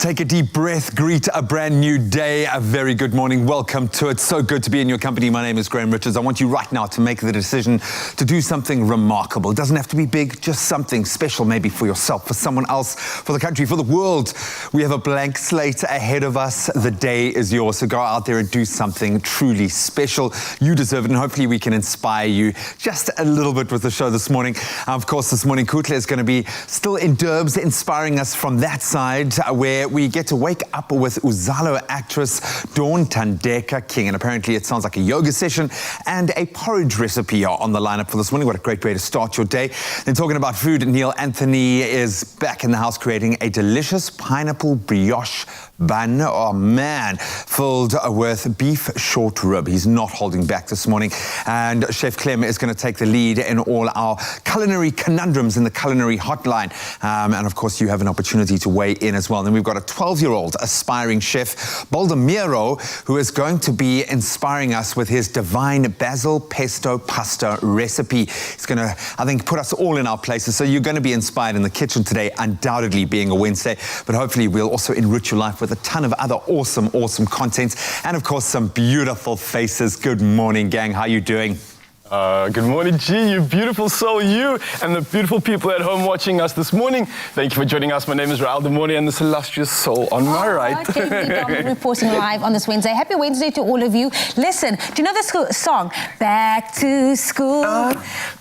Take a deep breath, greet a brand new day, a very good morning. Welcome to it. So good to be in your company. My name is Graham Richards. I want you right now to make the decision to do something remarkable. It doesn't have to be big, just something special, maybe for yourself, for someone else, for the country, for the world. We have a blank slate ahead of us. The day is yours. So go out there and do something truly special. You deserve it, and hopefully we can inspire you just a little bit with the show this morning. Of course, this morning, Kutle is going to be still in Durbs, inspiring us from that side, where we get to wake up with Uzalo actress Dawn Tandeka King. And apparently it sounds like a yoga session and a porridge recipe are on the lineup for this morning. What a great way to start your day. Then talking about food, Neil Anthony is back in the house creating a delicious pineapple brioche bun. Oh man, filled with beef short rib. He's not holding back this morning. And Chef Clem is going to take the lead in all our culinary conundrums in the culinary hotline. And of course, you have an opportunity to weigh in as well. And then we've got a 12-year-old aspiring chef, Baldomiro, who is going to be inspiring us with his divine basil pesto pasta recipe. He's going to, I think, put us all in our places. So you're going to be inspired in the kitchen today, undoubtedly being a Wednesday. But hopefully we'll also enrich your life with a ton of other awesome content. And of course, some beautiful faces. Good morning, gang. How are you doing? Good morning, G, you beautiful soul, you and the beautiful people at home watching us this morning. Thank you for joining us. My name is Raul Demoni and this illustrious soul on my right. JV reporting live on this Wednesday. Happy Wednesday to all of you. Listen, do you know this song? Back to school,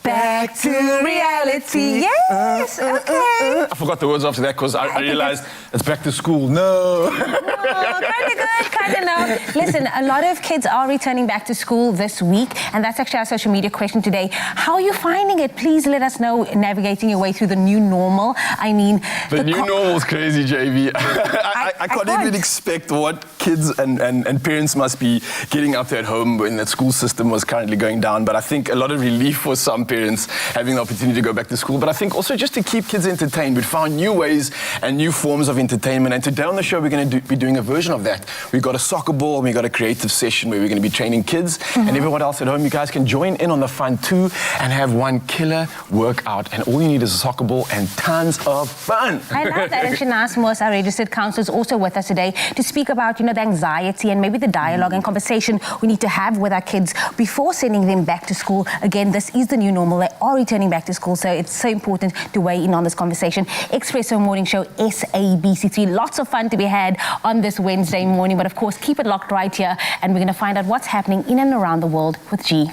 back to reality. Yes, okay. I forgot the words after that because I realized it's back to school. No. Kind of good, kind of no. Listen, a lot of kids are returning back to school this week, and that's actually our social media question today. How are you finding it? Please let us know, navigating your way through the new normal. I mean, the new normal is crazy, JV. I can't even expect what kids and parents must be getting up there at home when the school system was currently going down. But I think a lot of relief for some parents having the opportunity to go back to school. But I think also just to keep kids entertained. We've found new ways and new forms of entertainment. And today on the show, we're going to be doing a version of that. We've got a soccer ball and we've got a creative session where we're going to be training kids. And everyone else at home, you guys can join in on the fun too and have one killer workout. And all you need is a soccer ball and tons of fun. I love that. And Shanas Moss, our registered counsellor, is also with us today to speak about, the anxiety and maybe the dialogue and conversation we need to have with our kids before sending them back to school. Again, this is the new normal. They are returning back to school, so it's so important to weigh in on this conversation. Expresso Morning Show, SABC3. Lots of fun to be had on this Wednesday morning, but of course, keep it locked right here, and we're going to find out what's happening in and around the world with G.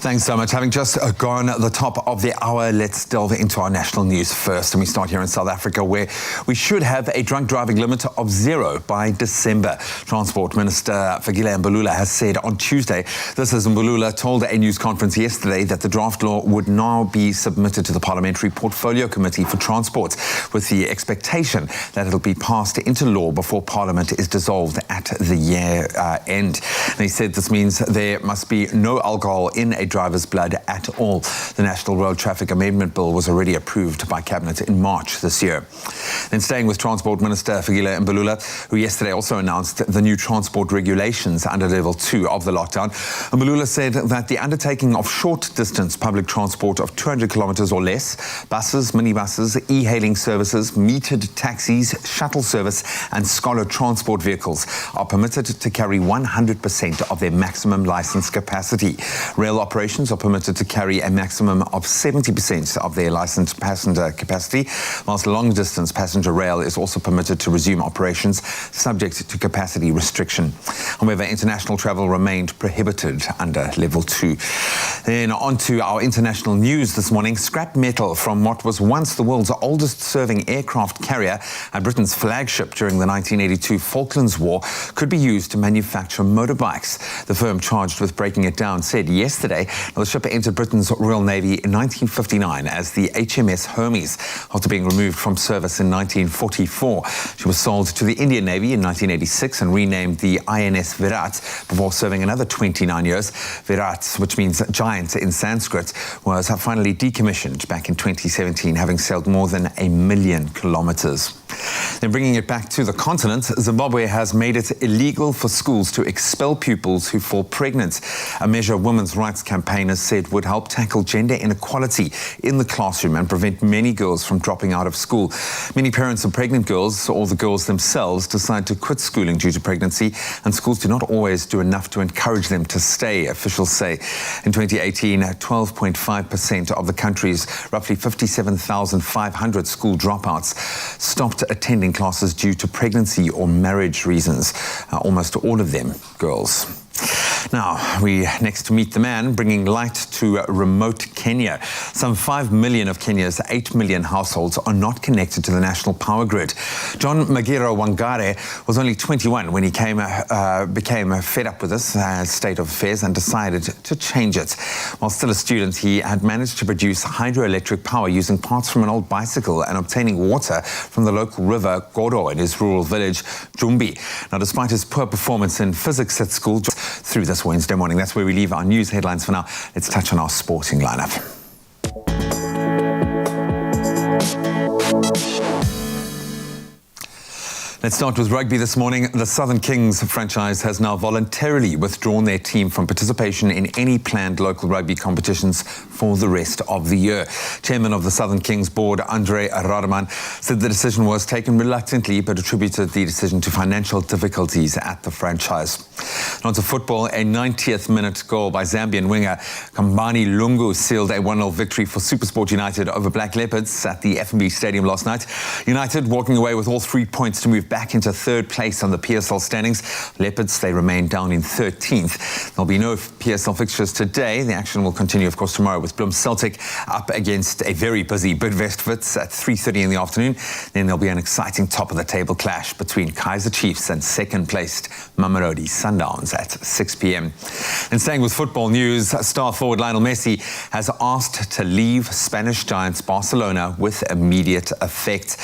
Thanks so much. Having just gone the top of the hour, let's delve into our national news first. And we start here in South Africa, where we should have a drunk driving limit of 0 by December. Transport Minister Fikile Mbalula has said on Tuesday, this as Mbalula told a news conference yesterday that the draft law would now be submitted to the Parliamentary Portfolio Committee for Transport, with the expectation that it'll be passed into law before Parliament is dissolved at the year end. And he said this means there must be no alcohol in a driver's blood at all. The National Road Traffic Amendment Bill was already approved by Cabinet in March this year. Then staying with Transport Minister Fikile Mbalula, who yesterday also announced the new transport regulations under Level 2 of the lockdown. Mbalula said that the undertaking of short-distance public transport of 200 kilometers or less, buses, minibuses, e-hailing services, metered taxis, shuttle service and scholar transport vehicles are permitted to carry 100% of their maximum license capacity. Rail operations are permitted to carry a maximum of 70% of their licensed passenger capacity, whilst long-distance passenger rail is also permitted to resume operations subject to capacity restriction. However, international travel remained prohibited under Level 2. Then on to our international news this morning. Scrap metal from what was once the world's oldest serving aircraft carrier and Britain's flagship during the 1982 Falklands War could be used to manufacture motorbikes. The firm charged with breaking it down said yesterday the ship entered Britain's Royal Navy in 1959 as the HMS Hermes after being removed from service in 1944. She was sold to the Indian Navy in 1986 and renamed the INS Virat before serving another 29 years. Virat, which means giant in Sanskrit, was finally decommissioned back in 2017, having sailed more than 1 million kilometers. Then bringing it back to the continent, Zimbabwe has made it illegal for schools to expel pupils who fall pregnant. A measure women's rights campaigners said would help tackle gender inequality in the classroom and prevent many girls from dropping out of school. Many parents of pregnant girls or the girls themselves decide to quit schooling due to pregnancy, and schools do not always do enough to encourage them to stay, officials say. In 2018, 12.5% of the country's roughly 57,500 school dropouts stopped attending classes due to pregnancy or marriage reasons, almost all of them girls. Now, we next meet the man bringing light to remote Kenya. Some 5 million of Kenya's 8 million households are not connected to the national power grid. John Magira Wangare was only 21 when he became fed up with this state of affairs and decided to change it. While still a student, he had managed to produce hydroelectric power using parts from an old bicycle and obtaining water from the local river Goro in his rural village, Jumbi. Now, despite his poor performance in physics at school, through this Wednesday morning. That's where we leave our news headlines for now. Let's touch on our sporting lineup. Let's start with rugby this morning. The Southern Kings franchise has now voluntarily withdrawn their team from participation in any planned local rugby competitions for the rest of the year. Chairman of the Southern Kings board, Andre Rademan, said the decision was taken reluctantly but attributed the decision to financial difficulties at the franchise. On to football, a 90th minute goal by Zambian winger Kambani Lungu sealed a 1-0 victory for SuperSport United over Black Leopards at the F&B Stadium last night. United walking away with all 3 points to move back into third place on the PSL standings. Leopards, they remain down in 13th. There'll be no PSL fixtures today. The action will continue, of course, tomorrow with Bloem Celtic up against a very busy Bidvest Wits at 3:30 in the afternoon. Then there'll be an exciting top-of-the-table clash between Kaizer Chiefs and second-placed Mamelodi Sundowns at 6 p.m. And staying with football news, star forward Lionel Messi has asked to leave Spanish giants Barcelona with immediate effect.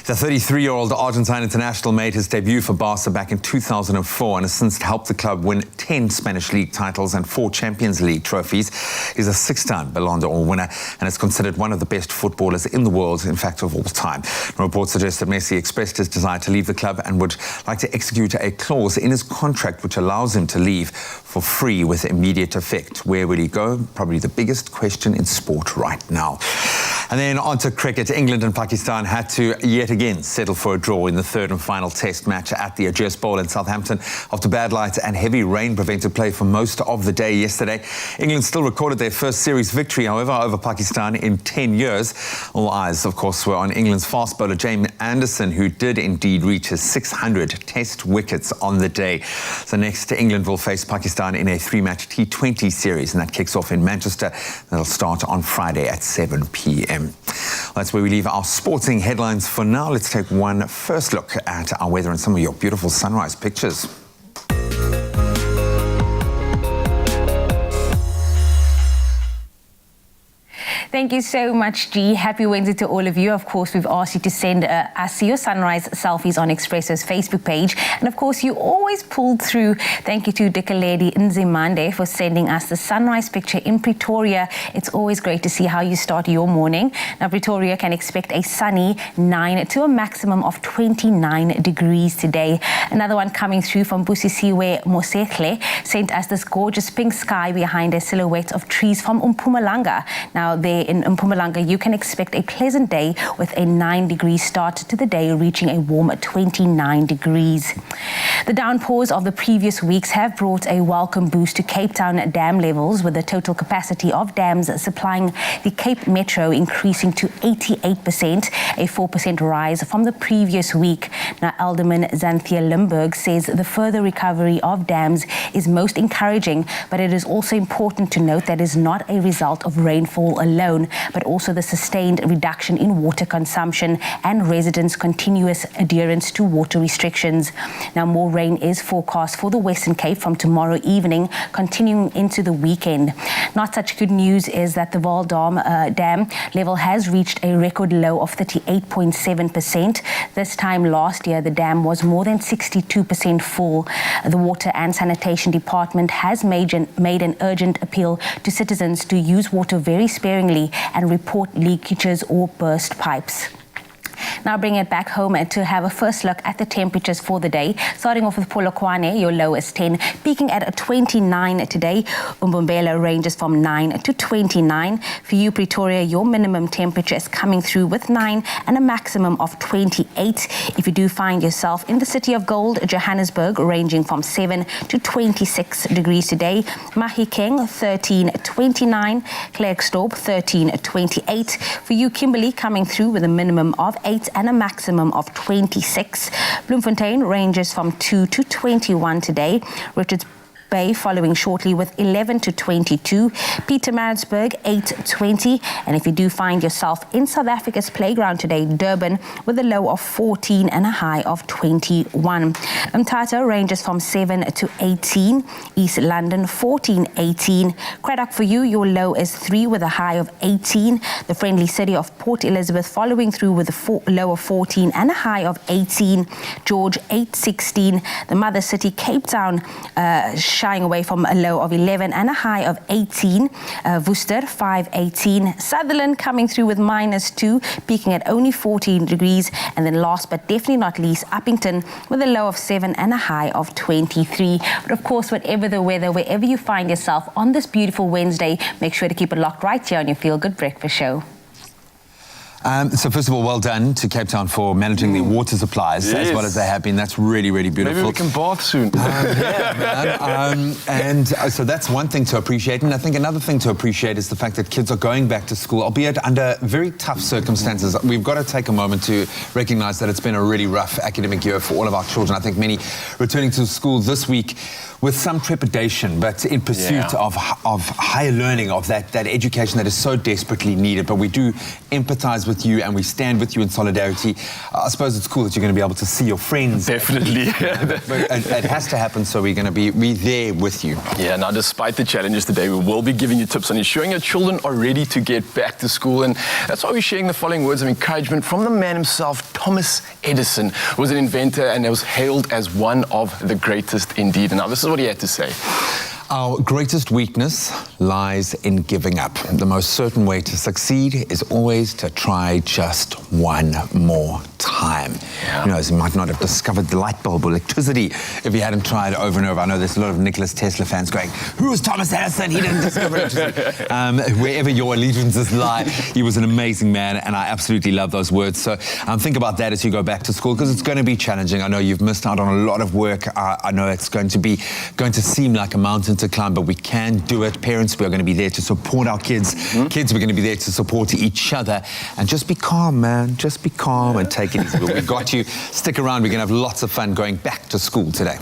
The 33-year-old Argentine international made his debut for Barca back in 2004 and has since helped the club win 10 Spanish League titles and 4 Champions League trophies. He's a 6-time Ballon d'Or winner and is considered one of the best footballers in the world, in fact, of all time. Reports suggest that Messi expressed his desire to leave the club and would like to execute a clause in his contract which allows him to leave for free with immediate effect. Where will he go? Probably the biggest question in sport right now. And then on to cricket. England and Pakistan had to yet again settle for a draw in the third and final test match at the Ageas Bowl in Southampton after bad light and heavy rain prevented play for most of the day yesterday. England still recorded their first series victory, however, over Pakistan in 10 years. All eyes, of course, were on England's fast bowler James Anderson, who did indeed reach his 600 test wickets on the day. So next, England will face Pakistan in a 3-match T20 series, and that kicks off in Manchester. That'll start on Friday at 7 p.m. That's where we leave our sporting headlines for now. Let's take one first look at our weather and some of your beautiful sunrise pictures. Thank you so much, G. Happy Wednesday to all of you. Of course, we've asked you to send us your sunrise selfies on Expresso's Facebook page. And of course, you always pulled through. Thank you to Dikaledi Nzimande for sending us the sunrise picture in Pretoria. It's always great to see how you start your morning. Now, Pretoria can expect a sunny 9 to a maximum of 29 degrees today. Another one coming through from Busisiwe Mosekhle sent us this gorgeous pink sky behind a silhouette of trees from Mpumalanga. Now, there in Mpumalanga, you can expect a pleasant day with a 9-degree start to the day, reaching a warm 29 degrees. The downpours of the previous weeks have brought a welcome boost to Cape Town dam levels, with the total capacity of dams supplying the Cape Metro increasing to 88%, a 4% rise from the previous week. Now, Alderman Xanthia Limburg says the further recovery of dams is most encouraging, but it is also important to note that it is not a result of rainfall alone, but also the sustained reduction in water consumption and residents' continuous adherence to water restrictions. Now, more rain is forecast for the Western Cape from tomorrow evening, continuing into the weekend. Not such good news is that the Vaal Dam level has reached a record low of 38.7%. This time last year, the dam was more than 62% full. The Water and Sanitation Department has made an urgent appeal to citizens to use water very sparingly and report leakages or burst pipes. Now bring it back home to have a first look at the temperatures for the day. Starting off with Polokwane, your low is 10, peaking at 29 today. Umbumbela ranges from 9 to 29. For you, Pretoria, your minimum temperature is coming through with 9 and a maximum of 28. If you do find yourself in the city of gold, Johannesburg, ranging from 7 to 26 degrees today. Mahikeng, 13-29. Klerksdorp, 13-28. For you, Kimberley, coming through with a minimum of 8 and a maximum of 26. Bloemfontein ranges from 2 to 21 today. Richards Bay following shortly with 11 to 22. Pietermaritzburg 8-20. And if you do find yourself in South Africa's playground today, Durban with a low of 14 and a high of 21. Umtata ranges from 7 to 18. East London 14-18. Craddock for you, your low is 3 with a high of 18. The friendly city of Port Elizabeth following through with a low of 14 and a high of 18. George 8-16. The mother city Cape Town shying away from a low of 11 and a high of 18. Worcester 5-18. Sutherland coming through with -2, peaking at only 14 degrees. And then last but definitely not least, Uppington with a low of 7 and a high of 23. But of course, whatever the weather, wherever you find yourself on this beautiful Wednesday, make sure to keep it locked right here on your Feel Good Breakfast Show. So first of all, well done to Cape Town for managing the water supplies as well as they have been. That's really, really beautiful. Maybe we can bath soon. So that's one thing to appreciate. And I think another thing to appreciate is the fact that kids are going back to school, albeit under very tough circumstances. We've got to take a moment to recognize that it's been a really rough academic year for all of our children. I think many returning to school this week with some trepidation, but in pursuit of higher learning, of that education that is so desperately needed. But we do empathize with you and we stand with you in solidarity. I suppose it's cool that you're going to be able to see your friends. Definitely. It has to happen, so we're going to be there with you. Yeah, now despite the challenges today, we will be giving you tips on ensuring your children are ready to get back to school. And that's why we're sharing the following words of encouragement from the man himself. Thomas Edison was an inventor and was hailed as one of the greatest indeed. And now this is what he had to say. Our greatest weakness lies in giving up. The most certain way to succeed is always to try just one more time. Yeah. You know, you might not have discovered the light bulb or electricity if you hadn't tried over and over. I know there's a lot of Nicholas Tesla fans going, who was Thomas Edison? He didn't discover electricity. Wherever your allegiances lie, he was an amazing man, and I absolutely love those words. So think about that as you go back to school, because it's going to be challenging. I know you've missed out on a lot of work. I know it's going to seem like a mountain to climb, but we can do it. Parents, we're going to be there to support our kids. Kids, we're going to be there to support each other. And just be calm, man. Just be calm and take it easy. But we got you. Stick around. We're going to have lots of fun going back to school today.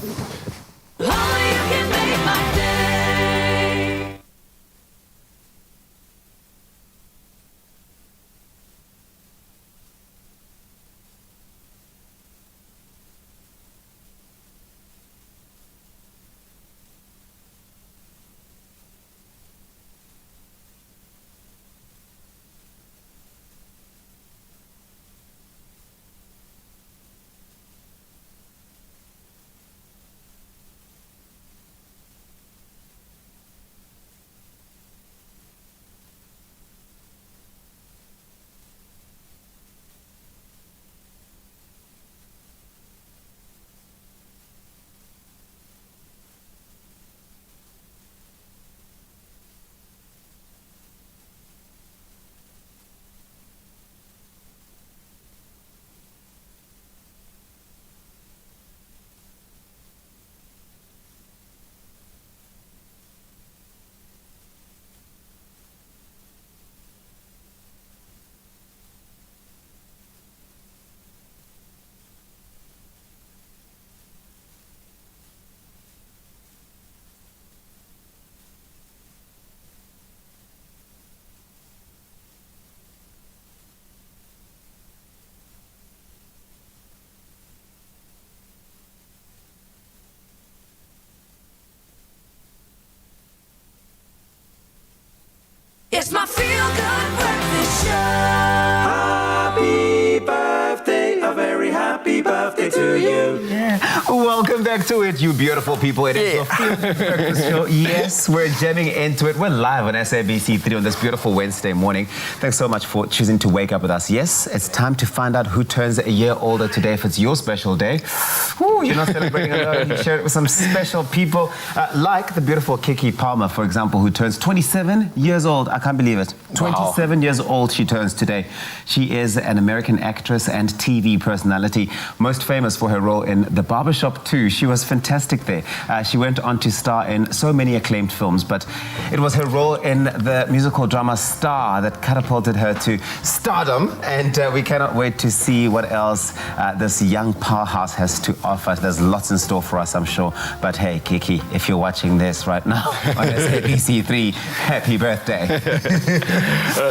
It's my feel-good breakfast show. Happy birthday, a very happy birthday to you. Welcome back. back to it, you beautiful people. It is your Feel Good Breakfast Show. Yes, we're jamming into it. We're live on SABC3 on this beautiful Wednesday morning. Thanks so much for choosing to wake up with us. Yes, it's time to find out who turns a year older today. If it's your special day, ooh, you're not celebrating alone. You share it with some special people, like the beautiful Kiki Palmer, for example, who turns 27 years old. I can't believe it. 27 years old she turns today. She is an American actress and TV personality, most famous for her role in The Barbershop 2. She was fantastic there. She went on to star in so many acclaimed films, but it was her role in the musical drama Star that catapulted her to stardom, and we cannot wait to see what else this young powerhouse has to offer. There's lots in store for us, I'm sure. But hey, Kiki, if you're watching this right now on SABC3, happy birthday.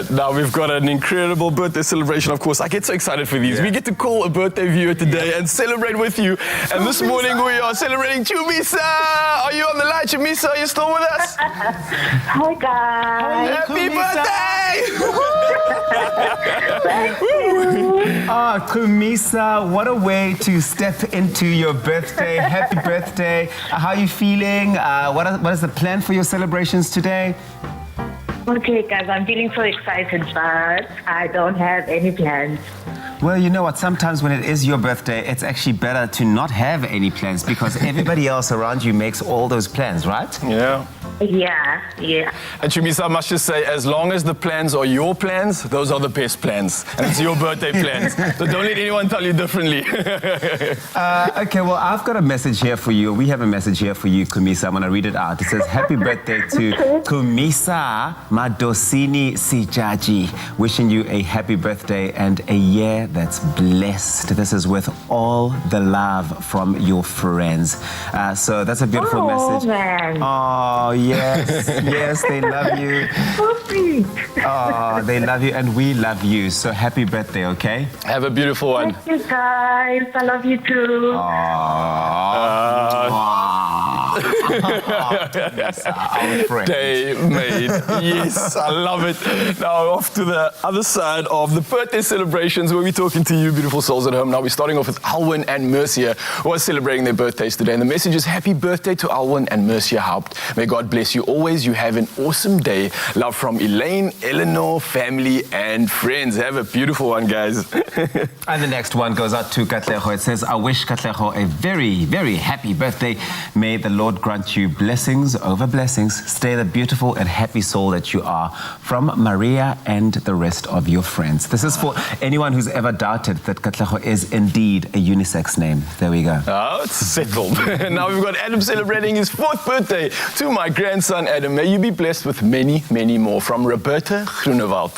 Now we've got an incredible birthday celebration, of course. I get so excited for these. Yeah. We get to call a birthday viewer today and celebrate with you. And this morning we are celebrating Chumisa. Are you on the line, Chumisa? Are you still with us? Hi guys. Happy birthday! Thank you. Ah, Kumisa, what a way to step into your birthday. Happy birthday. How are you feeling? What is the plan for your celebrations today? Okay guys, I'm feeling so excited, but I don't have any plans. Well, you know what? Sometimes when it is your birthday, it's actually better to not have any plans because everybody else around you makes all those plans, right? Yeah. Yeah. And Chumisa, I must just say, as long as the plans are your plans, those are the best plans. And it's your birthday plans. So don't let anyone tell you differently. Okay, well, I've got a message here for you. We have a message here for you, Kumisa. I'm going to read it out. It says, happy birthday to Kumisa Madosini Sijaji. Wishing you a happy birthday and a year that's blessed. This is with all the love from your friends. So that's a beautiful message. Man. Oh, yes, yes, they love you. So sweet. Oh, they love you and we love you. So happy birthday, okay? Have a beautiful one. Thank you guys. I love you too. Day made. Yes, I love it. Now off to the other side of the birthday celebrations where we're talking to you beautiful souls at home. Now we're starting off with Alwyn and Mercia who are celebrating their birthdays today. And the message is happy birthday to Alwyn and Mercia Haupt. May God bless you always. You have an awesome day. Love from Elaine, Eleanor, family and friends. Have a beautiful one, guys. And the next one goes out to Katleho. It says, I wish Katleho a very, very happy birthday. May the Lord grant you blessings over blessings. Stay the beautiful and happy soul that you are. From Maria and the rest of your friends. This is for anyone who's ever doubted that Katleho is indeed a unisex name. There we go. Oh, it's settled. Now we've got Adam celebrating his 4th birthday. To my grandson, Adam, may you be blessed with many, many more. From Roberta Groenewald.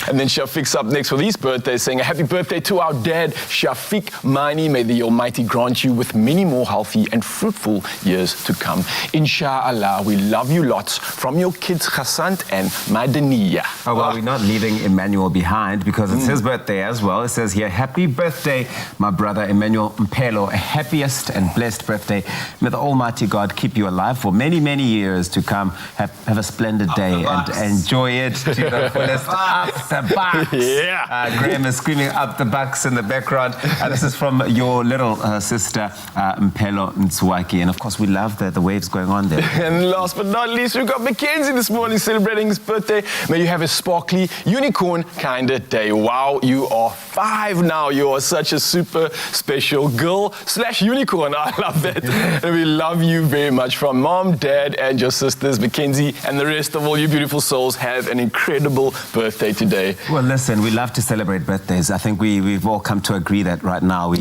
And then Shafiq's up next for his birthday, saying a happy birthday to our dad, Shafiq Mani. May the Almighty grant you with many more healthy and fruitful years to come. Inshallah, we love you lots. From your kids, Hassant and Madaniya. Oh, well, we're not leaving Emmanuel behind because it's his birthday as well. It says here, happy birthday, my brother Emmanuel Mpelo. A happiest and blessed birthday. May the Almighty God keep you alive for many, many years to come. Have a splendid day and enjoy it to the fullest. Up the bucks. Yeah. Graham is screaming up the bucks in the background. This is from your little sister, Mpelo Ntswaki. And of course, we love the waves going on there. And last but not least, we've got Mackenzie this morning celebrating his birthday. May you have a sparkly, unicorn kind of day. Wow, you are 5 now. You are such a super special girl/unicorn. I love that. And we love you very much. From mom, dad, and your sisters, Mackenzie, and the rest of all you beautiful souls, have an incredible birthday today. Well, listen, we love to celebrate birthdays. I think we've all come to agree that right now. We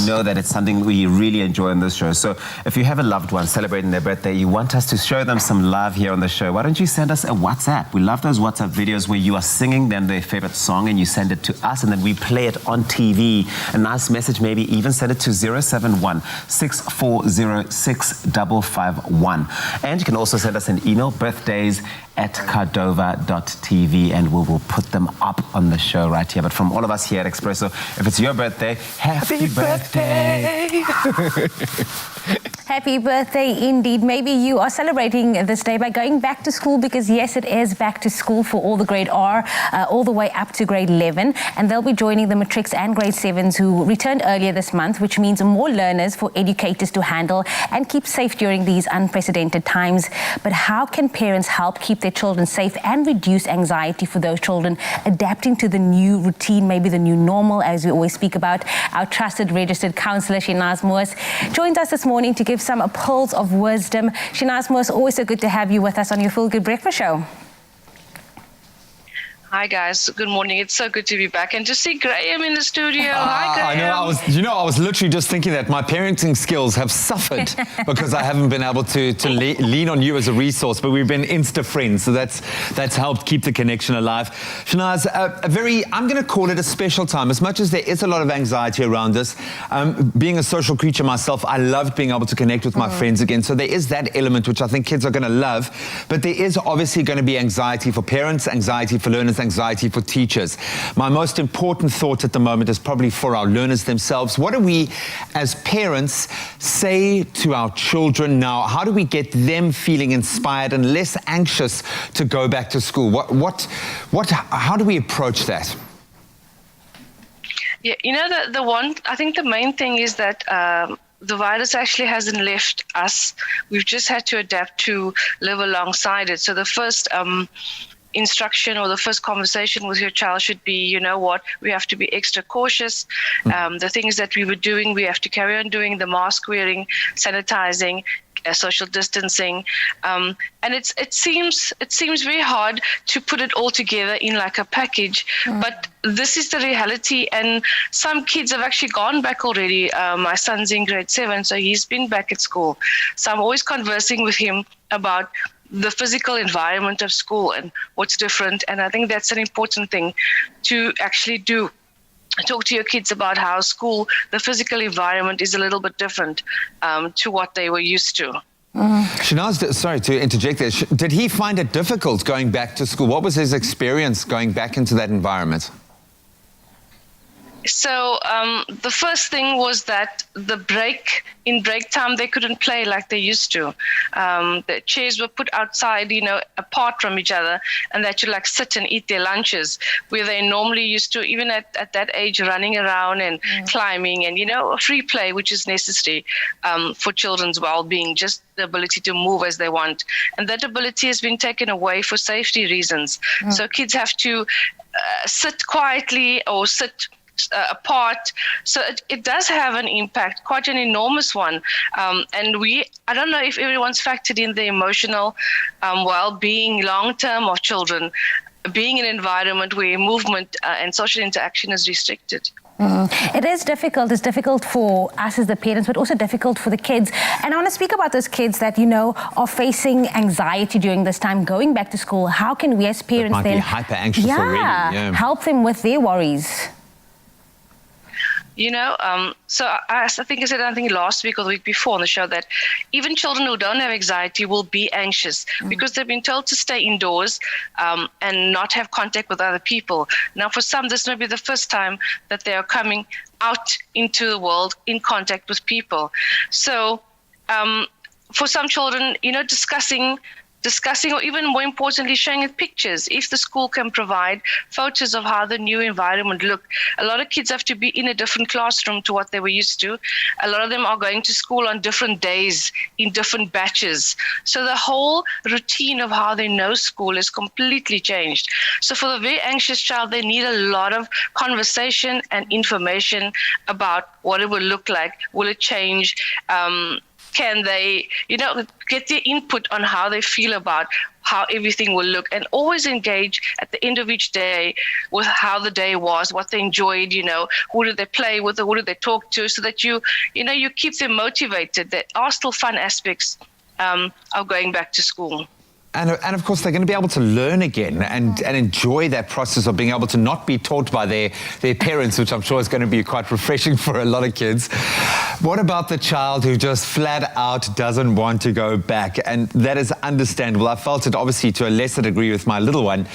know that it's something we really enjoy on this show. So if you have a loved one celebrating their birthday, you want us to show them some love here on the show, why don't you send us a WhatsApp? We love those WhatsApp videos where you are singing them their favorite song and you send it to us and then we play it on TV. A nice message, maybe even send it to 071 640 6551. And you can also send us an email, birthdays@cardova.tv, and we will put them up on the show right here. But from all of us here at Expresso, if it's your birthday, happy birthday. Happy Happy birthday indeed. Maybe you are celebrating this day by going back to school, because yes, it is back to school for all the grade R, all the way up to grade 11. And they'll be joining the matrics and grade 7s who returned earlier this month, which means more learners for educators to handle and keep safe during these unprecedented times. But how can parents help keep their children safe and reduce anxiety for those children adapting to the new routine, maybe the new normal, as we always speak about? Our trusted registered counsellor, Shinaz Moos, joins us this morning to give some pearls of wisdom. Shinaz Moos, always so good to have you with us on your Feel Good Breakfast Show. Hi guys, good morning. It's so good to be back and to see Graham in the studio. Hi Graham. I know, I was literally just thinking that my parenting skills have suffered because I haven't been able to lean on you as a resource, but we've been Insta friends, so that's helped keep the connection alive. Shinaz, I'm going to call it a special time. As much as there is a lot of anxiety around this, being a social creature myself, I loved being able to connect with my friends again. So there is that element which I think kids are going to love, but there is obviously going to be anxiety for parents, anxiety for learners, anxiety for teachers. My most important thought at the moment is probably for our learners themselves. What do we as parents say to our children now? How do we get them feeling inspired and less anxious to go back to school? How do we approach that? Yeah, you know, I think the main thing is that the virus actually hasn't left us. We've just had to adapt to live alongside it. So the first instruction or the first conversation with your child should be, you know what, we have to be extra cautious. The things that we were doing, we have to carry on doing, the mask wearing, sanitizing, social distancing, and it seems very hard to put it all together in like a package, but this is the reality. And some kids have actually gone back already. My son's in grade 7, so he's been back at school. So I'm always conversing with him about the physical environment of school and what's different. And I think that's an important thing to actually do. Talk to your kids about how school, the physical environment is a little bit different to what they were used to. Shinaz, sorry to interject there. Did he find it difficult going back to school? What was his experience going back into that environment? So the first thing was that in break time, they couldn't play like they used to. The chairs were put outside, you know, apart from each other, and they had to like sit and eat their lunches, where they normally used to, even at that age, running around and climbing and, you know, free play, which is necessary for children's well-being, just the ability to move as they want. And that ability has been taken away for safety reasons. So kids have to sit quietly or sit apart. So it does have an impact, quite an enormous one. And I don't know if everyone's factored in the emotional well-being long-term of children being in an environment where movement and social interaction is restricted. It is difficult. It's difficult for us as the parents, but also difficult for the kids. And I want to speak about those kids that, you know, are facing anxiety during this time, going back to school. How can we as parents might be hyper anxious already. Help them with their worries? You know, so I think I said, I think last week or the week before on the show, that even children who don't have anxiety will be anxious because they've been told to stay indoors and not have contact with other people. Now, for some, this may be the first time that they are coming out into the world in contact with people. So for some children, you know, discussing or even more importantly, showing pictures. If the school can provide photos of how the new environment looked. A lot of kids have to be in a different classroom to what they were used to. A lot of them are going to school on different days in different batches. So the whole routine of how they know school is completely changed. So for the very anxious child, they need a lot of conversation and information about what it will look like. Will it change? Can they, you know, get their input on how they feel about how everything will look, and always engage at the end of each day with how the day was, what they enjoyed, you know, who did they play with, or who did they talk to, so that you keep them motivated. There are still fun aspects of going back to school. And of course, they're going to be able to learn again and enjoy that process of being able to not be taught by their parents, which I'm sure is going to be quite refreshing for a lot of kids. What about the child who just flat out doesn't want to go back? And that is understandable. I felt it obviously to a lesser degree with my little one.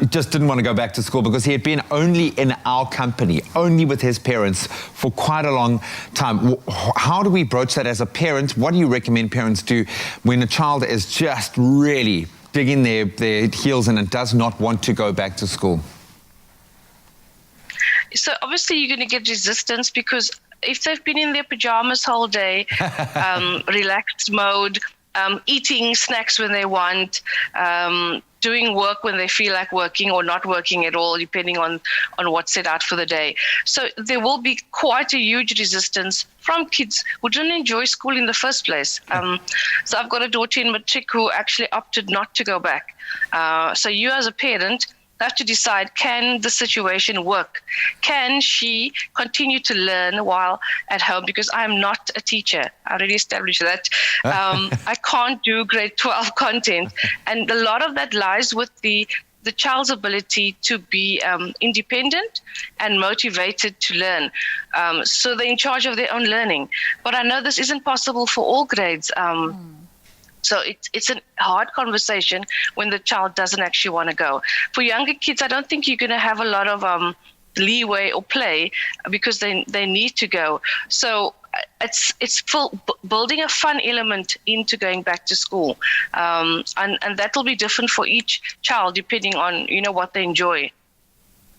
Just didn't want to go back to school because he had been only in our company, only with his parents for quite a long time. How do we broach that as a parent? What do you recommend parents do when a child is just really digging their heels in and does not want to go back to school? So obviously you're going to get resistance because if they've been in their pajamas all day, relaxed mode, eating snacks when they want, doing work when they feel like working or not working at all, depending on what's set out for the day. So there will be quite a huge resistance from kids who didn't enjoy school in the first place. So I've got a daughter in matric who actually opted not to go back. So you as a parent have to decide, can the situation work? Can she continue to learn while at home? Because I'm not a teacher. I already established that. I can't do grade 12 content. And a lot of that lies with the child's ability to be independent and motivated to learn. So they're in charge of their own learning. But I know this isn't possible for all grades. So it's a hard conversation when the child doesn't actually want to go. For younger kids, I don't think you're going to have a lot of leeway or play because they need to go. So it's building a fun element into going back to school, and that will be different for each child depending on what they enjoy.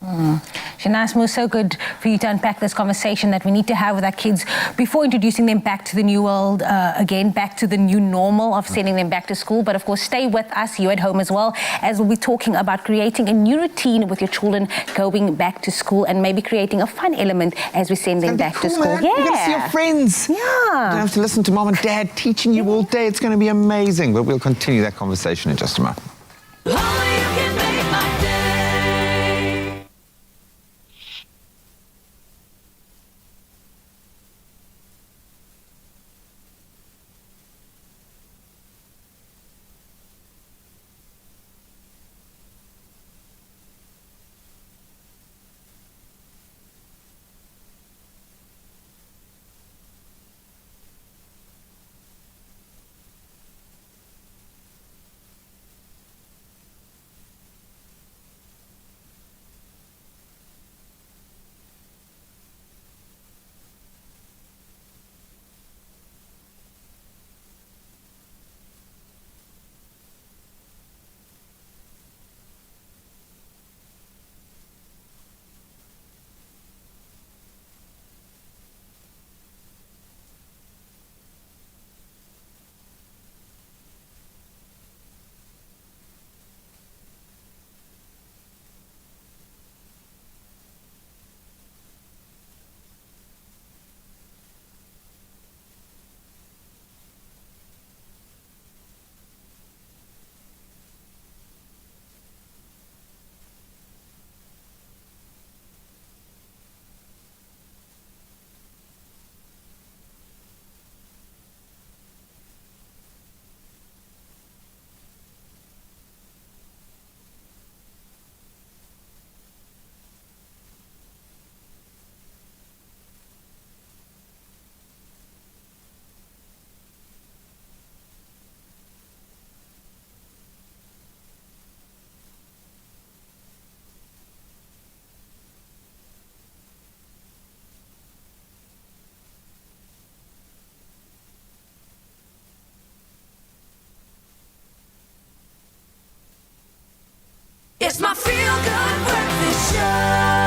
Shanaz, it was so good for you to unpack this conversation that we need to have with our kids before introducing them back to the new world, again, back to the new normal of sending them back to school. But of course, stay with us, you at home as well, as we'll be talking about creating a new routine with your children going back to school and maybe creating a fun element as we send them back to school. Man. You're going to see your friends. Yeah. You don't have to listen to mom and dad teaching you all day. It's going to be amazing. But we'll continue that conversation in just a moment. Only you can make my day. It's my feel-good breakfast show.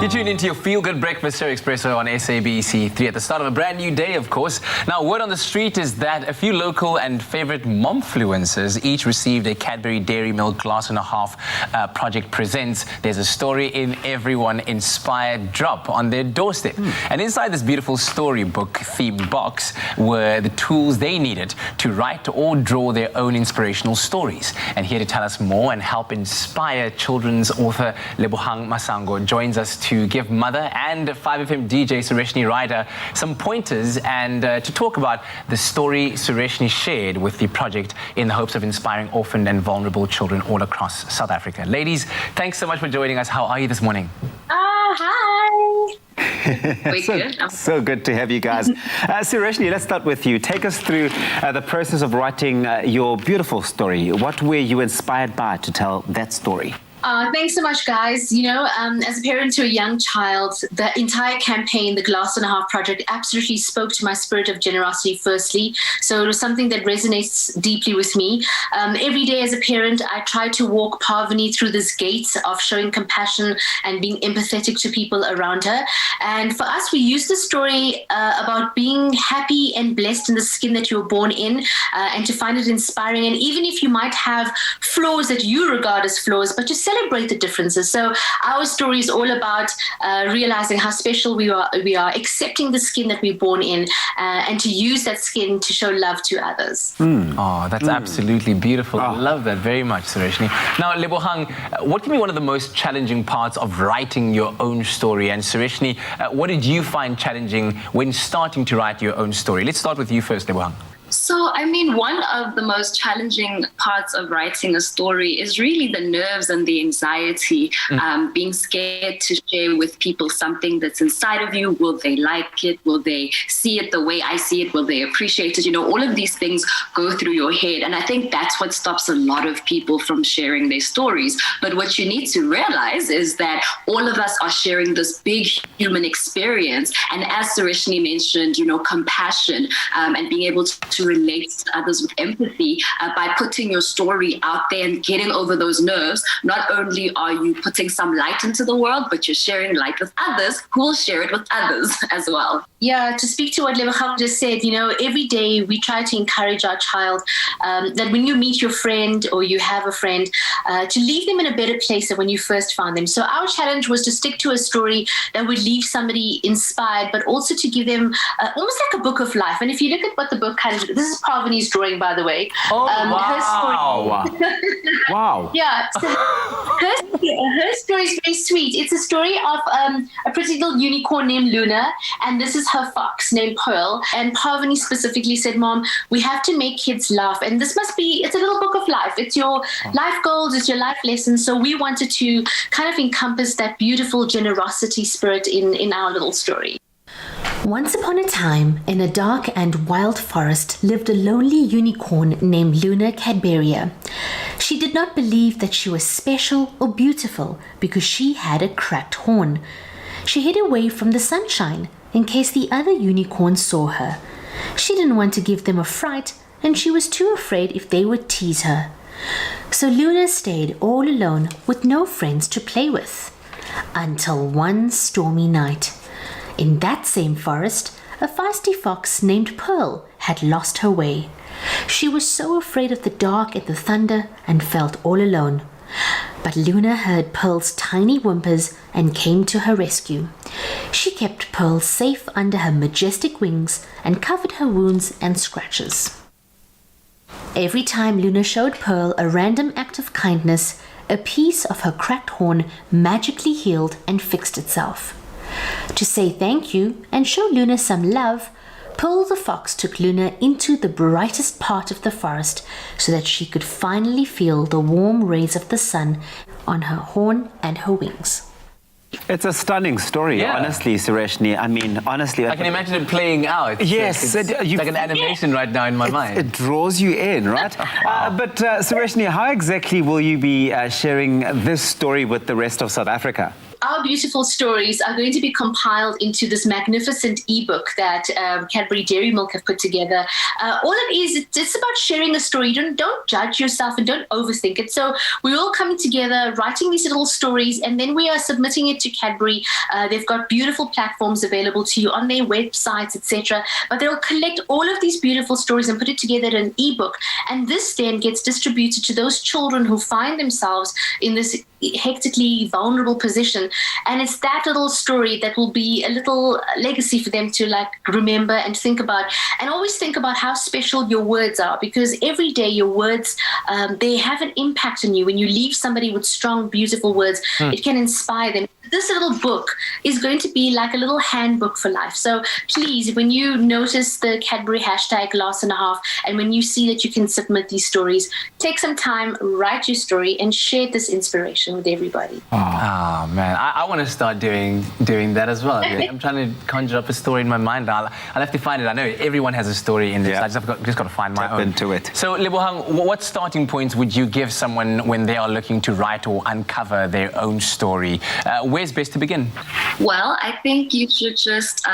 You tuned into your feel-good breakfast show, Expresso, on SABC3 at the start of a brand new day, of course. Now, word on the street is that a few local and favorite momfluencers each received a Cadbury Dairy Milk Glass and a Half Project Presents There's a Story in Everyone inspired drop on their doorstep. And inside this beautiful storybook-themed box were the tools they needed to write or draw their own inspirational stories. And here to tell us more and help inspire children's author Lebohang Masango joins us to give mother and 5FM DJ Sureshni Ryder some pointers and to talk about the story Sureshni shared with the project in the hopes of inspiring orphaned and vulnerable children all across South Africa. Ladies, thanks so much for joining us. How are you this morning? Hi. So good to have you guys. Sureshni, let's start with you. Take us through the process of writing your beautiful story. What were you inspired by to tell that story? Thanks so much, guys. You know, as a parent to a young child, the entire campaign, the Glass and a Half Project, absolutely spoke to my spirit of generosity firstly. So it was something that resonates deeply with me. Every day as a parent, I try to walk Parvani through this gate of showing compassion and being empathetic to people around her. And for us, we use the story about being happy and blessed in the skin that you were born in, and to find it inspiring. And even if you might have flaws that you regard as flaws, but just celebrate the differences. So our story is all about realizing how special we are, accepting the skin that we're born in, and to use that skin to show love to others. Oh, that's absolutely beautiful. I love that very much, Sureshni. Now, Lebohang, what can be one of the most challenging parts of writing your own story? And Sureshni, what did you find challenging when starting to write your own story? Let's start with you first, Lebohang. So, I mean, one of the most challenging parts of writing a story is really the nerves and the anxiety, being scared to share with people something that's inside of you. Will they like it? Will they see it the way I see it? Will they appreciate it? You know, all of these things go through your head. And I think that's what stops a lot of people from sharing their stories. But what you need to realize is that all of us are sharing this big human experience. And as Sureshni mentioned, you know, compassion and being able to relate to others with empathy by putting your story out there and getting over those nerves. Not only are you putting some light into the world, but you're sharing light with others who will share it with others as well. Yeah, to speak to what Lebohang just said, you know, every day we try to encourage our child that when you meet your friend or you have a friend, to leave them in a better place than when you first found them. So our challenge was to stick to a story that would leave somebody inspired, but also to give them almost like a book of life. And if you look at what the book kind of, this is Parvani's drawing, by the way. Oh, wow. Her story, wow. Yeah, so her story is very sweet. It's a story of a pretty little unicorn named Luna, and this is her fox named Pearl. And Parvani specifically said, Mom, we have to make kids laugh, and this must be, it's a little book of life. It's your life goals, it's your life lessons. So we wanted to kind of encompass that beautiful generosity spirit in our little story. Once upon a time, in a dark and wild forest, lived a lonely unicorn named Luna Cadberia. She did not believe that she was special or beautiful because she had a cracked horn. She hid away from the sunshine in case the other unicorns saw her. She didn't want to give them a fright, and she was too afraid if they would tease her. So Luna stayed all alone with no friends to play with. Until one stormy night. In that same forest, a feisty fox named Pearl had lost her way. She was so afraid of the dark and the thunder and felt all alone. But Luna heard Pearl's tiny whimpers and came to her rescue. She kept Pearl safe under her majestic wings and covered her wounds and scratches. Every time Luna showed Pearl a random act of kindness, a piece of her cracked horn magically healed and fixed itself. To say thank you and show Luna some love, Pearl the fox took Luna into the brightest part of the forest so that she could finally feel the warm rays of the sun on her horn and her wings. It's a stunning story, honestly, Sureshni. I mean, honestly. I can imagine it playing out. Yes. It's like an animation right now in my mind. It draws you in, right? But Sureshni, how exactly will you be sharing this story with the rest of South Africa? Our beautiful stories are going to be compiled into this magnificent ebook that Cadbury Dairy Milk have put together. All it is, it's about sharing a story. Don't judge yourself and don't overthink it. So we're all coming together, writing these little stories, and then we are submitting it to Cadbury. They've got beautiful platforms available to you on their websites, etc. But they'll collect all of these beautiful stories and put it together in an ebook. And this then gets distributed to those children who find themselves in this hectically vulnerable position, And it's that little story that will be a little legacy for them to like remember and think about. And always think about how special your words are, because every day your words, they have an impact on you. When you leave somebody with strong, beautiful words, it can inspire them. This little book is going to be like a little handbook for life. So please, when you notice the Cadbury hashtag #glass&a-half, and when you see that you can submit these stories, take some time, write your story, and share this inspiration with everybody. Oh man, I want to start doing that as well. I'm trying to conjure up a story in my mind. I'll have to find it. I know everyone has a story in this. I just got to find my own. Into it. So, Lebohang, what starting points would you give someone when they are looking to write or uncover their own story? Where's best to begin? Well, I think you should just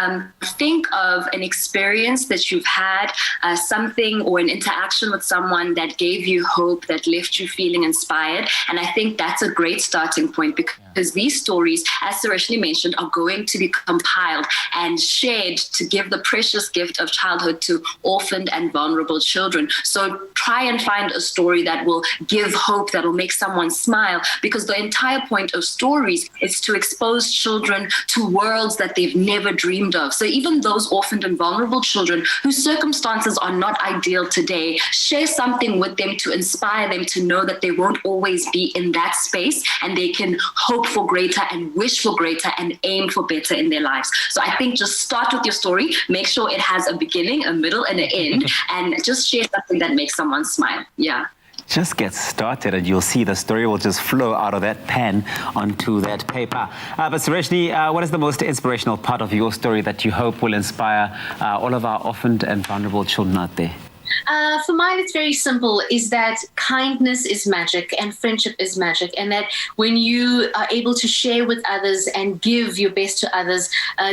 think of an experience that you've had, something or an interaction with someone that gave you hope, that left you feeling inspired. And I think that's a great starting point, because these stories, as Sareshni mentioned, are going to be compiled and shared to give the precious gift of childhood to orphaned and vulnerable children. So try and find a story that will give hope, that will make someone smile, because the entire point of stories is to expose children to worlds that they've never dreamed of. So even those orphaned and vulnerable children whose circumstances are not ideal today, share something with them to inspire them to know that they won't always be in that space, and they can hope for greater and wish for greater and aim for better in their lives. So I think just start with your story, make sure it has a beginning, a middle, and an end, and just share something that makes someone smile. Yeah. Just get started and you'll see the story will just flow out of that pen onto that paper. But Sareshni, what is the most inspirational part of your story that you hope will inspire all of our orphaned and vulnerable children out there? For mine, it's very simple, is that kindness is magic and friendship is magic, and that when you are able to share with others and give your best to others,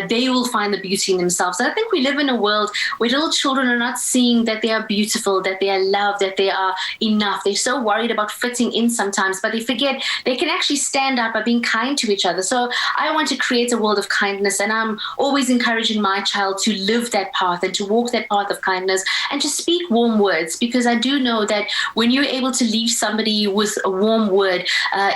they will find the beauty in themselves. And I think we live in a world where little children are not seeing that they are beautiful, that they are loved, that they are enough. They're so worried about fitting in sometimes, but they forget they can actually stand out by being kind to each other. So I want to create a world of kindness, and I'm always encouraging my child to live that path and to walk that path of kindness and to speak warm words, because I do know that when you're able to leave somebody with a warm word,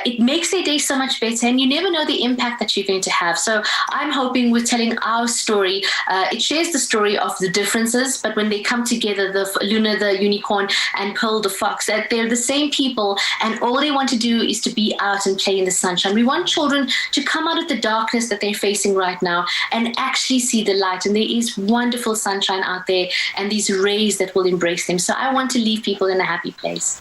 it makes their day so much better, and you never know the impact that you're going to have. So I'm hoping with telling our story, it shares the story of the differences, but when they come together, the Luna the unicorn and Pearl the fox, that they're the same people, and all they want to do is to be out and play in the sunshine. We want children to come out of the darkness that they're facing right now and actually see the light, and there is wonderful sunshine out there and these rays that will embrace them. So I want to leave people in a happy place.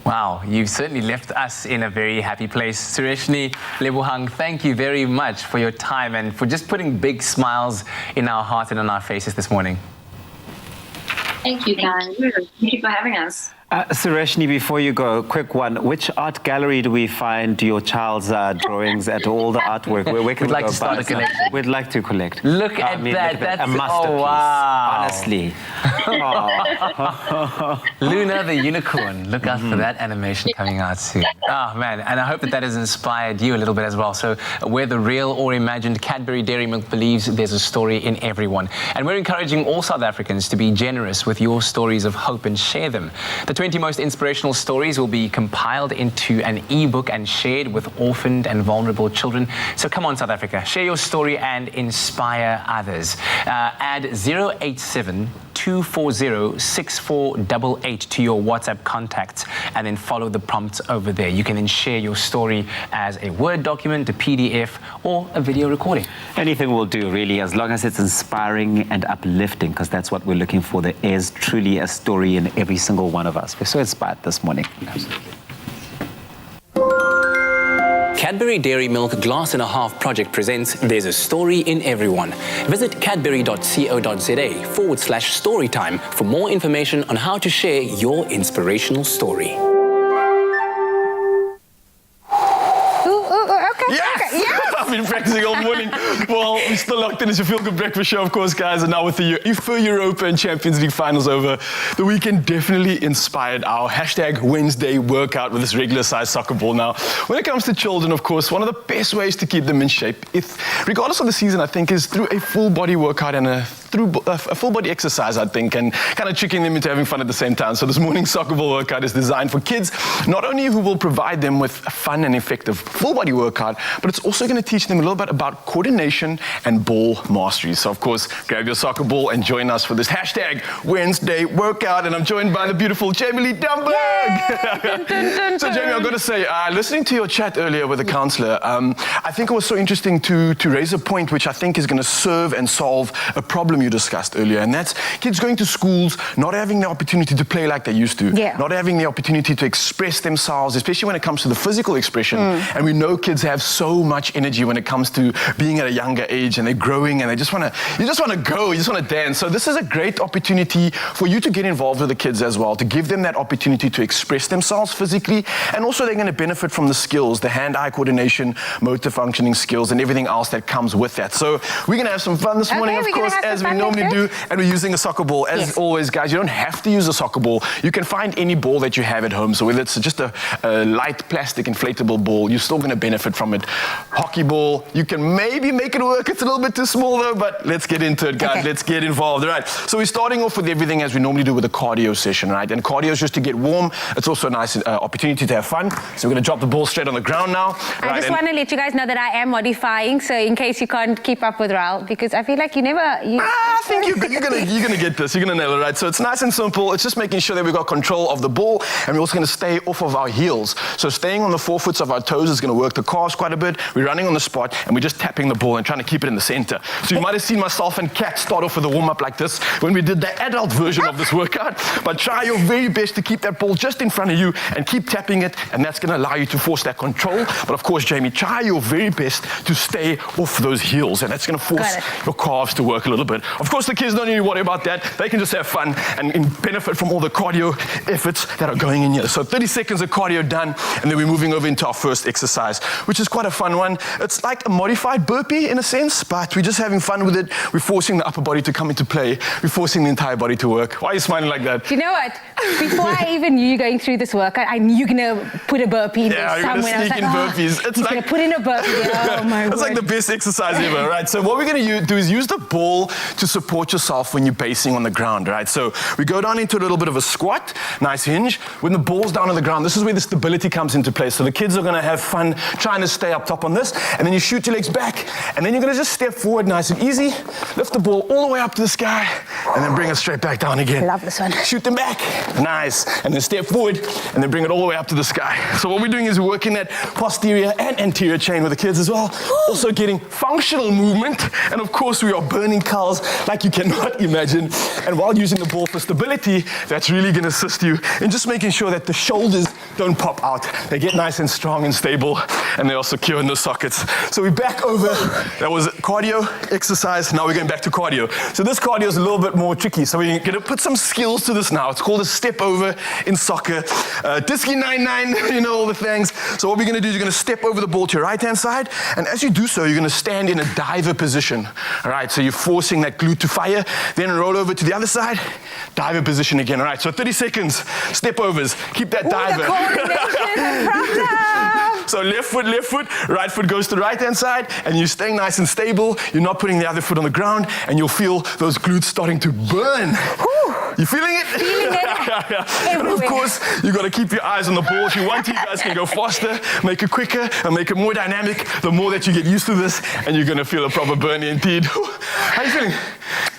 Wow, you've certainly left us in a very happy place. Sareshni, Lebohang, thank you very much for your time and for just putting big smiles in our hearts and on our faces this morning. Thank you, guys. Thank you for having us. Sareshni, before you go, quick one. Which art gallery do we find your child's drawings at, all the artwork? Where can We'd like to start a collection. We'd like to collect. Look at that. That's a masterpiece. Oh, wow. Honestly. Luna the unicorn. Look out for that animation coming out soon. Oh, man. And I hope that has inspired you a little bit as well. So where the real or imagined Cadbury Dairy Milk believes there's a story in everyone. And we're encouraging all South Africans to be generous with your stories of hope and share them. The 20 most inspirational stories will be compiled into an ebook and shared with orphaned and vulnerable children. So come on, South Africa, share your story and inspire others. Add 087-240-6488 to your WhatsApp contacts and then follow the prompts over there. You can then share your story as a Word document, a PDF, or a video recording. Anything will do, really, as long as it's inspiring and uplifting, because that's what we're looking for. There is truly a story in every single one of us. We're so inspired this morning. Absolutely. Cadbury Dairy Milk Glass&a-Half Project presents There's a Story in Everyone. Visit cadbury.co.za/storytime for more information on how to share your inspirational story. I've been practicing all morning. Well, we're still locked in. It's your Feel Good Breakfast Show, of course, guys. And now with the UEFA Europa and Champions League finals over, the weekend definitely inspired our #Wednesday workout with this regular size soccer ball. Now, when it comes to children, of course, one of the best ways to keep them in shape, regardless of the season, I think, is through a full body workout and through a full body exercise, I think, and kind of tricking them into having fun at the same time. So this morning's soccer ball workout is designed for kids, not only who will provide them with a fun and effective full body workout, but it's also going to teach teach them a little bit about coordination and ball mastery. So, of course, grab your soccer ball and join us for this hashtag Wednesday workout. And I'm joined by the beautiful Jamie Lee Dunberg. So, Jamie, I've got to say, listening to your chat earlier with the counselor, I think it was so interesting to raise a point which I think is going to serve and solve a problem you discussed earlier. And that's kids going to schools, not having the opportunity to play like they used to, not having the opportunity to express themselves, especially when it comes to the physical expression. And we know kids have so much energy when it comes to being at a younger age, and they're growing, and you just want to go, you just want to dance. So this is a great opportunity for you to get involved with the kids as well, to give them that opportunity to express themselves physically, and also they're going to benefit from the skills, the hand-eye coordination, motor functioning skills, and everything else that comes with that. So we're going to have some fun this morning, of course, as we normally do, and we're using a soccer ball. As always, guys, you don't have to use a soccer ball. You can find any ball that you have at home. So whether it's just a light plastic inflatable ball, you're still going to benefit from it. Hockey ball, you can maybe make it work. It's a little bit too small though, but let's get into it, guys. Let's get involved. All right. So we're starting off with everything as we normally do with a cardio session, right? And cardio is just to get warm. It's also a nice opportunity to have fun. So we're going to drop the ball straight on the ground now. I just want to let you guys know that I am modifying, so in case you can't keep up with Raul, because I feel like you never... I think you're gonna get this. You're gonna nail it, right? So it's nice and simple. It's just making sure that we've got control of the ball, and we're also gonna stay off of our heels. So staying on the forefoots of our toes is gonna work the calves quite a bit. We're running on the spot, and we're just tapping the ball and trying to keep it in the center. So you might have seen myself and Kat start off with a warm-up like this when we did the adult version of this workout. But try your very best to keep that ball just in front of you and keep tapping it, and that's gonna allow you to force that control. But of course, Jamie, try your very best to stay off those heels, and that's gonna force your calves to work a little bit. Of course, the kids don't need to worry about that. They can just have fun and benefit from all the cardio efforts that are going in here. So 30 seconds of cardio done, and then we're moving over into our first exercise, which is quite a fun one. It's like a modified burpee in a sense, but we're just having fun with it. We're forcing the upper body to come into play. We're forcing the entire body to work. Why are you smiling like that? You know what? Before I even knew you going through this workout, I knew you're going to put a burpee in there somewhere. Yeah, you're going to sneak in burpees. It's like, going to put in a burpee. Oh, my It's like the best exercise ever, right? So what we're going to do is use the ball to support yourself when you're basing on the ground, right? So we go down into a little bit of a squat, nice hinge. When the ball's down on the ground, this is where the stability comes into play. So the kids are going to have fun trying to stay up top on this, and then you shoot your legs back, and then you're going to just step forward nice and easy, lift the ball all the way up to the sky, and then bring it straight back down again. I love this one. Shoot them back, nice, and then step forward, and then bring it all the way up to the sky. So what we're doing is we're working that posterior and anterior chain with the kids as well, also getting functional movement, and of course we are burning calories like you cannot imagine. And while using the ball for stability, that's really going to assist you in just making sure that the shoulders don't pop out. They get nice and strong and stable, and they are secure in the sockets. So we're back over. That was cardio exercise. Now we're going back to cardio. So this cardio is a little bit more tricky. So we're going to put some skills to this now. It's called a step over in soccer. Disky 9-9, you know, all the things. So what we're going to do is you're going to step over the ball to your right-hand side, and as you do so, you're going to stand in a diver position. All right, so you're forcing that glute to fire, then roll over to the other side, diver position again. All right, so 30 seconds, step overs, keep that diver. So left foot, right foot goes to the right-hand side, and you're staying nice and stable. You're not putting the other foot on the ground, and you'll feel those glutes starting to burn. You feeling it? Feeling it. And of course, you got to keep your eyes on the ball. If you want to, you guys can go faster, make it quicker, and make it more dynamic. The more that you get used to this, and you're going to feel a proper burn indeed. How are you feeling?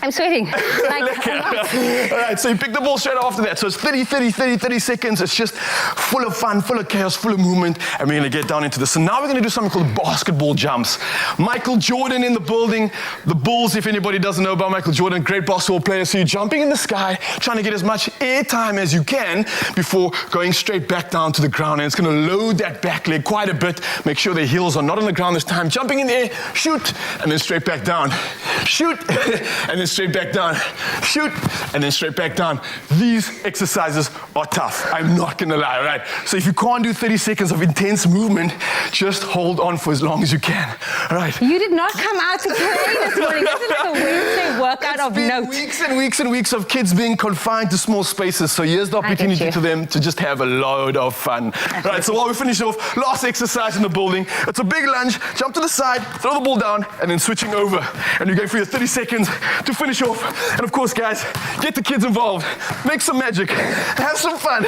I'm sweating. All right, so you pick the ball straight after that. So it's 30 seconds. It's just full of fun, full of chaos, full of movement, and we're going to get down into this. So now we're going to do something called basketball jumps. Michael Jordan in the building. The Bulls, if anybody doesn't know about Michael Jordan, great basketball player. So you're jumping in the sky, trying to get as much air time as you can before going straight back down to the ground. And it's going to load that back leg quite a bit. Make sure the heels are not on the ground this time. Jumping in the air, shoot, and then straight back down. Shoot, and then straight back down. Shoot, and then straight back down. These exercises are tough. I'm not going to lie, right? So if you can't do 30 seconds of intense movement, just hold on for as long as you can. All right. You did not come out to play this morning. This is like a Wednesday workout of note. Weeks and weeks and weeks of kids being confined to small spaces. So here's the opportunity to them to just have a load of fun. Right, so while we finish off, last exercise in the building. It's a big lunge, jump to the side, throw the ball down, and then switching over. And you're going for your 30 seconds to finish off. And of course, guys, get the kids involved. Make some magic. Have some fun.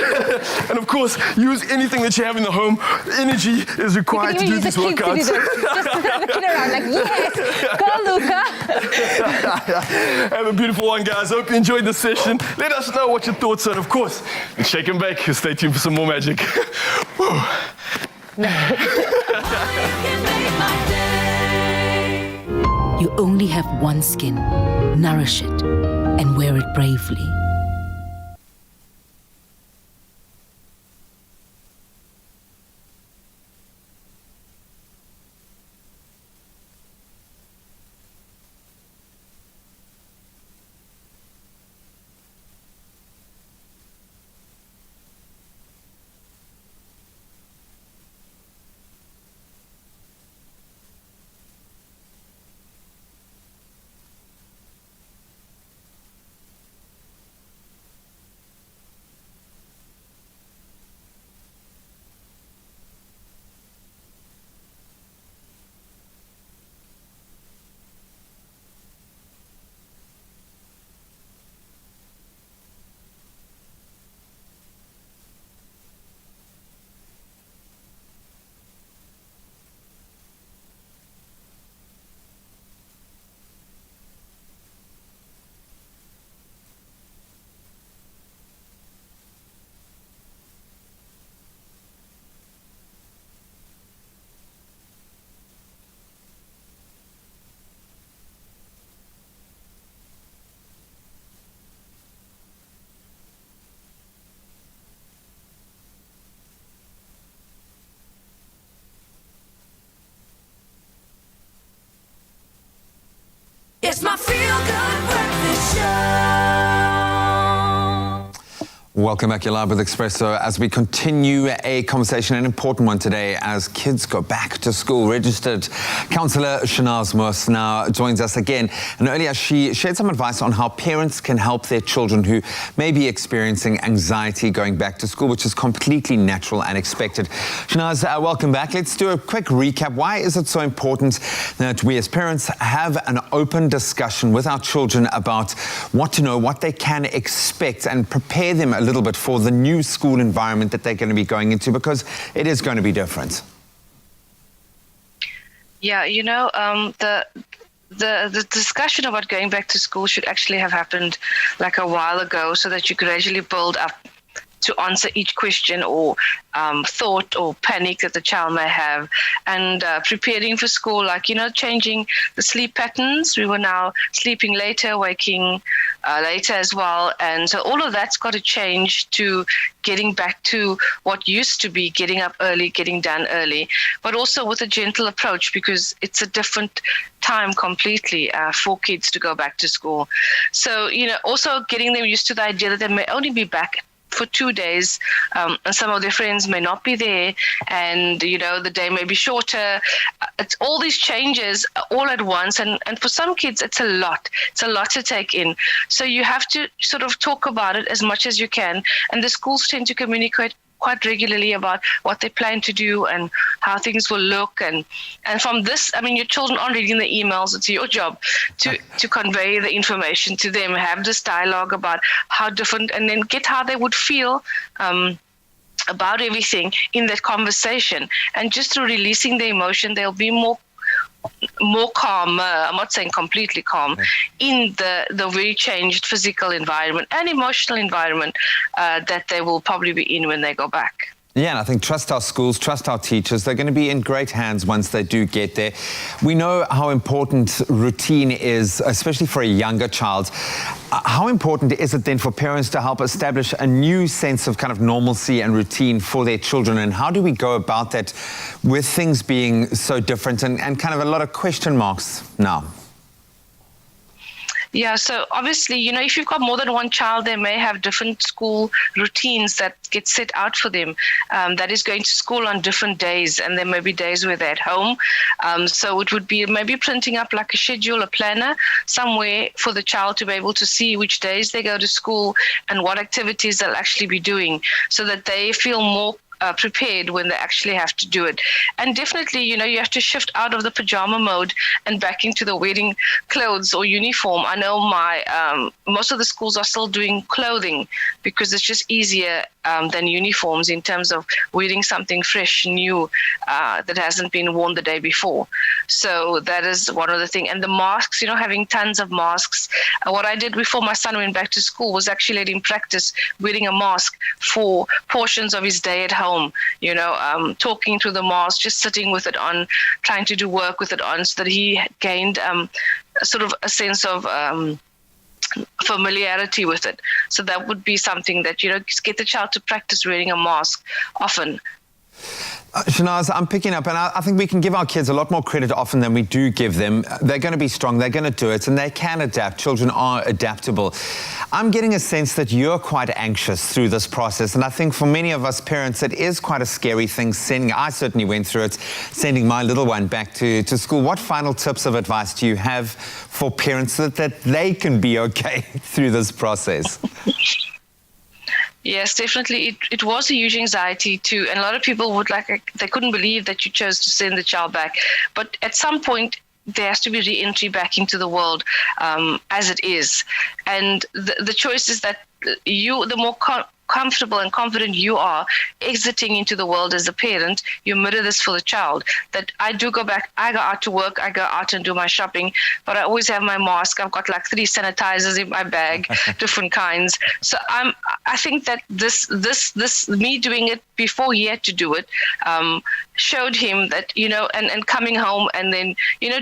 And of course, use anything that you have in the home. Energy is required to do these workouts. Just looking around like, yes, go Luca. Have a beautiful one, guys. Hope you enjoyed the session. Let us know what your thoughts are. And of course, shake and bake. Stay tuned for some more magic. You only have one skin. Nourish it and wear it bravely. It's my feel-good breakfast show. Welcome back. You're live with Expresso as we continue a conversation, an important one today, as kids go back to school. Registered counsellor Shanaz Moos now joins us again. And earlier she shared some advice on how parents can help their children who may be experiencing anxiety going back to school, which is completely natural and expected. Shanaz, welcome back. Let's do a quick recap. Why is it so important that we as parents have an open discussion with our children about what to know, what they can expect, and prepare them a little bit for the new school environment that they're going to be going into, because it is going to be different? Yeah, the discussion about going back to school should actually have happened like a while ago, so that you gradually build up to answer each question or thought or panic that the child may have, and preparing for school, like, changing the sleep patterns. We were now sleeping later, waking later as well. And so all of that's got to change to getting back to what used to be getting up early, getting done early, but also with a gentle approach, because it's a different time completely for kids to go back to school. So, also getting them used to the idea that they may only be back for 2 days, and some of their friends may not be there, and the day may be shorter. It's all these changes all at once, and for some kids it's a lot to take in. So you have to sort of talk about it as much as you can, and the schools tend to communicate quite regularly about what they plan to do and how things will look. And from this, your children aren't reading the emails. It's your job to convey the information to them, have this dialogue about how different, and then get how they would feel about everything in that conversation. And just through releasing the emotion, they'll be more calm. I'm not saying completely calm, in the very changed physical environment and emotional environment that they will probably be in when they go back. Yeah, and I think trust our schools, trust our teachers. They're going to be in great hands once they do get there. We know how important routine is, especially for a younger child. How important is it then for parents to help establish a new sense of kind of normalcy and routine for their children? And how do we go about that with things being so different and kind of a lot of question marks now? Yeah, so obviously, if you've got more than one child, they may have different school routines that get set out for them. That is going to school on different days, and there may be days where they're at home. So it would be maybe printing up like a schedule, a planner, somewhere for the child to be able to see which days they go to school and what activities they'll actually be doing, so that they feel more prepared when they actually have to do it. And definitely, you have to shift out of the pajama mode and back into the wearing clothes or uniform. I know most of the schools are still doing clothing because it's just easier than uniforms in terms of wearing something fresh, new, that hasn't been worn the day before. So that is one of the things. And the masks, having tons of masks. What I did before my son went back to school was actually let him practice wearing a mask for portions of his day at home, talking through the mask, just sitting with it on, trying to do work with it on, so that he gained sort of a sense of familiarity with it. So that would be something that, just get the child to practice wearing a mask often. Shanaz, I'm picking up, and I think we can give our kids a lot more credit often than we do give them. They're going to be strong, they're going to do it, and they can adapt. Children are adaptable. I'm getting a sense that you're quite anxious through this process, and I think for many of us parents, it is quite a scary thing I certainly went through it, sending my little one back to school. What final tips of advice do you have for parents so that they can be okay through this process? Yes, definitely. It was a huge anxiety too. And a lot of people they couldn't believe that you chose to send the child back. But at some point, there has to be re-entry back into the world as it is. And the choice is that the more comfortable and confident you are exiting into the world as a parent, you mirror this for the child. That I do go back, I go out to work, I go out and do my shopping, but I always have my mask. I've got like 3 sanitizers in my bag, different kinds. So I think that this me doing it before he had to do it, showed him that, and coming home and then,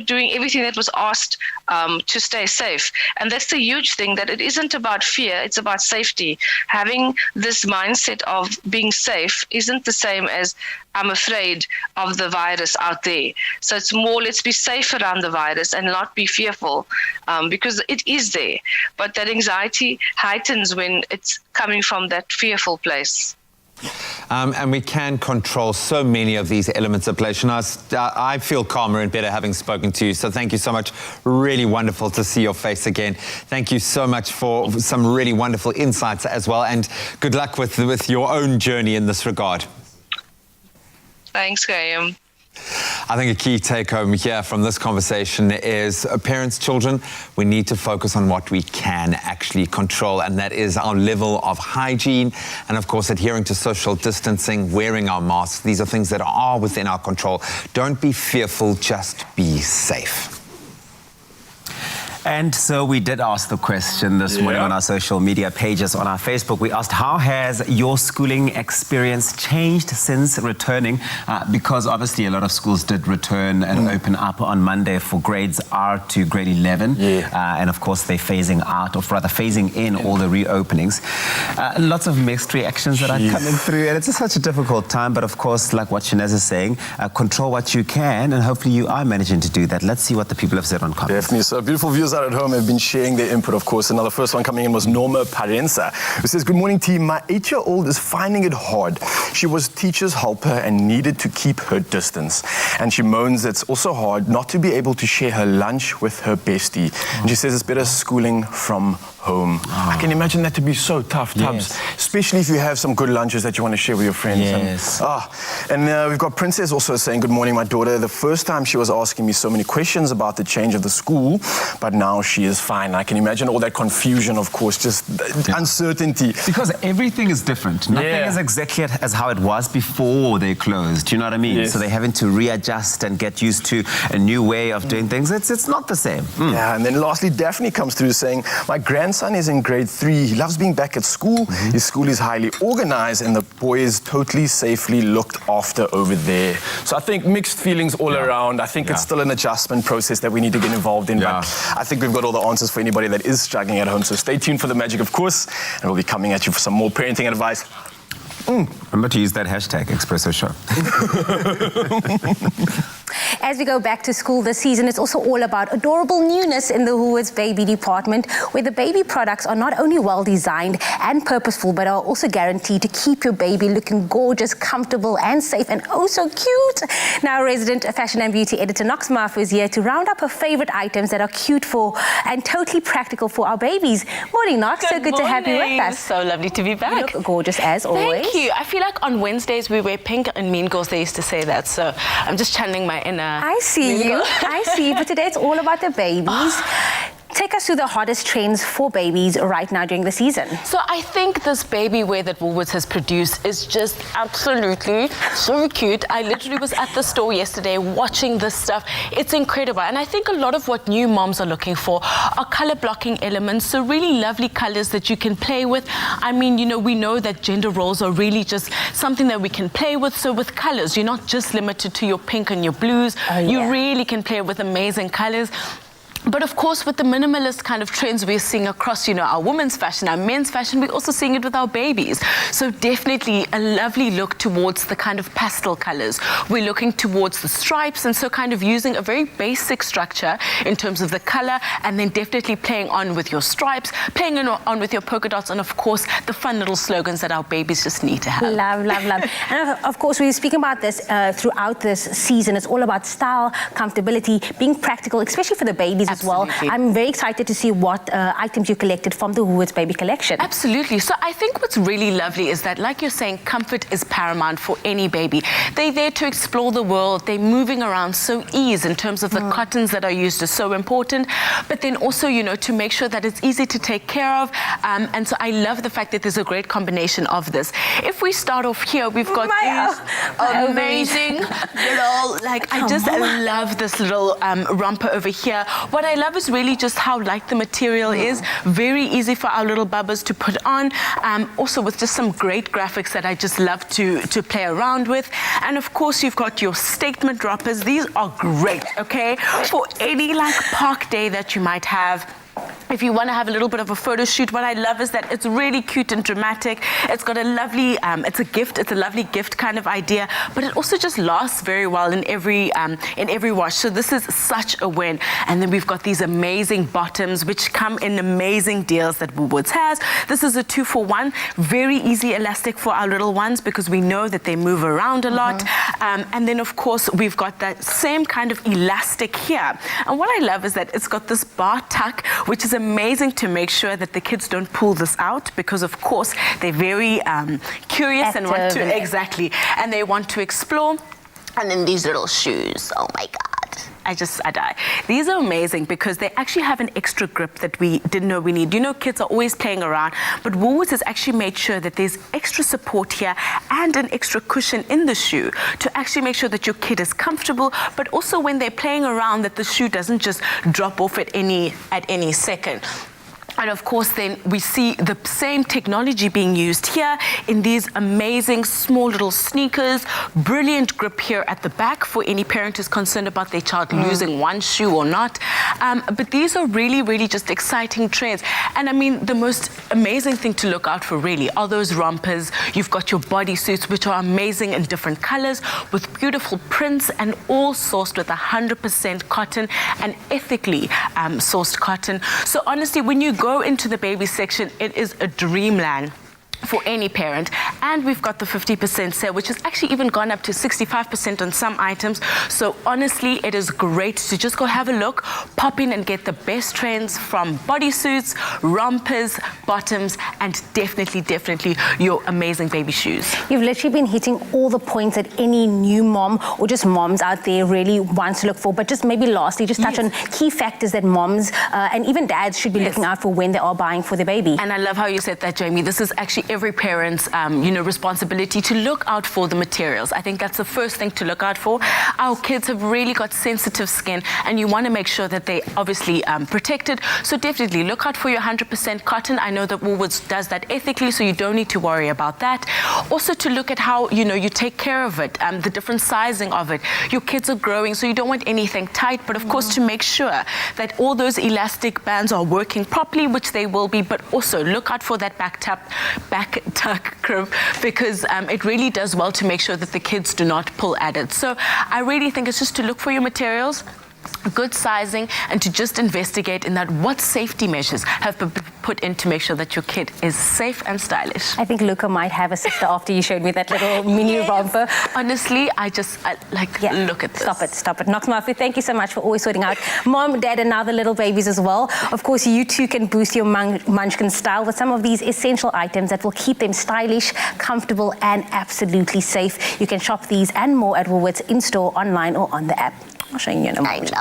doing everything that was asked to stay safe. And that's the huge thing, that it isn't about fear, it's about safety. Having this mindset of being safe isn't the same as I'm afraid of the virus out there. So it's more, let's be safe around the virus and not be fearful, because it is there. But that anxiety heightens when it's coming from that fearful place. And we can control so many of these elements of play. Shanaz, I feel calmer and better having spoken to you, so thank you so much. Really wonderful to see your face again. Thank you so much for some really wonderful insights as well, and good luck with your own journey in this regard. Thanks, Graham. I think a key take home here from this conversation is parents, children, we need to focus on what we can actually control, and that is our level of hygiene and, of course, adhering to social distancing, wearing our masks. These are things that are within our control. Don't be fearful, just be safe. And so we did ask the question this morning on our social media pages. On our Facebook, we asked, how has your schooling experience changed since returning? Because obviously a lot of schools did return and open up on Monday for grades R to grade 11. And of course, they're phasing out, or rather phasing in all the reopenings. Lots of mixed reactions that are coming through. And it's such a difficult time. But of course, like what Shanaz is saying, control what you can. And hopefully you are managing to do that. Let's see what the people have said on comments. Definitely. So beautiful viewers at home have been sharing their input, of course. Another first one coming in was Norma Parenza, who says, good morning team, my 8-year-old is finding it hard. She was teacher's helper and needed to keep her distance. And she moans it's also hard not to be able to share her lunch with her bestie. And she says it's better schooling from home. I can imagine that to be so tough, Tubbs, especially if you have some good lunches that you want to share with your friends. And we've got Princess also saying, good morning, my daughter. The first time she was asking me so many questions about the change of the school, but now she is fine. I can imagine all that confusion, of course, just uncertainty. Because everything is different. Nothing is exactly as how it was before they closed. Do you know what I mean? So they're having to readjust and get used to a new way of doing things. It's not the same. Yeah, and then lastly, Daphne comes through saying, my grandson is in grade 3. He loves being back at school. His school is highly organized and the boy is totally safely looked after over there. So I think mixed feelings all around. I think it's still an adjustment process that we need to get involved in. But I think we've got all the answers for anybody that is struggling at home. So stay tuned for the magic, of course, and we'll be coming at you for some more parenting advice. Remember to use that hashtag, Expresso Show. As we go back to school this season, it's also all about adorable newness in the Woolworths baby department, where the baby products are not only well designed and purposeful, but are also guaranteed to keep your baby looking gorgeous, comfortable and safe, and oh so cute. Now, resident fashion and beauty editor Nox Mafu is here to round up her favorite items that are cute for and totally practical for our babies. Morning, Nox. So good to have you with us. So lovely to be back. You look gorgeous as always. Thank you. I feel like on Wednesdays we wear pink, and Mean Girls, they used to say that. So I'm just channeling my inner. I see you. I see you. But today it's all about the babies. Take us through the hottest trends for babies right now during the season. So I think this baby wear that Woolworths has produced is just absolutely so cute. I literally was at the store yesterday watching this stuff. It's incredible. And I think a lot of what new moms are looking for are color blocking elements. So really lovely colors that you can play with. I mean, you know, we know that gender roles are really just something that we can play with. So with colors, you're not just limited to your pink and your blues. You really can play with amazing colors. But of course, with the minimalist kind of trends we're seeing across, you know, our women's fashion, our men's fashion, we're also seeing it with our babies. So definitely a lovely look towards the kind of pastel colors. We're looking towards the stripes, and so kind of using a very basic structure in terms of the color, and then definitely playing on with your stripes, playing on with your polka dots, and of course, the fun little slogans that our babies just need to have. Love, love, love. And of course, we're speaking about this throughout this season. It's all about style, comfortability, being practical, especially for the babies as well. I'm very excited to see what items you collected from the Woolworths Baby Collection. Absolutely. So I think what's really lovely is that, like you're saying, comfort is paramount for any baby. They're there to explore the world. They're moving around, so ease in terms of the cottons that are used is so important. But then also, you know, to make sure that it's easy to take care of. And so I love the fact that there's a great combination of this. If we start off here, we've got these amazing little, like, I just love this little romper over here. What I love is really just how light the material is. Very easy for our little bubbas to put on. Also with just some great graphics that I just love to play around with. And of course, you've got your statement droppers. These are great, okay? For any like park day that you might have. If you want to have a little bit of a photo shoot, what I love is that it's really cute and dramatic. It's got a lovely, it's a gift, it's a lovely gift kind of idea, but it also just lasts very well in every wash. So this is such a win. And then we've got these amazing bottoms, which come in amazing deals that Woolworths has. This is a 2-for-1, very easy elastic for our little ones because we know that they move around a lot. And then of course, we've got that same kind of elastic here. And what I love is that it's got this bar tuck, which is amazing to make sure that the kids don't pull this out because of course they're very curious and want to and they want to explore. And then these little shoes, oh my God. I die. These are amazing because they actually have an extra grip that we didn't know we need. You know, kids are always playing around, but Woolworths has actually made sure that there's extra support here and an extra cushion in the shoe to actually make sure that your kid is comfortable, but also when they're playing around that the shoe doesn't just drop off at any second. And of course, then we see the same technology being used here in these amazing small little sneakers. Brilliant grip here at the back for any parent who's concerned about their child losing one shoe or not. But these are really, really just exciting trends. And I mean, the most amazing thing to look out for really are those rompers. You've got your bodysuits, which are amazing in different colors with beautiful prints and all sourced with 100% cotton and ethically sourced cotton. So honestly, when you go into the baby section, it is a dreamland for any parent. And we've got the 50% sale, which has actually even gone up to 65% on some items. So honestly, it is great to just go have a look, pop in and get the best trends from bodysuits, rompers, bottoms, and definitely your amazing baby shoes. You've literally been hitting all the points that any new mom or just moms out there really wants to look for. But just maybe lastly, just touch on key factors that moms and even dads should be looking out for when they are buying for their baby. And I love how you said that, Jamie. This is actually every parent's responsibility to look out for the materials. I think that's the first thing to look out for. Our kids have really got sensitive skin and you want to make sure that they obviously protected. So definitely look out for your 100% cotton. I know that Woolworths does that ethically, so you don't need to worry about that. Also to look at how, you know, you take care of it, the different sizing of it. Your kids are growing, so you don't want anything tight, but of course to make sure that all those elastic bands are working properly, which they will be, but also look out for that back back tuck crib because it really does well to make sure that the kids do not pull at it. So I really think it's just to look for your materials, good sizing, and to just investigate in that what safety measures have been put in to make sure that your kid is safe and stylish. I think Luca might have a sister after you showed me that little mini romper. Honestly, look at this. Stop it. Knox Murphy, thank you so much for always sorting out mom, dad, and now the little babies as well. Of course, you too can boost your munchkin style with some of these essential items that will keep them stylish, comfortable, and absolutely safe. You can shop these and more at Woolworths in-store, online, or on the app. I'll show you in a moment.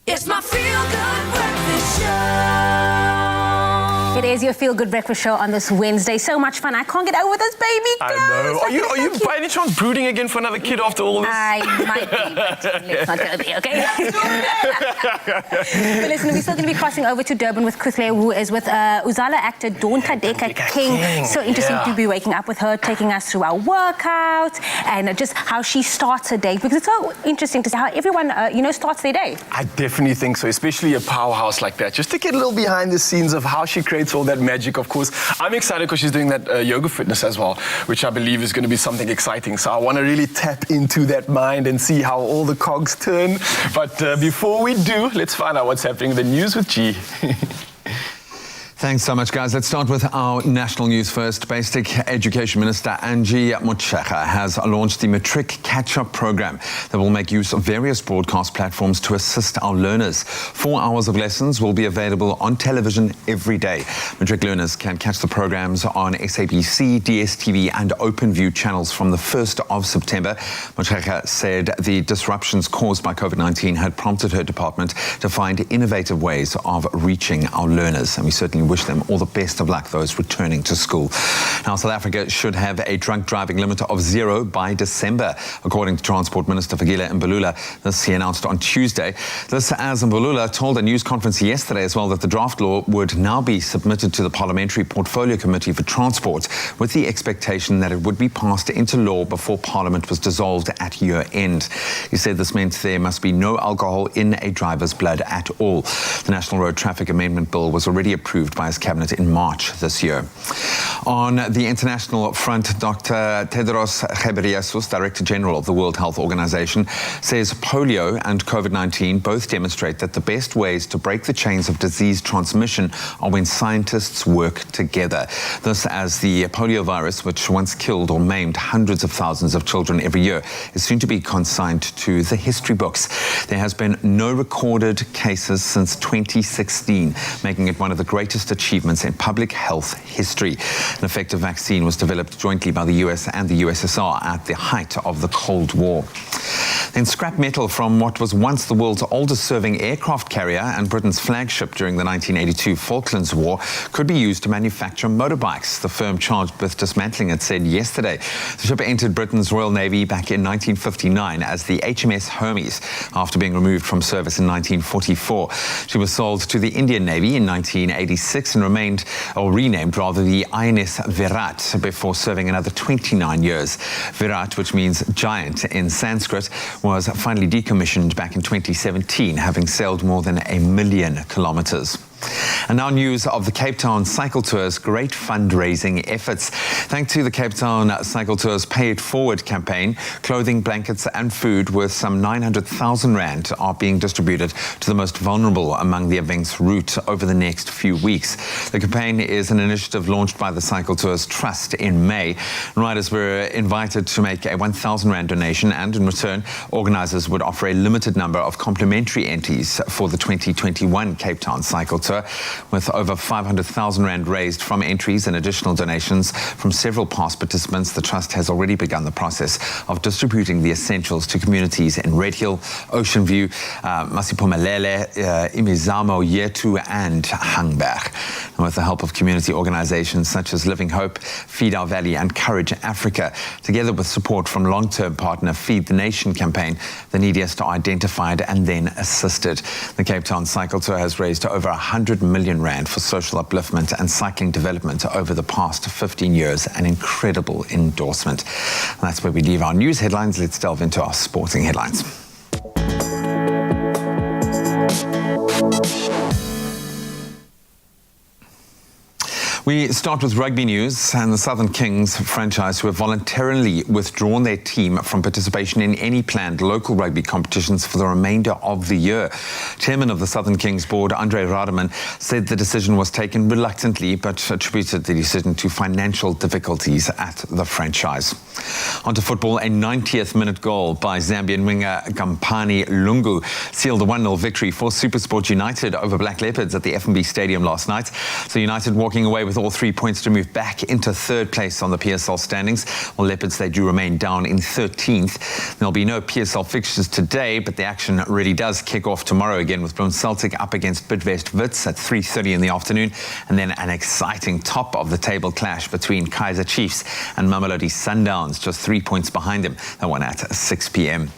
It's my feel-good breakfast show. It is your feel-good breakfast show on this Wednesday. So much fun. I can't get over this baby girl. I know. Are you by any chance brooding again for another kid after all this? I might be, but let's not go there, okay? But listen, we're still going to be crossing over to Durban with Kuhle, who is with Uzala actor Dawn Tadeka King. So interesting to be waking up with her, taking us through our workouts and just how she starts her day. Because it's so interesting to see how everyone, starts their day. I definitely think so, especially a powerhouse like that. Just to get a little behind the scenes of how she creates all that magic, of course. I'm excited because she's doing that yoga fitness as well, which I believe is going to be something exciting. So I want to really tap into that mind and see how all the cogs turn. But before we do, let's find out what's happening in the news with G. Thanks so much, guys. Let's start with our national news first. Basic Education Minister Angie Motshekga has launched the Matric Catch-Up program that will make use of various broadcast platforms to assist our learners. 4 hours of lessons will be available on television every day. Matric learners can catch the programs on SABC, DSTV and OpenView channels from the 1st of September. Motshekga said the disruptions caused by COVID-19 had prompted her department to find innovative ways of reaching our learners, and we certainly wish them all the best of luck, those returning to school. Now, South Africa should have a drunk driving limit of 0 by December, according to Transport Minister Vagile Mbalula. This he announced on Tuesday. This as Mbalula told a news conference yesterday as well that the draft law would now be submitted to the Parliamentary Portfolio Committee for Transport with the expectation that it would be passed into law before Parliament was dissolved at year end. He said this meant there must be no alcohol in a driver's blood at all. The National Road Traffic Amendment Bill was already approved by his cabinet in March this year. On the international front, Dr. Tedros Ghebreyesus, Director General of the World Health Organization, says polio and COVID-19 both demonstrate that the best ways to break the chains of disease transmission are when scientists work together. This as the polio virus, which once killed or maimed hundreds of thousands of children every year, is soon to be consigned to the history books. There has been no recorded cases since 2016, making it one of the greatest achievements in public health history. An effective vaccine was developed jointly by the US and the USSR at the height of the Cold War. Then scrap metal from what was once the world's oldest serving aircraft carrier and Britain's flagship during the 1982 Falklands War could be used to manufacture motorbikes. The firm charged with dismantling it said yesterday. The ship entered Britain's Royal Navy back in 1959 as the HMS Hermes after being removed from service in 1944. She was sold to the Indian Navy in 1986 and renamed the INS Virat before serving another 29 years. Virat, which means giant in Sanskrit, was finally decommissioned back in 2017, having sailed more than 1 million kilometers. And now news of the Cape Town Cycle Tour's great fundraising efforts. Thanks to the Cape Town Cycle Tour's Pay It Forward campaign, clothing, blankets and food worth some 900,000 rand are being distributed to the most vulnerable among the event's route over the next few weeks. The campaign is an initiative launched by the Cycle Tour's Trust in May. Riders were invited to make a 1,000 rand donation, and in return, organisers would offer a limited number of complimentary entries for the 2021 Cape Town Cycle Tour. With over 500,000 rand raised from entries and additional donations from several past participants, the Trust has already begun the process of distributing the essentials to communities in Red Hill, Ocean View, Masiphumelele, Imizamo, Yetu and Hangberg. And with the help of community organisations such as Living Hope, Feed Our Valley and Courage Africa, together with support from long-term partner Feed the Nation campaign, the neediest are identified and then assisted. The Cape Town Cycle Tour has raised over 100 million rand for social upliftment and cycling development over the past 15 years, an incredible endorsement. And that's where we leave our news headlines. Let's delve into our sporting headlines. We start with rugby news, and the Southern Kings franchise, who have voluntarily withdrawn their team from participation in any planned local rugby competitions for the remainder of the year. Chairman of the Southern Kings board, Andre Rademan, said the decision was taken reluctantly, but attributed the decision to financial difficulties at the franchise. Onto football, a 90th minute goal by Zambian winger Gampani Lungu sealed a 1-0 victory for SuperSport United over Black Leopards at the FNB Stadium last night. So United walking away with all 3 points to move back into third place on the PSL standings, while Leopards, they do remain down in 13th. There'll be no PSL fixtures today, but the action really does kick off tomorrow again with Bloem Celtic up against Bidvest Wits at 3:30 in the afternoon, and then an exciting top of the table clash between Kaizer Chiefs and Mamelodi Sundowns, just 3 points behind them. That one at 6 p.m.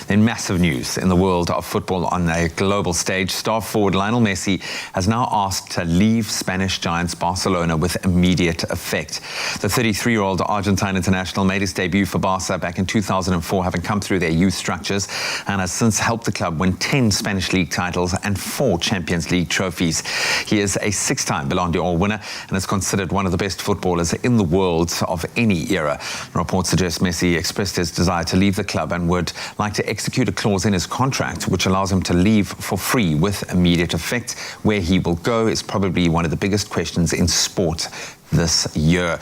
Then massive news in the world of football on a global stage. Star forward Lionel Messi has now asked to leave Spanish giants Barcelona with immediate effect. The 33-year-old Argentine international made his debut for Barca back in 2004, having come through their youth structures, and has since helped the club win 10 Spanish League titles and 4 Champions League trophies. He is a 6-time Ballon d'Or winner and is considered one of the best footballers in the world of any era. Reports suggest Messi expressed his desire to leave the club and would like to execute a clause in his contract which allows him to leave for free with immediate effect. Where he will go is probably one of the biggest questions in sport this year.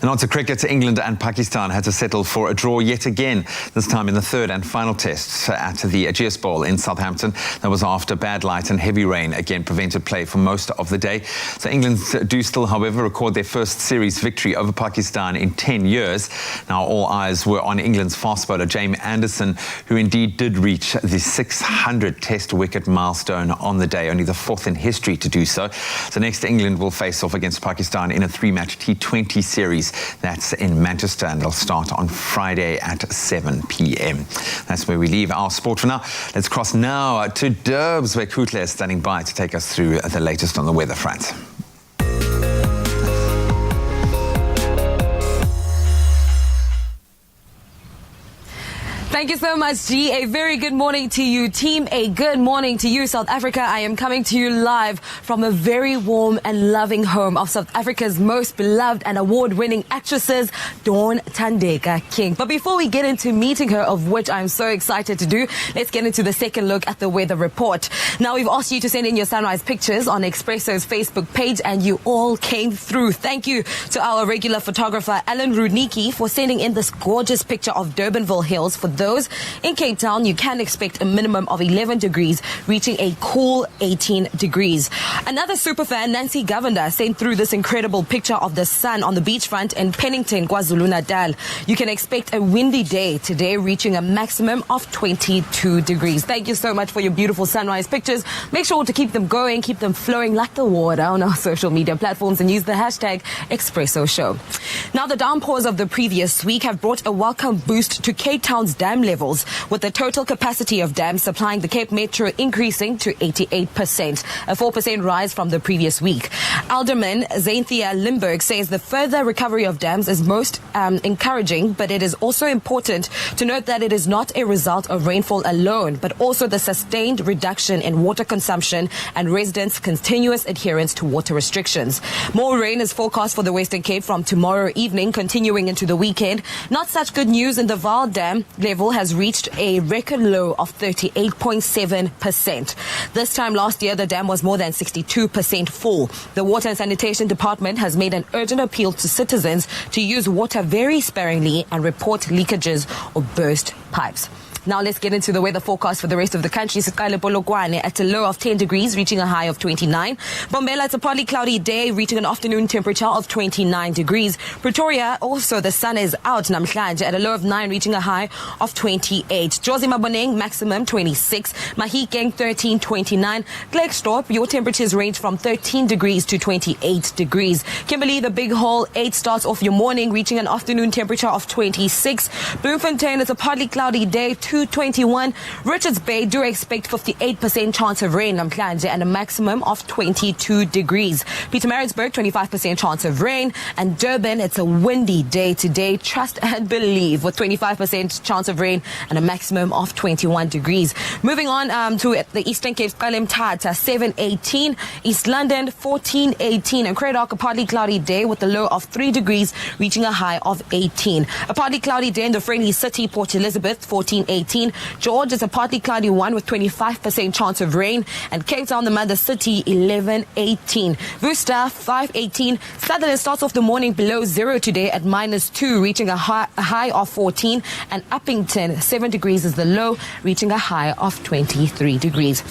And on to cricket, England and Pakistan had to settle for a draw yet again, this time in the third and final test at the Ageas Bowl in Southampton. That was after bad light and heavy rain again prevented play for most of the day. So England do still, however, record their first series victory over Pakistan in 10 years. Now all eyes were on England's fast bowler James Anderson, who indeed did reach the 600 test wicket milestone on the day, only the 4th in history to do so. So next England will face off against Pakistan in a 3-match T20 series. That's in Manchester, and they'll start on Friday at 7 p.m. That's where we leave our sport for now. Let's cross now to Durbs, where Kutle is standing by to take us through the latest on the weather front. Thank you so much, G. A very good morning to you, team. A good morning to you, South Africa. I am coming to you live from a very warm and loving home of South Africa's most beloved and award-winning actresses, Dawn Thandeka King. But before we get into meeting her, of which I'm so excited to do, let's get into the second look at the weather report. Now, we've asked you to send in your sunrise pictures on Expresso's Facebook page, and you all came through. Thank you to our regular photographer, Alan Rudnicki, for sending in this gorgeous picture of Durbanville Hills for those lows. In Cape Town, you can expect a minimum of 11 degrees, reaching a cool 18 degrees. Another superfan, Nancy Govender, sent through this incredible picture of the sun on the beachfront in Pennington, KwaZulu-Natal. You can expect a windy day today, reaching a maximum of 22 degrees. Thank you so much for your beautiful sunrise pictures. Make sure to keep them going, keep them flowing like the water on our social media platforms and use the hashtag Expresso Show. Now, the downpours of the previous week have brought a welcome boost to Cape Town's dam levels, with the total capacity of dams supplying the Cape Metro increasing to 88%, a 4% rise from the previous week. Alderman Zainthia Limburg says the further recovery of dams is most encouraging, but it is also important to note that it is not a result of rainfall alone, but also the sustained reduction in water consumption and residents' continuous adherence to water restrictions. More rain is forecast for the Western Cape from tomorrow evening, continuing into the weekend. Not such good news in the Vaal Dam. Level has reached a record low of 38.7%. This time last year, the dam was more than 62% full. The Water and Sanitation Department has made an urgent appeal to citizens to use water very sparingly and report leakages or burst pipes. Now let's get into the weather forecast for the rest of the country. Siqale Polokwane at a low of 10 degrees, reaching a high of 29. Bombela, it's a partly cloudy day, reaching an afternoon temperature of 29 degrees. Pretoria, also the sun is out namhlanje at a low of 9, reaching a high of 28. Jozi Maboneng, maximum 26. Mahikeng, 13, 29. Klerksdorp, your temperatures range from 13 degrees to 28 degrees. Kimberley, the Big Hole, 8 starts off your morning, reaching an afternoon temperature of 26. Bloemfontein, it's a partly cloudy day, 221. Richards Bay, do expect 58% chance of rain namhlanje and a maximum of 22 degrees. Pietermaritzburg, 25% chance of rain. And Durban, it's a windy day today. Trust and believe, with 25% chance of rain and a maximum of 21 degrees. Moving on to the Eastern Cape, Mthatha, 718. East London, 1418. And Cradock, a partly cloudy day with a low of 3 degrees, reaching a high of 18. A partly cloudy day in the friendly city, Port Elizabeth, 1418. George is a partly cloudy one with 25% chance of rain. And Cape Town, the mother city, 1118. Worcester, 518. Sutherland starts off the morning below zero today at -2, reaching a high of 14. And Uppington, 7 degrees is the low, reaching a high of 23 degrees.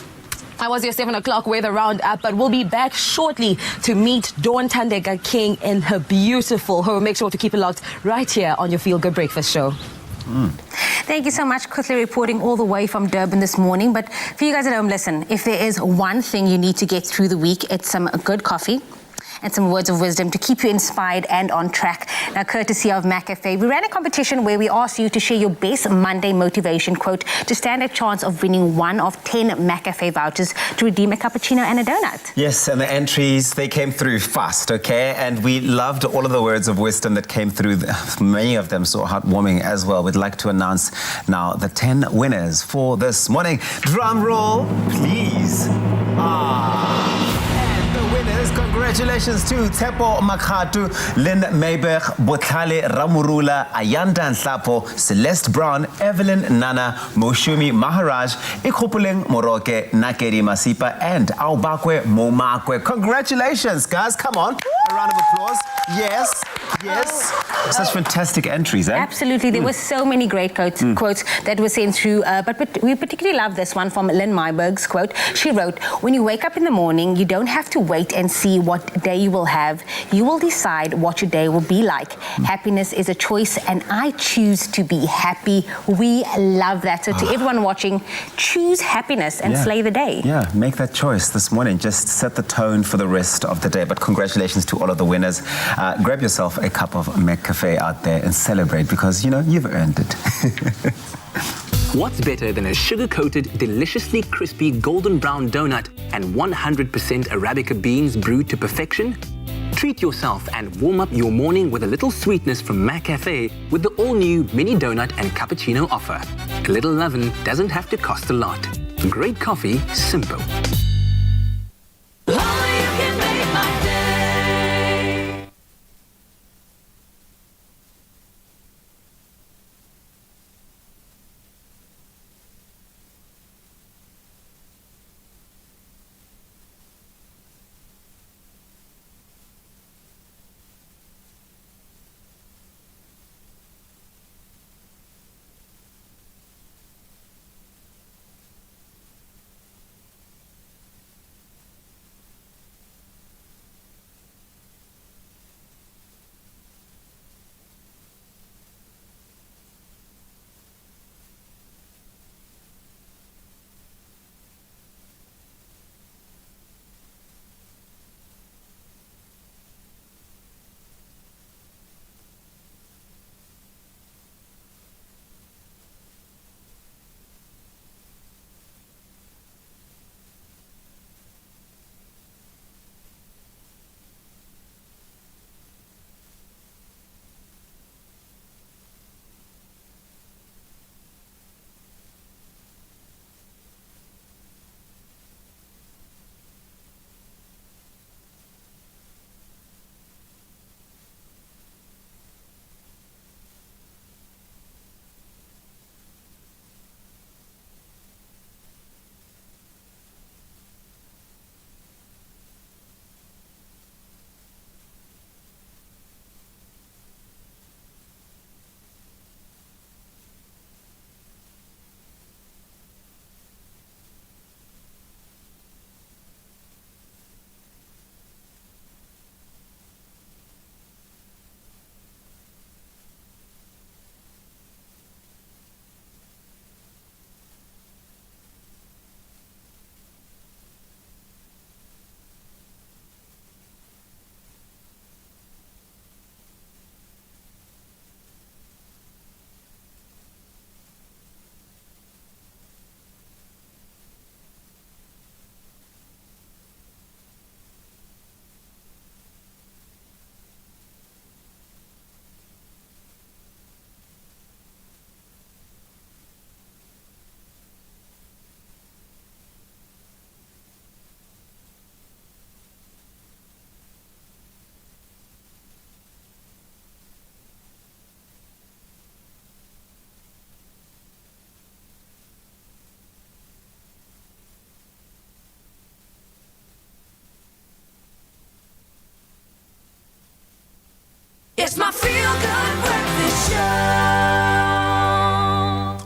I was your 7 o'clock weather roundup, but we'll be back shortly to meet Dawn Tandega King in her beautiful home. Make sure to keep it locked right here on your Feel Good Breakfast Show. Thank you so much, Kutle, reporting all the way from Durban this morning. But for you guys at home, listen, if there is one thing you need to get through the week, it's some good coffee and some words of wisdom to keep you inspired and on track. Now, courtesy of McAfee, we ran a competition where we asked you to share your best Monday motivation quote to stand a chance of winning one of 10 McAfee vouchers to redeem a cappuccino and a donut. Yes, and the entries, they came through fast, okay? And we loved all of the words of wisdom that came through, many of them so heartwarming as well. We'd like to announce now the 10 winners for this morning. Drum roll, please. Congratulations to Tepo Makhatu, Lynn Mayberg, Botlale Ramurula, Ayanda Nhlapo, Celeste Brown, Evelyn Nana, Moshumi Maharaj, Ikopuleng Moroke, Nakeri Masipa, and Aubakwe Momakwe. Congratulations, guys. Come on. A round of applause. Yes. Such fantastic entries, eh? Absolutely. There were so many great quotes that were sent through, but we particularly love this one from Lynn Mayberg's quote. She wrote, "When you wake up in the morning, you don't have to wait and see what day you will have. You will decide what your day will be like. Happiness is a choice, and I choose to be happy." We love that. So to everyone watching, choose happiness and slay the day. Yeah, make that choice this morning. Just set the tone for the rest of the day. But congratulations to all of the winners. Grab yourself a cup of McCafe out there and celebrate, because, you know, you've earned it. What's better than a sugar-coated, deliciously crispy golden brown donut and 100% Arabica beans brewed to perfection? Treat yourself and warm up your morning with a little sweetness from McCafe with the all-new mini donut and cappuccino offer. A little lovin' doesn't have to cost a lot. Great coffee, simple.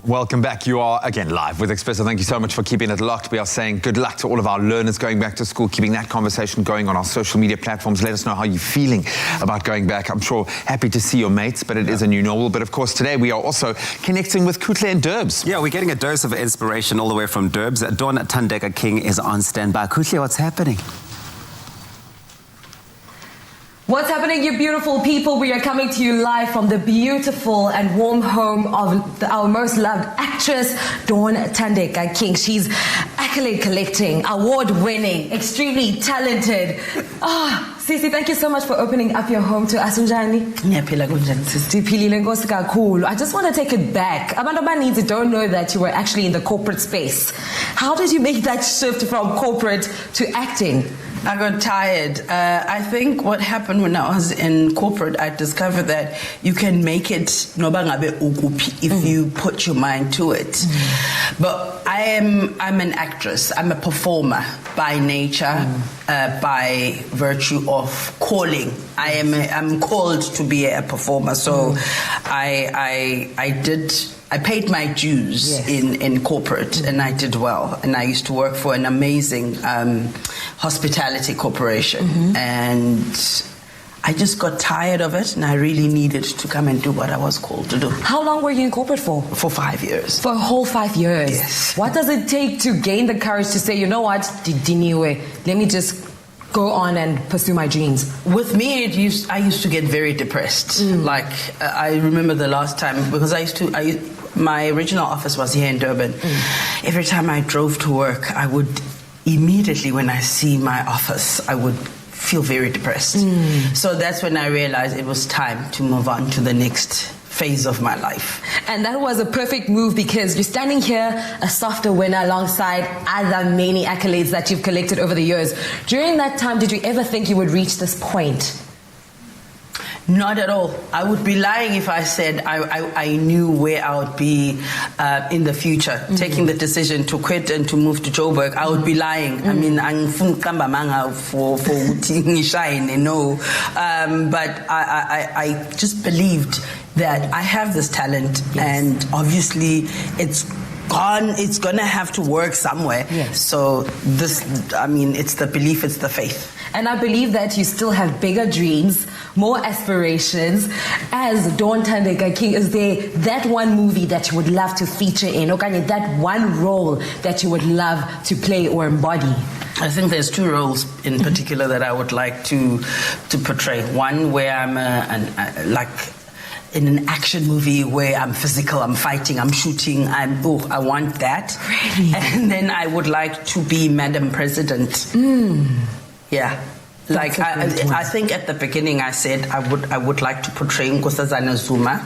Welcome back. You are again live with Expresso. Thank you so much for keeping it locked. We are saying good luck to all of our learners going back to school, keeping that conversation going on our social media platforms. Let us know how you're feeling about going back. I'm sure happy to see your mates, but it is a new normal. But of course, today we are also connecting with Kutle and Durbs. Yeah, we're getting a dose of inspiration all the way from Durbs. Dawn Tandeka King is on standby. Kutle, what's happening? What's happening, you beautiful people? We are coming to you live from the beautiful and warm home of our most loved actress, Dawn Tandeka King. She's accolade collecting, award winning, extremely talented. Sisi, thank you so much for opening up your home to us. I just want to take it back. Abantu abaninzi don't know that you were actually in the corporate space. How did you make that shift from corporate to acting? I got tired. I think what happened when I was in corporate, I discovered that you can make it if you put your mind to it. But I'm an actress. I'm a performer by nature, by virtue of calling. I'm called to be a performer. So I paid my dues in corporate, and I did well. And I used to work for an amazing hospitality corporation. And I just got tired of it, and I really needed to come and do what I was called to do. How long were you in corporate for? For 5 years. For a whole 5 years? Yes. What does it take to gain the courage to say, you know what, let me just go on and pursue my dreams? With me, I used to get very depressed. Like, I remember the last time, because my original office was here in Durban. Every time I drove to work, I would immediately, when I see my office, I would feel very depressed. So that's when I realized it was time to move on to the next phase of my life. And that was a perfect move, because you're standing here, a SAFTA winner, alongside other many accolades that you've collected over the years. During that time, did you ever think you would reach this point? Not at all. I would be lying if I said I knew where I would be in the future. Taking the decision to quit and to move to Joburg, I would be lying. I mean, I'm for shine, no. But I just believed that I have this talent, and obviously it's gonna have to work somewhere. So it's the belief, it's the faith. And I believe that you still have bigger dreams, more aspirations. As Dawn Tandeka King, is there that one movie that you would love to feature in, or that one role that you would love to play or embody? I think there's two roles in particular that I would like to portray. One where I'm in an action movie where I'm physical, I'm fighting, I'm shooting, I want that. Really? And then I would like to be Madam President. Yeah. Like I think at the beginning I said I would like to portray Nkosazana Zuma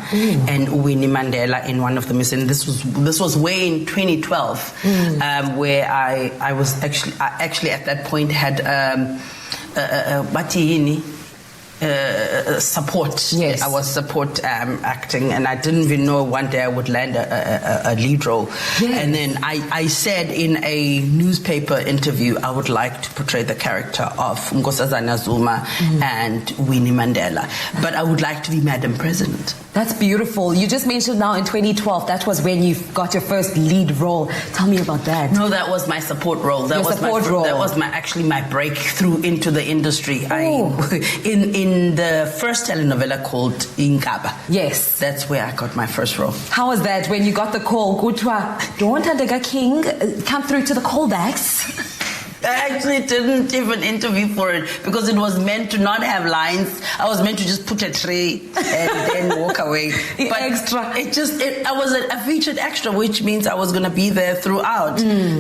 and Winnie Mandela in one of the missions. And this was way in 2012, where I was actually at that point had support. Yes. I was support acting, and I didn't even know one day I would land a lead role. Yes. And then I said in a newspaper interview I would like to portray the character of Nkosazana Zuma and Winnie Mandela, but I would like to be Madam President. That's beautiful. You just mentioned now in 2012, that was when you got your first lead role. Tell me about that. No, that was my support role. That was my breakthrough into the industry. In the first telenovela called Inkaba. Yes. That's where I got my first role. How was that when you got the call? Dawn Tandeka King, come through to the callbacks? I actually didn't even interview for it because it was meant to not have lines. I was meant to just put a tray and then walk away. But extra. I was a featured extra, which means I was going to be there throughout.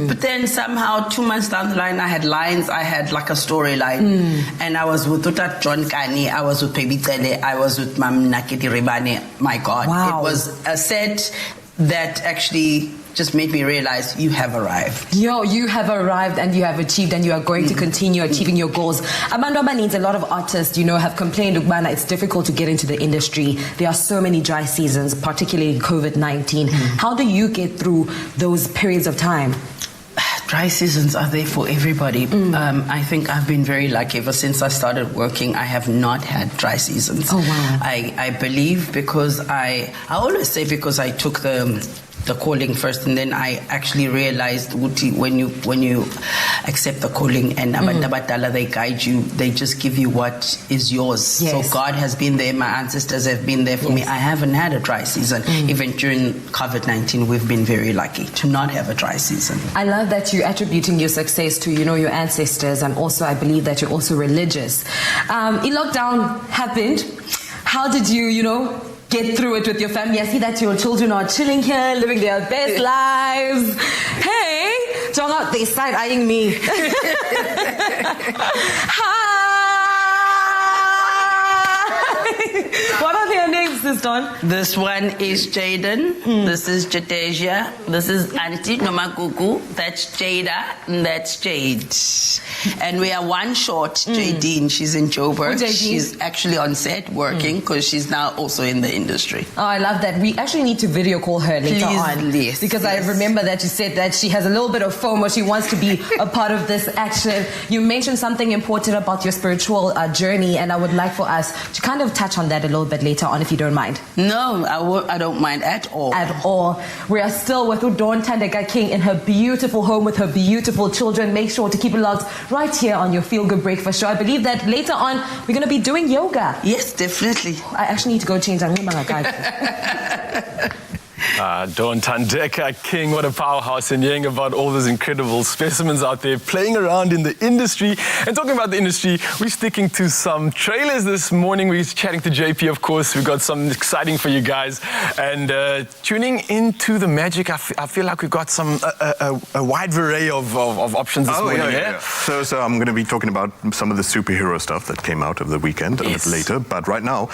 But then somehow 2 months down the line, I had lines. I had like a storyline. And I was with Uta John Kani. I was with Baby Tele. I was with Mam Nakiti Ribane. My God. Wow. It was a set that actually just made me realize you have arrived. You have arrived and you have achieved, and you are going to continue achieving your goals. Amandoma needs a lot of artists, have complained, Ubana, it's difficult to get into the industry. There are so many dry seasons, particularly COVID-19. How do you get through those periods of time? Dry seasons are there for everybody. I think I've been very lucky. Ever since I started working, I have not had dry seasons. Oh, wow. I believe because I always say because I took the the calling first, and then I actually realized when you accept the calling and abantu abadala, they guide you, they just give you what is yours. Yes. So God has been there, my ancestors have been there for me. I haven't had a dry season. Even during COVID-19, we've been very lucky to not have a dry season. I love that you're attributing your success to, your ancestors, and also I believe that you're also religious. Lockdown happened. How did you, get through it with your family? I see that your children are chilling here, living their best lives. Hey, Jonga, they side-eyeing me. Hi. What are their names, Sister? This one is Jaden. This is Jadesia. This is Auntie Nomakuku. That's Jada. And that's Jade. And we are one short, Jadine. She's in Joburg. She's actually on set working because she's now also in the industry. Oh, I love that. We actually need to video call her later on. Yes, because I remember that you said that she has a little bit of FOMO. She wants to be a part of this action. You mentioned something important about your spiritual journey, and I would like for us to kind of touch on that a little bit later on, if you don't mind. No, I don't mind at all. At all. We are still with Udon Tandega King in her beautiful home with her beautiful children. Make sure to keep it locked right here on your Feel Good Breakfast Show. I believe that later on we're going to be doing yoga. Yes, definitely. I actually need to go change. Dawn Tandeka King, what a powerhouse, and hearing about all those incredible specimens out there playing around in the industry. And talking about the industry, we're sticking to some trailers this morning. We're chatting to JP, of course. We've got something exciting for you guys. And tuning into the magic, I feel like we've got some a wide array of options this morning. Yeah. So I'm going to be talking about some of the superhero stuff that came out of the weekend a bit later. But right now,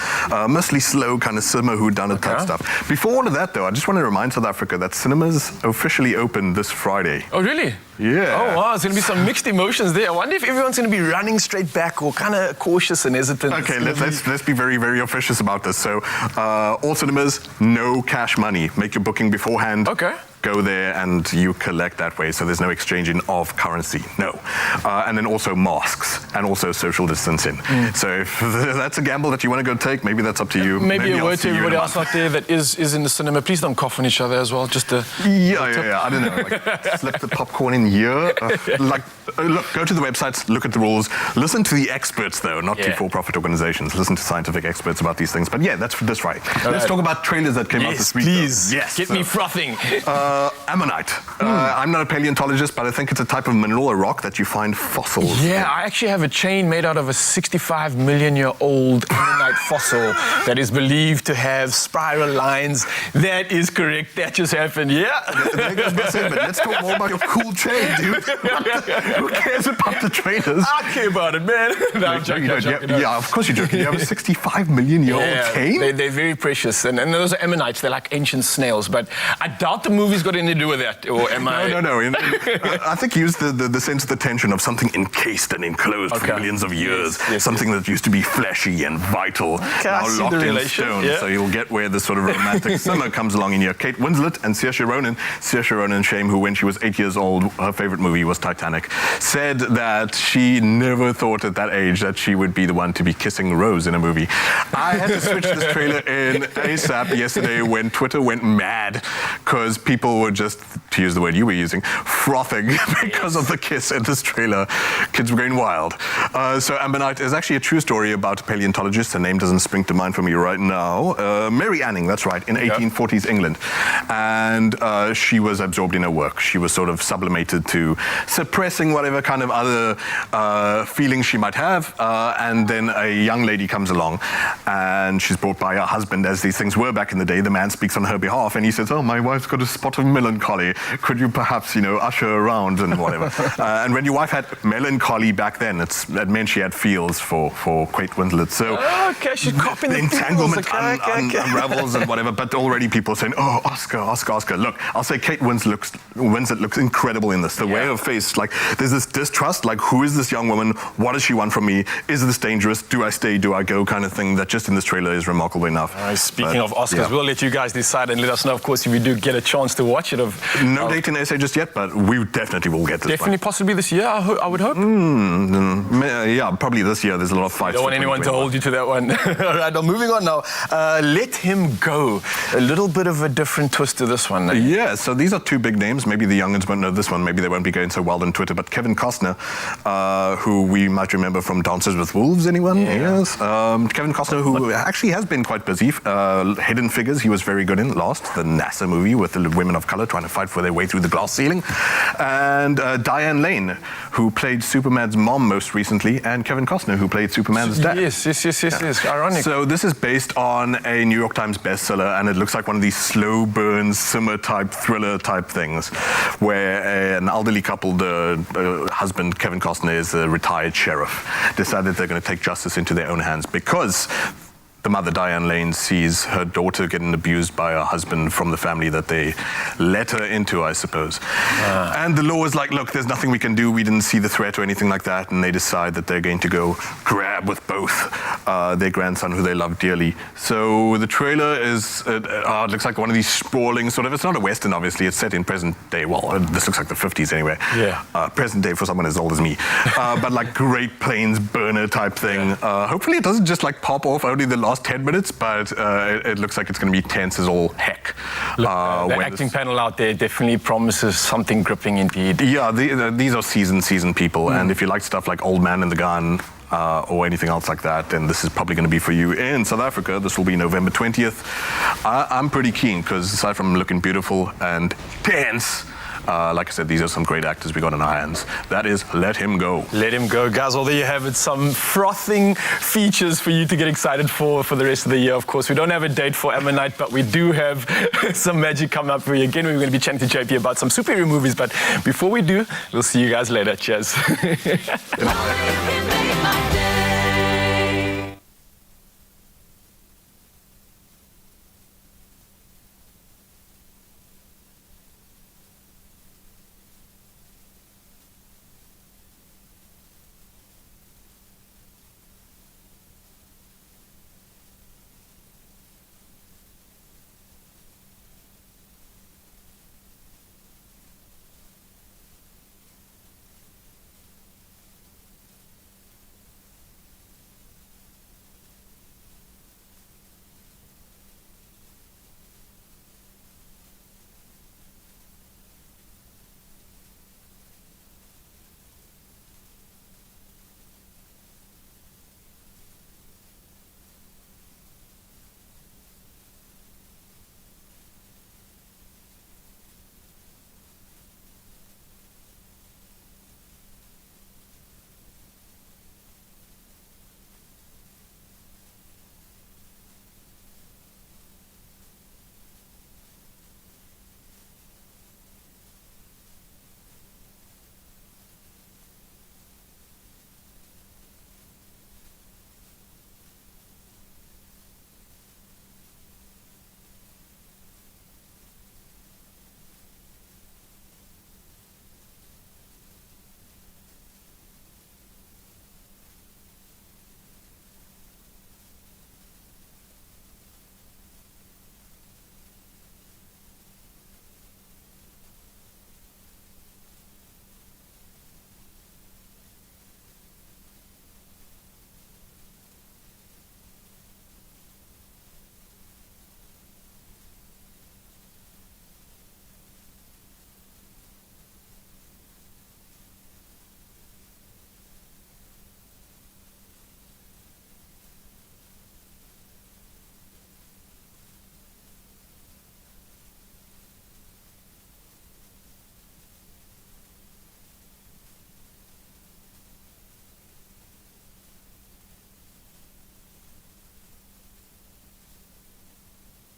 mostly slow, kind of simmer whodunit type stuff. Before all of that, though, I just want to remind South Africa that cinemas officially open this Friday. Oh, really? Yeah. Oh, wow. There's going to be some mixed emotions there. I wonder if everyone's going to be running straight back or kind of cautious and hesitant. Okay, let's be very, very officious about this. So, all cinemas, no cash money. Make your booking beforehand. Okay. Go there and you collect that way, so there's no exchanging of currency. No. And then also masks and also social distancing. So if that's a gamble that you want to go take, maybe that's up to you. Maybe a word to everybody else out there that is in the cinema. Please don't cough on each other as well. Just a yeah. I don't know. Like, slip the popcorn in here. Look, go to the websites, look at the rules. Listen to the experts, though, not to for-profit organizations. Listen to scientific experts about these things. But yeah, that's right. Let's talk about trailers that came out this week. Please. Yes, Get me frothing. Ammonite. I'm not a paleontologist, but I think it's a type of mineral or rock that you find fossils in. I actually have a chain made out of a 65 million year old ammonite fossil that is believed to have spiral lines. That is correct. That just happened. Yeah. There goes my segment. Let's talk more about your cool chain, dude. Who cares about the trainers? I care about it, man. No, I'm joking. Yeah, of course you're joking. You have a 65 million year old chain? They're very precious. And those are ammonites. They're like ancient snails. But I doubt the movie's got anything to do with that. Or am I? No. I think use the sense of the tension of something encased and enclosed for millions of years. Something that used to be fleshy and vital, now locked in stone. So you'll get where the sort of romantic simmer comes along in here. Kate Winslet and Saoirse Ronan. Saoirse Ronan, shame, who when she was 8 years old, her favorite movie was Titanic, said that she never thought at that age that she would be the one to be kissing Rose in a movie. I had to switch this trailer in ASAP yesterday when Twitter went mad because people were just, to use the word you were using, frothing because of the kiss in this trailer. Kids were going wild. So Ammonite is actually a true story about a paleontologist. Her name doesn't spring to mind for me right now. Mary Anning, that's right, in 1840s England. And she was absorbed in her work. She was sort of sublimated to suppressing whatever kind of other feelings she might have. And then a young lady comes along and she's brought by her husband, as these things were back in the day. The man speaks on her behalf and he says, "Oh, my wife's got a spot of melancholy. Could you perhaps, usher her around and whatever." And when your wife had melancholy back then, it meant she had feels for Kate Winslet. So she's copying the entanglement unravels and whatever. But already people are saying, "Oh, Oscar." Look, I'll say Kate Winslet looks incredible in this. The way her face, like, there's this distrust, like, who is this young woman? What does she want from me? Is this dangerous? Do I stay? Do I go? Kind of thing that just in this trailer is remarkable enough. Speaking of Oscars, we'll let you guys decide and let us know, of course, if you do get a chance to watch it. No date in SA just yet, but we definitely will get this Definitely, possibly this year, I would hope. Yeah, probably this year. There's a lot of fights. Don't want anyone to hold you to that one. All right, well, moving on now. Let Him Go. A little bit of a different twist to this one. Yeah, so these are two big names. Maybe the youngins won't know this one. Maybe they won't be going so wild on Twitter. But Kevin Costner, who we might remember from Dances with Wolves, anyone? Yes. Kevin Costner, who actually has been quite busy. Hidden Figures, he was very good in. Lost, the NASA movie with the women of color trying to fight for their way through the glass ceiling. And Diane Lane, who played Superman's mom most recently, and Kevin Costner, who played Superman's dad. Yes. Ironic. So this is based on a New York Times bestseller, and it looks like one of these slow burn, simmer type, thriller type things, where an elderly couple, the husband, Kevin Costner, is a retired sheriff, decided they're going to take justice into their own hands because the mother, Diane Lane, sees her daughter getting abused by her husband from the family that they let her into, I suppose. And the law is like, look, there's nothing we can do. We didn't see the threat or anything like that. And they decide that they're going to go grab with both their grandson, who they love dearly. So the trailer is, it looks like one of these sprawling sort of, it's not a Western, obviously. It's set in present day. Well, this looks like the 50s anyway. Present day for someone as old as me. But like Great Plains burner type thing. Hopefully it doesn't just like pop off only the last 10 minutes, but it looks like it's going to be tense as all heck. Look, the acting panel out there definitely promises something gripping indeed. Yeah, these are seasoned people, and if you like stuff like Old Man and the Gun, or anything else like that, then this is probably going to be for you in South Africa. This will be November 20th. I'm pretty keen, because aside from looking beautiful and tense, like I said, these are some great actors we got in our hands. That is Let Him Go. Let Him Go, guys. Well, there you have it. Some frothing features for you to get excited for the rest of the year. Of course, we don't have a date for Ammonite, but we do have some magic coming up for you. Again, we're going to be chatting to JP about some superhero movies. But before we do, we'll see you guys later. Cheers.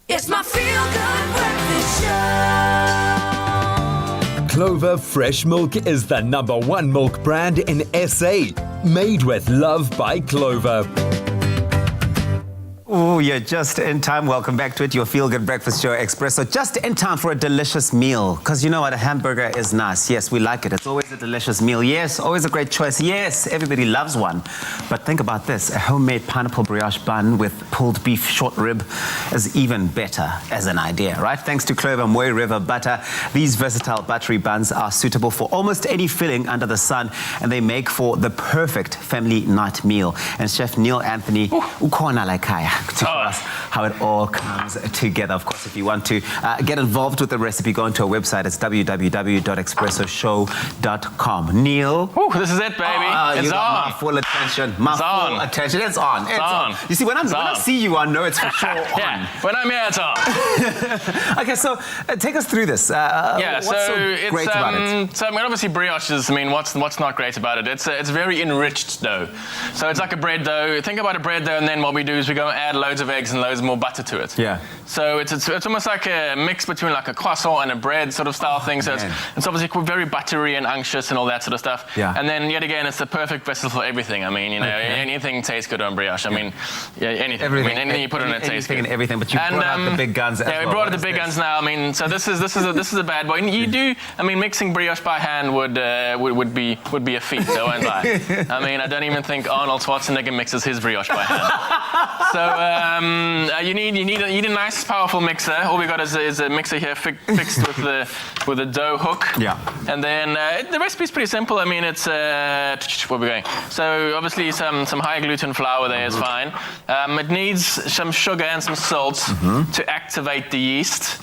It's my feel-good breakfast show. Clover Fresh Milk is the #1 milk brand in SA. Made with love by Clover. Ooh, you're just in time. Welcome back to it, your feel-good breakfast show, Expresso. Just in time for a delicious meal. Because you know what, a hamburger is nice. Yes, we like it. It's always a delicious meal. Yes, always a great choice. Yes, everybody loves one. But think about this. A homemade pineapple brioche bun with pulled beef short rib is even better as an idea, right? Thanks to Clover Moy River Butter, these versatile buttery buns are suitable for almost any filling under the sun, and they make for the perfect family night meal. And Chef Neil Anthony ukhona la ekhaya to show us how it all comes together. Of course, if you want to get involved with the recipe, go onto our website. It's www.expressoshow.com. Neil. This is it, baby. It's you got on. my full attention. My full attention. It's on. It's on. You see, when I see you, I know it's for sure on. Yeah, when I'm here, it's on. Okay, so take us through this. What's so great about it? So, I mean, obviously, brioches, I mean, what's not great about it? It's very enriched dough. So it's like a bread dough. Think about a bread dough, and then what we do is we go and add loads of eggs and loads more butter to it. Yeah. So it's almost like a mix between like a croissant and a bread sort of style thing. So it's obviously very buttery and unctuous and all that sort of stuff. Yeah. And then yet again, it's the perfect vessel for everything. I mean, you know, anything tastes good on brioche. I mean, anything. Everything. I mean, anything you put on it tastes good. And everything. But you brought out the big guns. Yeah, we brought out the big guns now. I mean, so this is a bad boy. And you do. I mean, mixing brioche by hand would be a feat. I won't lie. I mean, I don't even think Arnold Schwarzenegger mixes his brioche by hand. So you need a nice, powerful mixer. All we got is a mixer here fixed with a dough hook. Yeah. And then the recipe's pretty simple. I mean, it's where we're going. So obviously some high gluten flour there is fine. It needs some sugar and some salt to activate the yeast.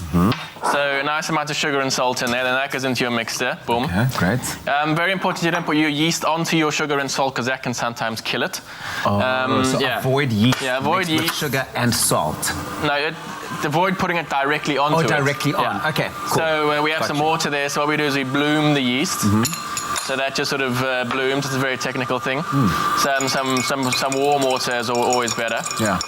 So a nice amount of sugar and salt in there, then that goes into your mixture. Boom. Okay, great. Very important you don't put your yeast onto your sugar and salt because that can sometimes kill it. Avoid yeast. Yeah, avoid yeast. With sugar and salt. No, avoid putting it directly onto it. Oh, directly on. Yeah. Okay, cool. So we have some water there. So what we do is we bloom the yeast. So that just sort of blooms. It's a very technical thing. Some warm water is always better. Yeah.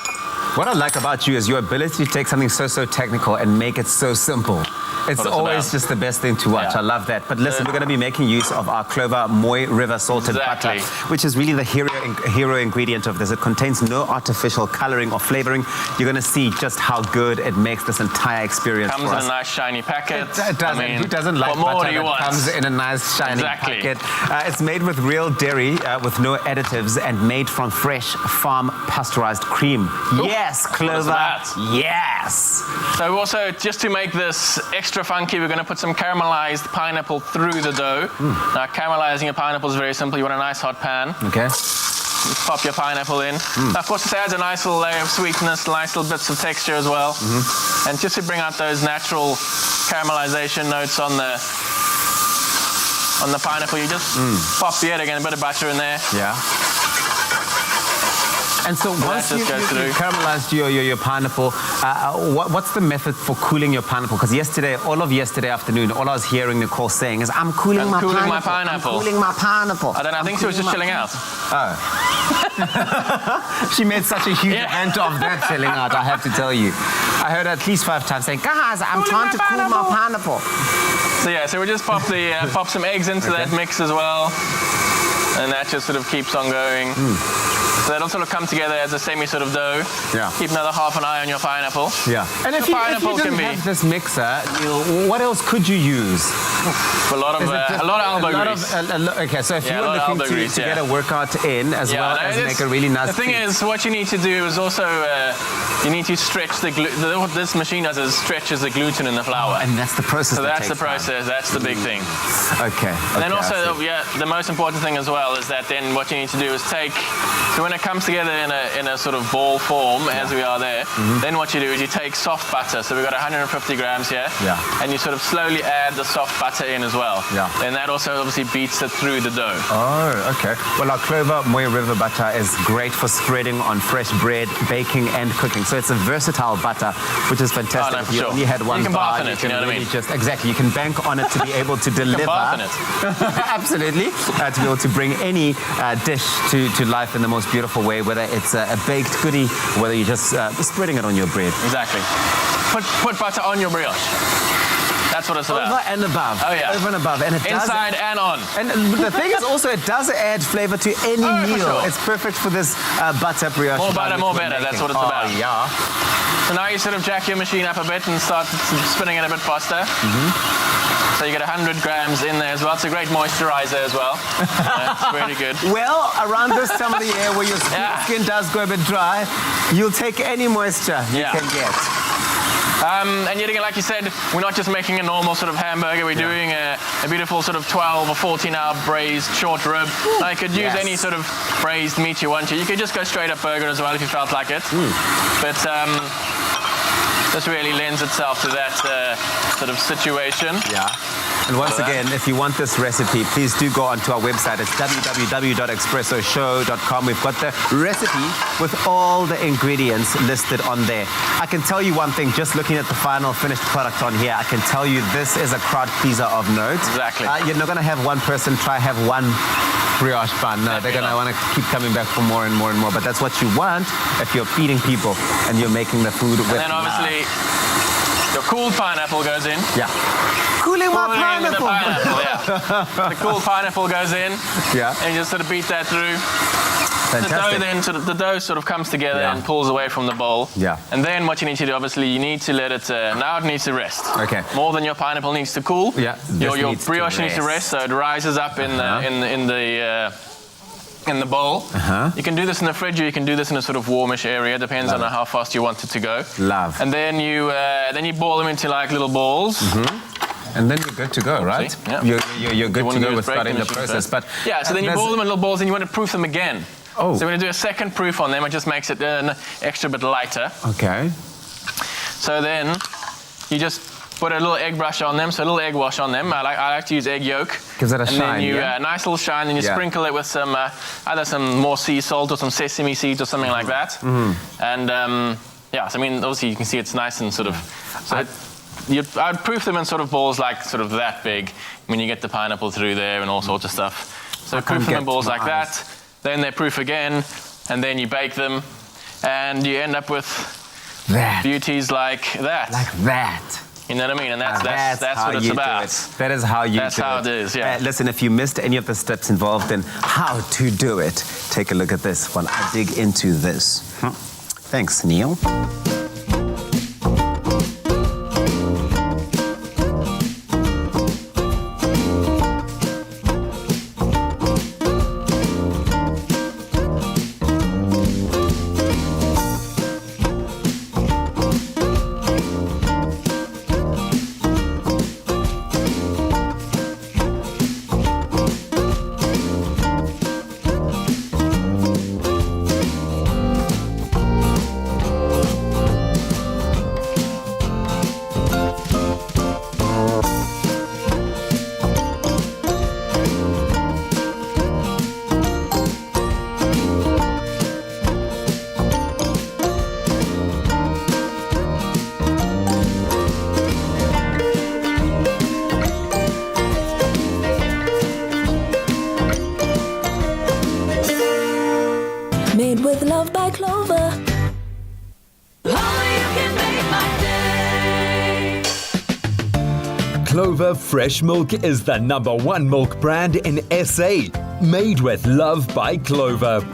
What I like about you is your ability to take something so technical and make it so simple. It's always just the best thing to watch. Yeah. I love that. But listen, we're going to be making use of our Clover Moy River salted butter, which is really the hero ingredient of this. It contains no artificial coloring or flavoring. You're going to see just how good it makes this entire experience Comes for in us. a nice shiny packet. It doesn't. I mean, who doesn't like what more butter do you that want? comes in a nice shiny packet? It's made with real dairy, with no additives, and made from fresh farm pasteurized cream. Yes, Clover. Yes. So also, just to make this extra funky, we're going to put some caramelized pineapple through the dough. Now, caramelizing a pineapple is very simple. You want a nice hot pan. Okay. You pop your pineapple in. Now, of course, this adds a nice little layer of sweetness, nice little bits of texture as well. And just to bring out those natural caramelization notes on the pineapple, you just pop yet again a bit of butter in there. Yeah. And so once you caramelized your pineapple, what's the method for cooling your pineapple? Because all of yesterday afternoon, all I was hearing Nicole saying is, I'm cooling my pineapple. I'm cooling my pineapple. I don't know, I think she was just chilling out. Oh. She made such a huge event of that chilling out, I have to tell you. I heard her at least 5 times saying, guys, I'm trying to cool my pineapple. So yeah, so we just pop some eggs into that mix as well. And that just sort of keeps on going. So that'll sort of come together as a semi sort of dough. Yeah. Keep another half an eye on your pineapple. Yeah. And if you didn't have this mixer, what else could you use? A lot of elbow grease. Okay, so if you were looking to get a workout in as well as make a really nice The thing is, what you need to do is also you need to stretch the gluten. What this machine does is stretches the gluten in the flour. And that's the process. So that's the process. That's the big thing. Okay. And then also, the most important thing as well is that then what you need to do is so when it comes together in a sort of ball form, as we are there, then what you do is you take soft butter. So we've got 150 grams here. Yeah. And you sort of slowly add the soft butter in as well. Yeah. And that also obviously beats it through the dough. Oh, okay. Well, our Clover Moy River butter is great for spreading on fresh bread, baking, and cooking. So it's a versatile butter, which is fantastic. Oh, no, for you sure. only had one You can bar, bath in it, you know what I mean? Exactly. You can bank on it to be able to deliver. You can bath in it. Absolutely. To be able to bring any dish to life in the most beautiful way, whether it's a baked goodie, whether you're just spreading it on your bread. Exactly. Put butter on your brioche. That's what it's about. Over and above. Oh, yeah. Over and above. And it does, inside and on. And the thing is also, it does add flavor to any meal. Sure. It's perfect for this butter brioche. More bun butter, which more we're better. That's making. what it's about. Yeah. So now you sort of jack your machine up a bit and start spinning it a bit faster. So you get 100 grams in there as well. It's a great moisturizer as well. It's really good. Well, around this time of the year where your skin does go a bit dry, you'll take any moisture you can get. And yet again, like you said, we're not just making a normal sort of hamburger. We're doing a beautiful sort of 12 or 14-hour braised short rib. Now, you could use any sort of braised meat you want to. You could just go straight up burger as well if you felt like it. But this really lends itself to that sort of situation. Yeah. And once again, if you want this recipe, please do go onto our website. It's www.expressoshow.com. We've got the recipe with all the ingredients listed on there. I can tell you one thing, just looking at the final finished product on here, I can tell you this is a crowd pleaser of note. Exactly. You're not going to have one person have one brioche bun. No, they're going to want to keep coming back for more and more and more. But that's what you want if you're feeding people and you're making the food with And then obviously your cooled pineapple goes in. Yeah. Cooling my pineapple. The cooled pineapple goes in. Yeah. And you just sort of beat that through. Fantastic. The dough sort of comes together and pulls away from the bowl. Yeah. And then what you need to do, obviously, you need to let it, now it needs to rest. Okay. More than your pineapple needs to cool. Yeah. Your brioche needs to rest, so it rises up in the bowl. You can do this in the fridge, or you can do this in a sort of warmish area. Depends on how fast you want it to go. Love. And then you boil them into like little balls. And then you're good to go, right? Yeah. You're good to go with starting the process. But so then you boil them in little balls and you want to proof them again. Oh. So we're going to do a second proof on them. It just makes it an extra bit lighter. Okay. So then you just put a little egg brush on them, so a little egg wash on them. I like to use egg yolk. Gives it a and shine, then you, nice little shine, and you sprinkle it with some, either some more sea salt or some sesame seeds or something like that. And so I mean, obviously you can see it's nice and sort of, I'd proof them in sort of balls like sort of that big when you get the pineapple through there and all sorts of stuff. So proof them in balls like that, then they're proof again, and then you bake them, and you end up with beauties like that. Like that. You know what I mean? And that's what it's about. That is how you do it. That's how it is, yeah. Listen, if you missed any of the steps involved in how to do it, take a look at this while I dig into this. Thanks, Neil. Made with love by Clover. Clover Fresh Milk is the #1 milk brand in SA. Made with love by Clover.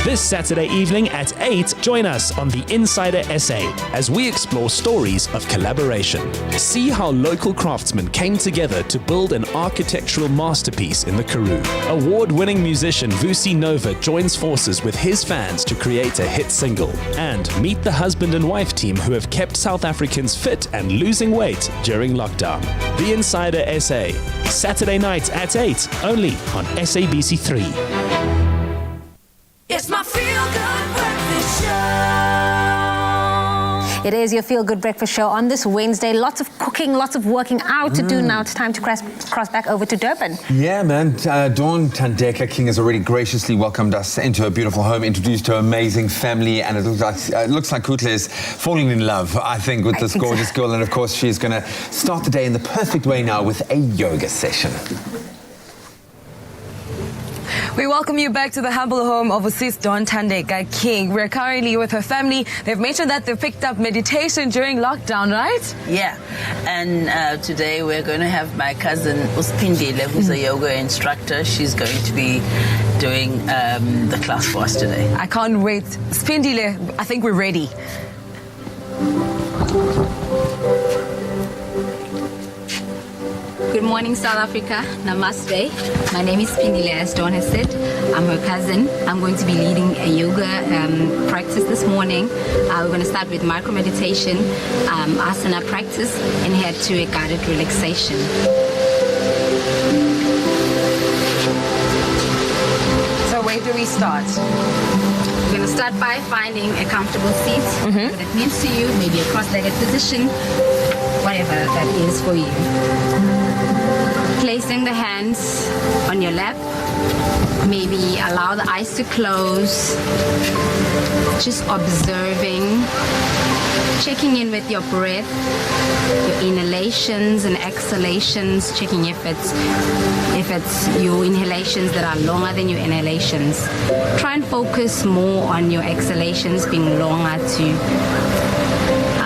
This Saturday evening at 8, join us on The Insider SA as we explore stories of collaboration. See how local craftsmen came together to build an architectural masterpiece in the Karoo. Award-winning musician Vusi Nova joins forces with his fans to create a hit single. And meet the husband and wife team who have kept South Africans fit and losing weight during lockdown. The Insider SA, Saturday night at 8, only on SABC3. It's my feel-good breakfast show. It is your Feel Good Breakfast Show on this Wednesday. Lots of cooking, lots of working out to do now. It's time to cross back over to Durban. Yeah, man. Dawn Tandeka King has already graciously welcomed us into her beautiful home, introduced her amazing family, and it looks like Kutle is falling in love, I think, with this gorgeous girl. And of course, she's going to start the day in the perfect way now with a yoga session. We welcome you back to the humble home of Sis Dawn Tandeka King. We're currently with her family. They've mentioned that they've picked up meditation during lockdown, right? Yeah, and today we're going to have my cousin Uspindile, who's a yoga instructor. She's going to be doing the class for us today. I can't wait. Spindile, I think we're ready. Good morning, South Africa. Namaste. My name is Pindile, as Dawn has said. I'm her cousin. I'm going to be leading a yoga practice this morning. We're going to start with micro meditation, asana practice, and head to a guided relaxation. So where do we start? We're going to start by finding a comfortable seat. What that means to you, maybe a cross-legged position, whatever that is for you. Placing the hands on your lap, maybe allow the eyes to close, just observing, checking in with your breath, your inhalations and exhalations, checking if it's your inhalations that are longer than your inhalations. Try and focus more on your exhalations being longer to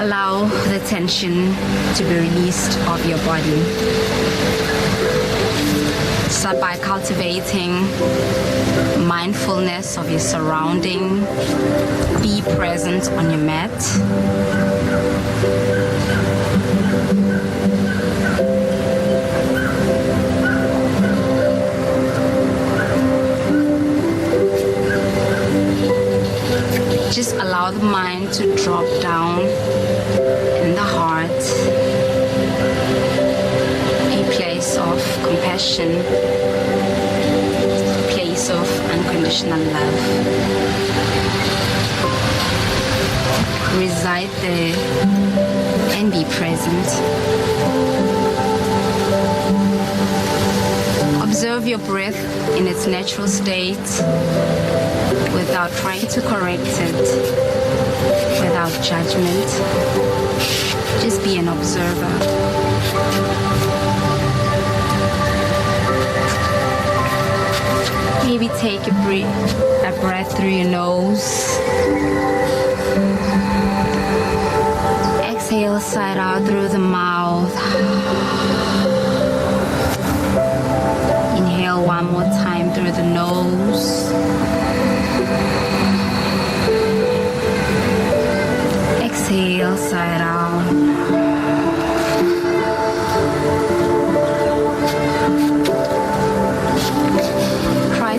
allow the tension to be released of your body. Start by cultivating mindfulness of your surrounding. Be present on your mat. Just allow the mind to drop down in the heart. Of compassion, a place of unconditional love. Reside there and be present. Observe your breath in its natural state without trying to correct it, without judgment. Just be an observer. Maybe take a breath through your nose. Exhale, side out through the mouth. Inhale one more time through the nose. Exhale, side out.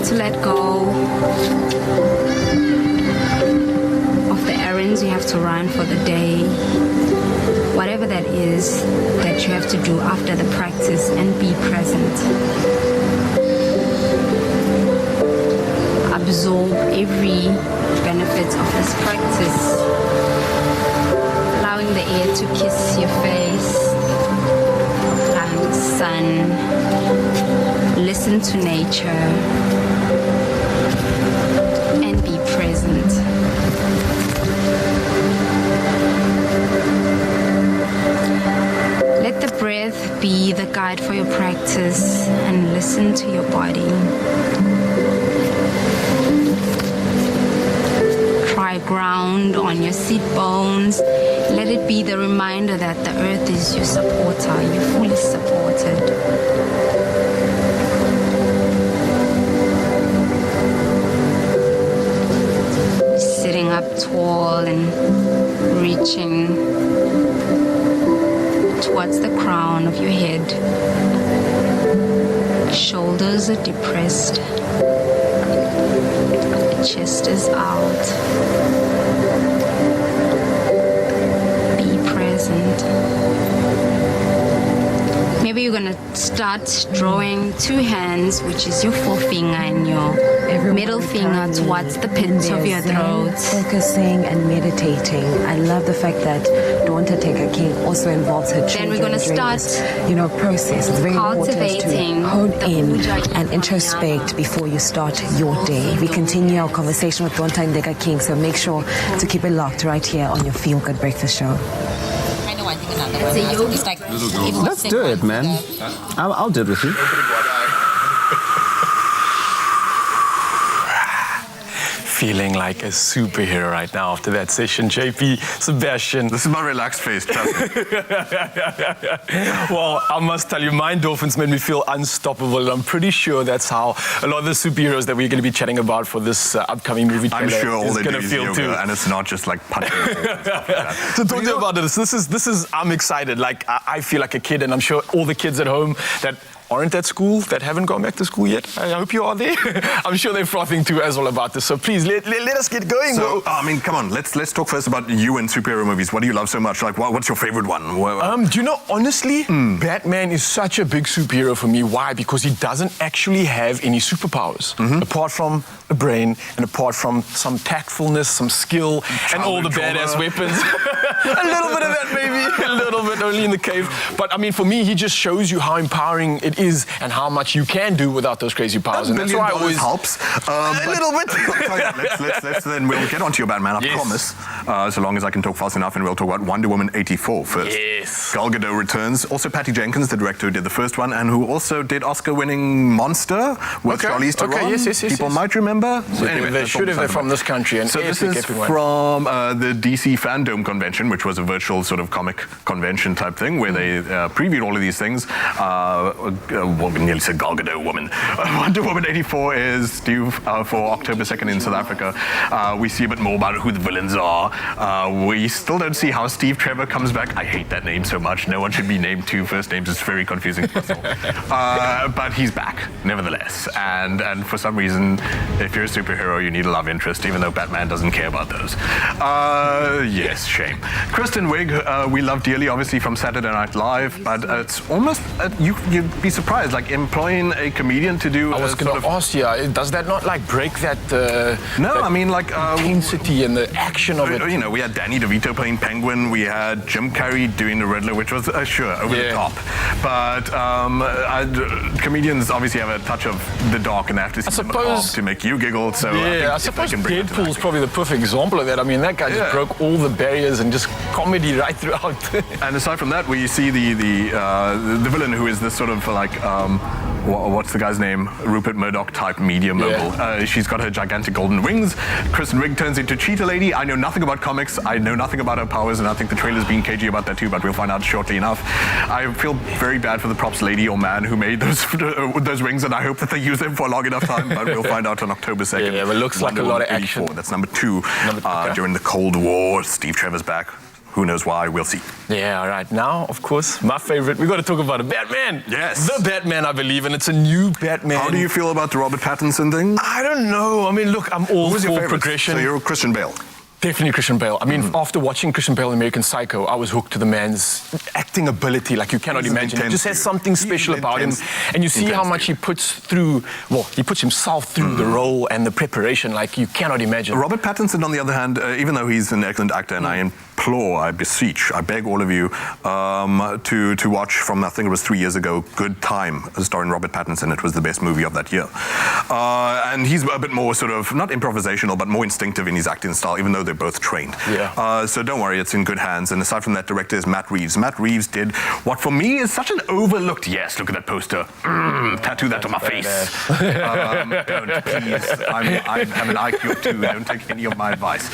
To let go of the errands you have to run for the day, whatever that is that you have to do after the practice, and be present. Absorb every benefit of this practice, allowing the air to kiss your face, allowing the sun, listen to nature, and be present. Let the breath be the guide for your practice, and listen to your body. Try ground on your seat bones. Let it be the reminder that the earth is your supporter. You're fully supported. standing up tall and reaching towards the crown of your head. Shoulders are depressed. Chest is out. Be present. Maybe you're going to start drawing two hands, which is your forefinger and your middle finger towards the pit of your throat. Focusing and meditating. I love the fact that Dawn Take King also involves her children. Then we're going to start this, process. It's very cultivating important to hone in and introspect before you start your day. We continue our conversation with Dawn Take King, so make sure to keep it locked right here on your Feel Good Breakfast Show. Let's do it, man. I'll do it with you. Feeling like a superhero right now after that session, JP, Sebastian. This is my relaxed face, trust me. Well, I must tell you, my endorphins made me feel unstoppable. And I'm pretty sure that's how a lot of the superheroes that we're going to be chatting about for this upcoming movie trailer I'm sure all is they going do to is feel yoga, too. and it's not just like punching. So talk to me about this. This is. I'm excited. Like I feel like a kid, and I'm sure all the kids at home that aren't at school, that haven't gone back to school yet, I hope you are there. I'm sure they're frothing too as well about this. So please, let us get going. So, I mean, come on, let's talk first about you and superhero movies. What do you love so much? Like, what's your favorite one? Do you know, honestly, Batman is such a big superhero for me. Why? Because he doesn't actually have any superpowers, apart from a brain and apart from some tactfulness, some skill, and all the badass weapons. A little bit of that, maybe. A little bit, only in the cave. But, I mean, for me, he just shows you how empowering it is and how much you can do without those crazy powers. $1 And that's why I always helps. a little bit. let's then we'll get onto your Batman, I promise. So long as I can talk fast enough, and we'll talk about Wonder Woman 84 first. Yes. Gal Gadot returns. Also Patty Jenkins, the director who did the first one, and who also did Oscar-winning Monster with Charlize Theron. Okay, yes. People might remember. So anyway, they should if they're from this country. And so this is from the DC Fandom Convention, which was a virtual sort of comic convention type thing, where they previewed all of these things. Nearly said Gal Gadot woman. Wonder Woman 84 is due for October 2nd in South Africa. We see a bit more about who the villains are. We still don't see how Steve Trevor comes back. I hate that name so much. No one should be named two first names. It's very confusing. But he's back, nevertheless. And for some reason, if you're a superhero, you need a love interest, even though Batman doesn't care about those. Yes, shame. Kristen Wiig, we love dearly, obviously, from Saturday Night Live, but it's almost, you'd be surprised, like employing a comedian to do. I was going to ask you, does that not like break that? No, I mean like intensity and the action of it. You know, we had Danny DeVito playing Penguin. We had Jim Carrey doing the Riddler, which was sure over the top. But comedians obviously have a touch of the dark, and they have to see them off to make you giggle. So I suppose Deadpool's probably the perfect example of that. I mean, that guy just broke all the barriers and just comedy right throughout. And aside from that, we see the villain, who is this sort of like what's the guy's name? Rupert Murdoch type media mogul. She's got her gigantic golden wings. Kristen Wiig turns into Cheetah Lady. I know nothing about comics. I know nothing about her powers, and I think the trailer's being cagey about that too, but we'll find out shortly enough. I feel very bad for the props lady or man who made those wings, and I hope that they use them for a long enough time, but we'll find out on October 2nd. Yeah, but it looks like a lot of action. That's number 2. During the Cold War, Steve Trevor's back. Who knows why? We'll see. Yeah, all right. Now, of course, my favorite. We've got to talk about a Batman. Yes. The Batman, I believe, and it's a new Batman. How do you feel about the Robert Pattinson thing? I don't know. I mean, look, I'm all Who's your for favorite? progression. So you're Christian Bale. Definitely Christian Bale. I mean, after watching Christian Bale in American Psycho, I was hooked to the man's acting ability like you cannot imagine. He just has something special about him. And you see how much he puts through, he puts himself through the role and the preparation like you cannot imagine. Robert Pattinson, on the other hand, even though he's an excellent actor, and I implore, I beseech, I beg all of you to watch from, I think it was 3 years ago, Good Time, starring Robert Pattinson. It was the best movie of that year. And he's a bit more sort of, not improvisational, but more instinctive in his acting style, even though they're both trained. So don't worry, it's in good hands. And aside from that, director is Matt Reeves. Matt Reeves did what for me is such an overlooked, yes, look at that poster, tattoo that on my face. Don't, please. I have an IQ of 2, don't take any of my advice.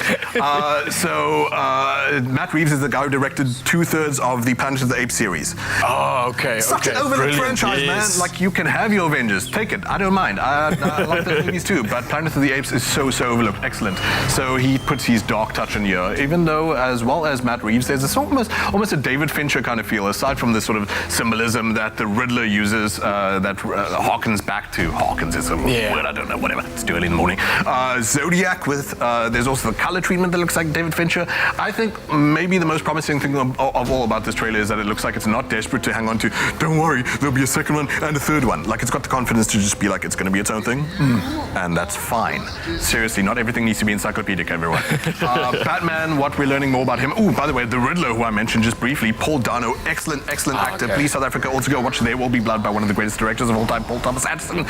Matt Reeves is the guy who directed 2/3 of the Planet of the Apes series. Oh, okay. Such an overlooked franchise, man. Like, you can have your Avengers. Take it. I don't mind. I like those movies too, but Planet of the Apes is so overlooked. Excellent. So he puts his dark touch in here, even though, as well as Matt Reeves, there's this almost a David Fincher kind of feel, aside from the sort of symbolism that the Riddler uses, that harkens back to. Harkens is a word, I don't know, whatever. It's too early in the morning. Zodiac with, there's also the color treatment that looks like David Fincher. I think maybe the most promising thing of all about this trailer is that it looks like it's not desperate to hang on to, don't worry, there'll be a second one and a third one. Like, it's got the confidence to just be like, it's going to be its own thing. And that's fine. Seriously, not everything needs to be encyclopedic, everyone. Batman, what we're learning more about him. Oh, by the way, the Riddler, who I mentioned just briefly, Paul Dano, excellent actor. Okay. Please, South Africa, also go watch There Will Be Blood by one of the greatest directors of all time, Paul Thomas Anderson.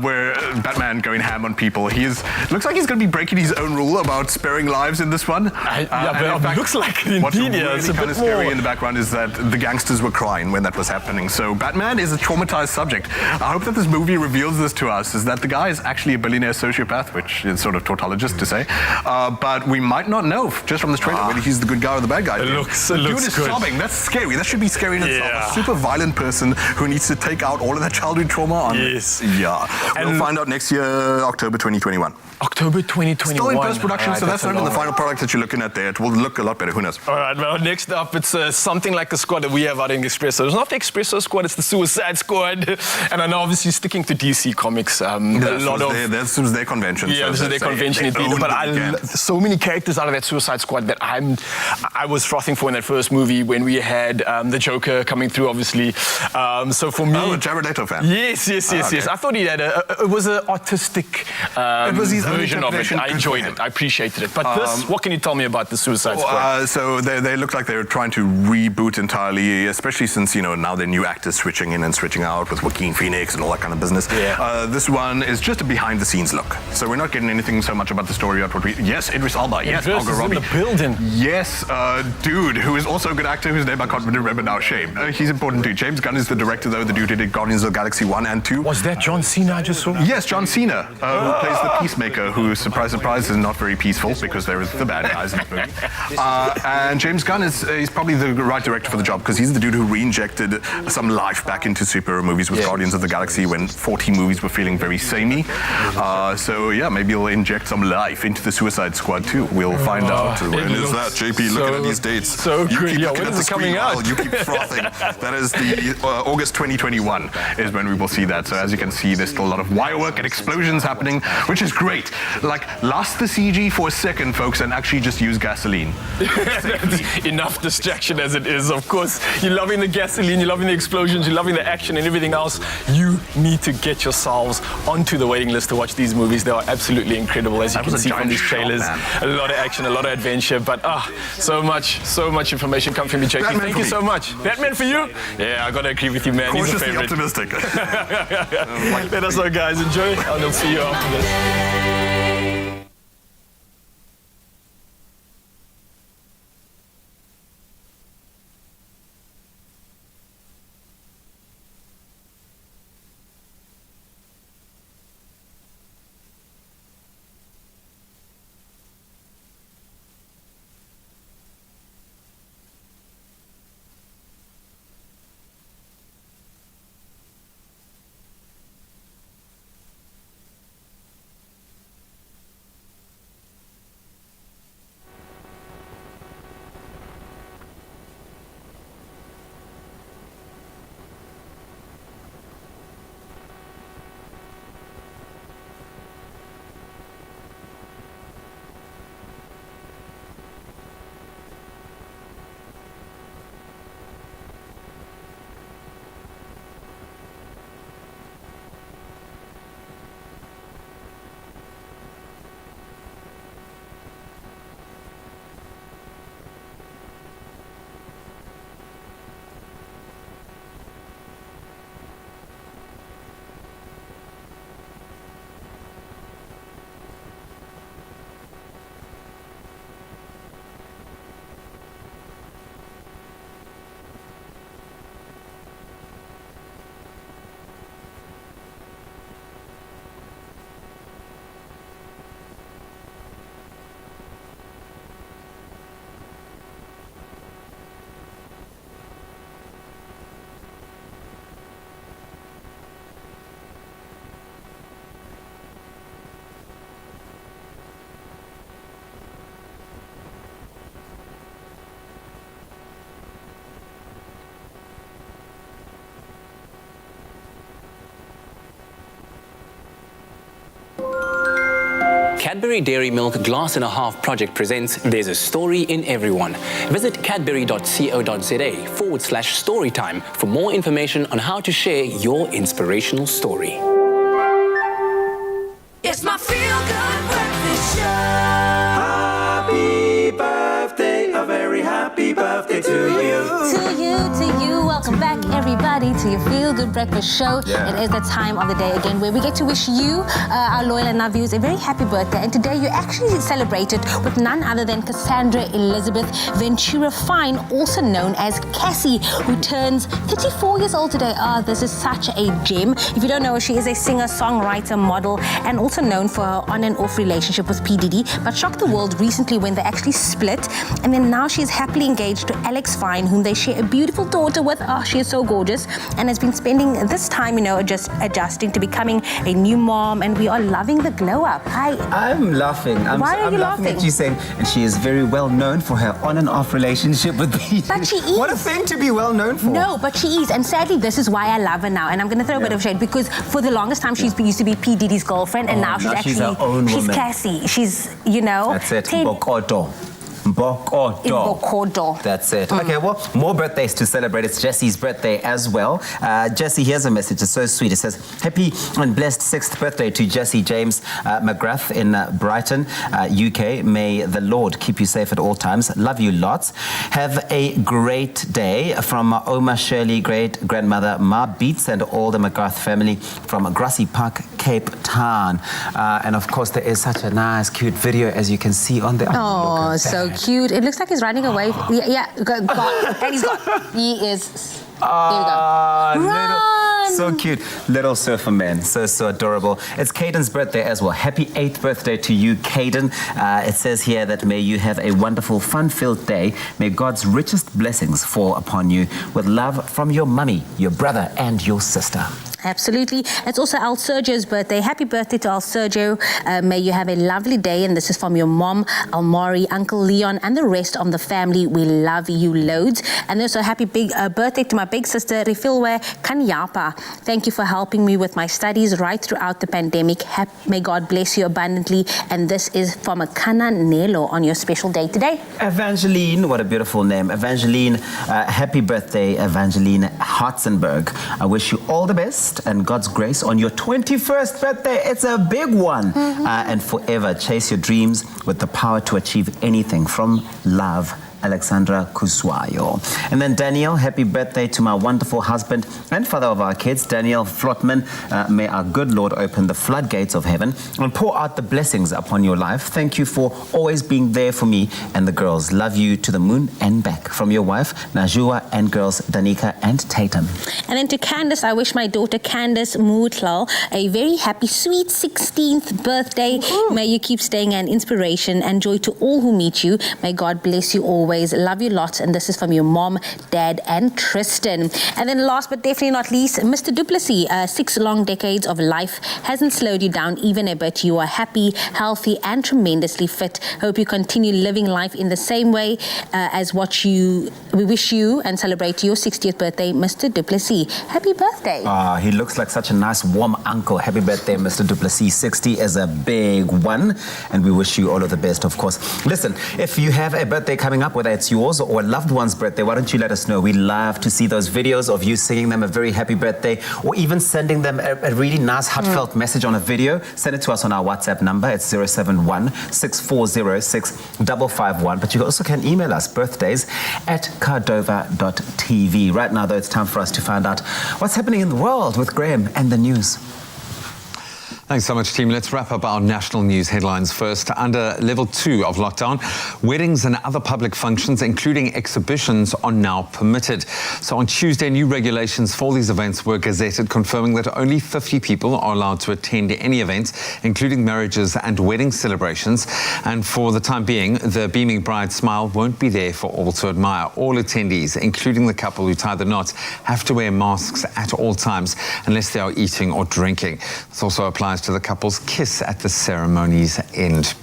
Where Batman going ham on people. Looks like he's going to be breaking his own rule about sparing lives in this one. It looks like it what's indeed. really It's a kind bit of scary more. in the background is that the gangsters were crying when that was happening. So Batman is a traumatized subject. I hope that this movie reveals this to us, is that the guy is actually a billionaire sociopath, which is sort of tautologist to say. But we might not know just from this trailer whether he's the good guy or the bad guy. It The looks dude is good. sobbing. That's scary. That should be scary in itself. Yeah. A super violent person who needs to take out all of that childhood trauma on. Yes. Yeah. We'll find out next year, October 2021. October 2021. Still in post-production, All right, so that's not even the a final product that you're looking at there. It will look a lot better. Who knows? All right, well, next up, it's something like the squad that we have out in Expresso. It's not the Expresso squad, it's the Suicide Squad. And I know, obviously, sticking to DC Comics, This was their convention. Yeah, so this is their convention indeed. But so many characters out of that Suicide Squad that I was frothing for in that first movie when we had the Joker coming through, obviously. So for me... Oh, a Jared Leto fan. Yes. I thought he had it was an artistic it was his version of it. I enjoyed it. I appreciated it. But this, what can you tell me about the Suicide Squad? So they look like they're trying to reboot entirely, especially since, now they're new actors switching in and switching out with Joaquin Phoenix and all that kind of business. Yeah. This one is just a behind-the-scenes look. So we're not getting anything so much about the story. Yes, Idris Elba. Yes, Margot Robbie. in the building. Yes, dude, who is also a good actor, whose name I can't remember now. Shame. He's important too. James Gunn is the director, though. The dude who did Guardians of the Galaxy 1 and 2. Was that John Cena I just saw? Yes, John Cena, who plays the Peacemaker, who, surprise, surprise, is not very peaceful because there is the bad guys in the movie. And James Gunn is probably the right director for the job because he's the dude who re-injected some life back into superhero movies with Guardians of the Galaxy when 40 movies were feeling very samey. So yeah, maybe he'll inject some life into the Suicide Squad too. We'll find out. When is that, JP? Looking at these dates. So you good. keep Yeah, looking when at is the it coming screen, out? Al. You keep frothing. That is the August 2021 is when we will see that. So as you can see, there's still a lot of wire work and explosions happening, which is great. Like, lost the CG for a second, folks, and actually just use gasoline. Enough distraction as it is, of course. You're loving the gasoline, you're loving the explosions, you're loving the action and everything else. You need to get yourselves onto the waiting list to watch these movies. They are absolutely incredible, as you can see from these trailers. A lot of action, a lot of adventure, but so much information coming from you, JP. Thank you so much. Batman for you? Yeah, I gotta agree with you, man. He's a Cautiously favorite. optimistic. Let us know, guys. Enjoy, and we'll see you after this. Cadbury Dairy Milk Glass and a Half project presents There's a Story in Everyone. Visit cadbury.co.za/storytime for more information on how to share your inspirational story. It's my feel-good breakfast show. Happy birthday, a very happy birthday to you. To you. Welcome back, everybody, to your Feel Good Breakfast Show. Yeah. It is the time of the day again where we get to wish you, our loyal and our viewers, a very happy birthday. And today you actually celebrated with none other than Cassandra Elizabeth Ventura Fine, also known as Cassie, who turns 34 years old today. This is such a gem. If you don't know her, she is a singer, songwriter, model, and also known for her on and off relationship with P. Diddy, but shocked the world recently when they actually split. And then now she is happily engaged to Alex Fine, whom they share a beautiful daughter with. She is so gorgeous and has been spending this time, just adjusting to becoming a new mom, and we are loving the glow up. I'm laughing. Why are you laughing at you saying, and she is very well known for her on and off relationship with P. But she is. What a thing to be well known for. No, but she is, and sadly, this is why I love her now. And I'm going to throw a bit of shade because for the longest time she's used to be P. Diddy's girlfriend, and now she's her own she's woman. Cassie. She's That's it. Bokoto. That's it. Okay, well, more birthdays to celebrate. It's Jesse's birthday as well. Jesse, here's a message. It's so sweet. It says, happy and blessed 6th birthday to Jesse James McGrath in Brighton, UK. May the Lord keep you safe at all times. Love you lots. Have a great day from Oma Shirley, great-grandmother Ma Beats, and all the McGrath family from Grassy Park, Cape Town. And of course, there is such a nice, cute video, as you can see on the... Oh, so cute. It looks like he's running away. Gone. And he's gone. He is... There we go. Run! So cute. Little surfer man. So adorable. It's Caden's birthday as well. Happy 8th birthday to you, Caden. It says here that may you have a wonderful, fun-filled day. May God's richest blessings fall upon you with love from your mummy, your brother, and your sister. Absolutely. It's also Al Sergio's birthday. Happy birthday to Al Sergio. May you have a lovely day. And this is from your mom, Almari, Uncle Leon, and the rest of the family. We love you loads. And also happy big birthday to my big sister, Rifilwe Kanyapa. Thank you for helping me with my studies right throughout the pandemic. May God bless you abundantly. And this is from a Kana Nelo on your special day today. Evangeline, what a beautiful name. Evangeline, happy birthday, Evangeline Hartzenberg. I wish you all the best and God's grace on your 21st birthday. It's a big one. And forever chase your dreams with the power to achieve anything. From love, Alexandra Kuswayo. And then Daniel, happy birthday to my wonderful husband and father of our kids, Daniel Flotman. May our good Lord open the floodgates of heaven and pour out the blessings upon your life. Thank you for always being there for me and the girls. Love you to the moon and back. From your wife, Najua, and girls, Danica and Tatum. And then to Candace, I wish my daughter Candace Mootlal a very happy, sweet 16th birthday. May you keep staying an inspiration and joy to all who meet you. May God bless you always. Love you lots. And this is from your mom, dad, and Tristan. And then last but definitely not least, Mr. Duplessis. 6 long decades of life hasn't slowed you down even a bit. You are happy, healthy, and tremendously fit. Hope you continue living life in the same way as what we wish you and celebrate your 60th birthday, Mr. Duplessis. Happy birthday. He looks like such a nice, warm uncle. Happy birthday, Mr. Duplessis. 60 is a big one, and we wish you all of the best, of course. Listen, if you have a birthday coming up, whether it's yours or a loved one's birthday, why don't you let us know? We love to see those videos of you singing them a very happy birthday, or even sending them a really nice, heartfelt message on a video. Send it to us on our WhatsApp number. It's 071-6406-551. But you also can email us, birthdays@cardova.tv. Right now, though, it's time for us to find out what's happening in the world with Graham and the news. Thanks so much, team. Let's wrap up our national news headlines first. Under level 2 of lockdown, weddings and other public functions, including exhibitions, are now permitted. So on Tuesday, new regulations for these events were gazetted, confirming that only 50 people are allowed to attend any events, including marriages and wedding celebrations. And for the time being, the beaming bride smile won't be there for all to admire. All attendees, including the couple who tie the knots, have to wear masks at all times unless they are eating or drinking. This also applies ties to the couple's kiss at the ceremony's end.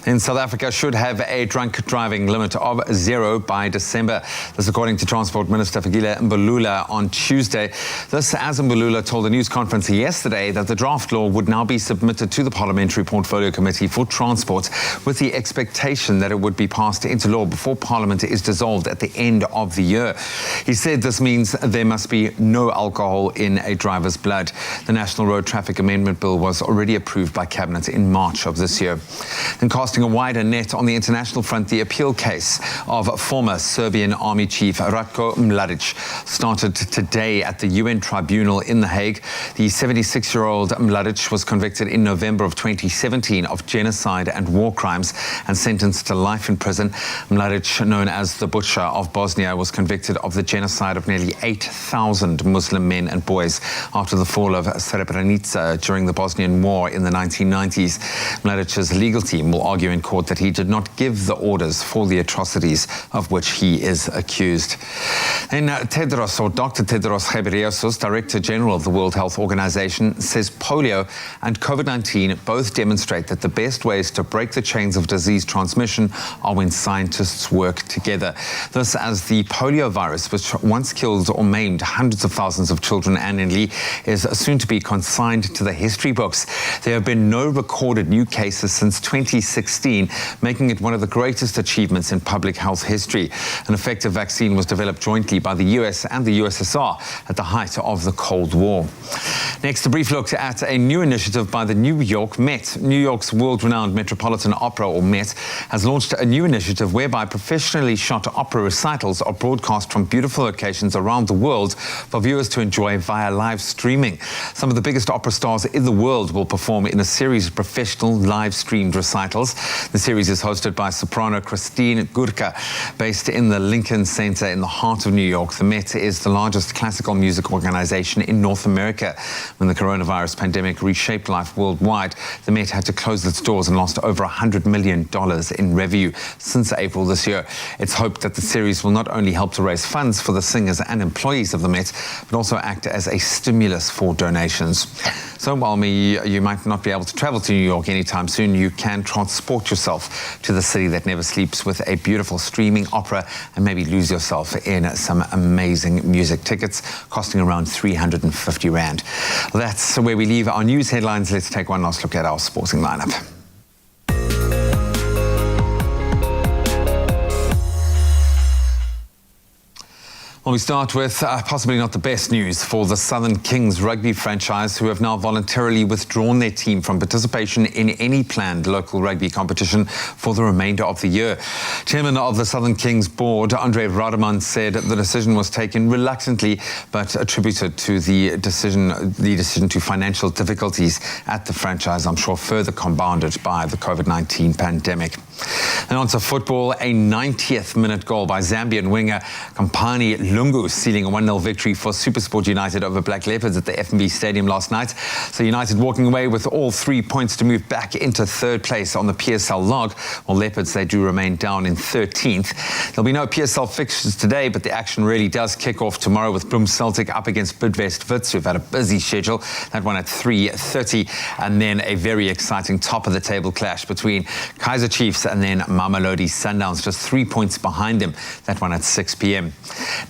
In South Africa should have a drunk driving limit of 0 by December. This according to Transport Minister Fikile Mbalula on Tuesday. This as Mbalula told a news conference yesterday that the draft law would now be submitted to the Parliamentary Portfolio Committee for Transport with the expectation that it would be passed into law before Parliament is dissolved at the end of the year. He said this means there must be no alcohol in a driver's blood. The National Road Traffic Amendment Bill was already approved by Cabinet in March of this year. And casting a wider net on the international front, the appeal case of former Serbian Army Chief Radko Mladic started today at the UN Tribunal in The Hague. The 76-year-old Mladic was convicted in November of 2017 of genocide and war crimes and sentenced to life in prison. Mladic, known as the Butcher of Bosnia, was convicted of the genocide of nearly 8,000 Muslim men and boys after the fall of Srebrenica during the Bosnian War in the 1990s. Mladic's legal team will argue in court that he did not give the orders for the atrocities of which he is accused. And Dr. Tedros Ghebreyesus, Director General of the World Health Organization, says polio and COVID-19 both demonstrate that the best ways to break the chains of disease transmission are when scientists work together. This as the polio virus, which once killed or maimed hundreds of thousands of children annually, is soon to be consigned to the history books. There have been no recorded new cases since 2016, making it one of the greatest achievements in public health history. An effective vaccine was developed jointly by the US and the USSR at the height of the Cold War. Next, a brief look at a new initiative by the New York Met. New York's world-renowned Metropolitan Opera, or Met, has launched a new initiative whereby professionally shot opera recitals are broadcast from beautiful locations around the world for viewers to enjoy via live streaming. Some of the biggest opera stars in the world will perform in a series of professional live-streamed recitals. The series is hosted by soprano Christine Gurka, based in the Lincoln Center in the heart of New York. The Met is the largest classical music organization in North America. When the coronavirus pandemic reshaped life worldwide, the Met had to close its doors and lost over $100 million in revenue since April this year. It's hoped that the series will not only help to raise funds for the singers and employees of the Met, but also act as a stimulus for donations. So while you might not be able to travel to New York anytime soon, you can transport yourself to the city that never sleeps with a beautiful streaming opera and maybe lose yourself in some amazing music. Tickets costing around 350 Rand. That's where we leave our news headlines. Let's take one last look at our sporting lineup. Well, we start with possibly not the best news for the Southern Kings rugby franchise, who have now voluntarily withdrawn their team from participation in any planned local rugby competition for the remainder of the year. Chairman of the Southern Kings board, Andre Rademan, said the decision was taken reluctantly, but attributed to the decision to financial difficulties at the franchise, I'm sure further compounded by the COVID-19 pandemic. And on to football, a 90th minute goal by Zambian winger Kampani Lungu, sealing a 1-0 victory for SuperSport United over Black Leopards at the FNB Stadium last night. So United walking away with all 3 points to move back into third place on the PSL log, while Leopards, they do remain down in 13th. There'll be no PSL fixtures today, but the action really does kick off tomorrow with Bloem Celtic up against Bidvest Wits, who've had a busy schedule. That one at 3:30, and then a very exciting top of the table clash between Kaizer Chiefs and then Mamelodi Sundowns, just 3 points behind them. That one at 6 p.m.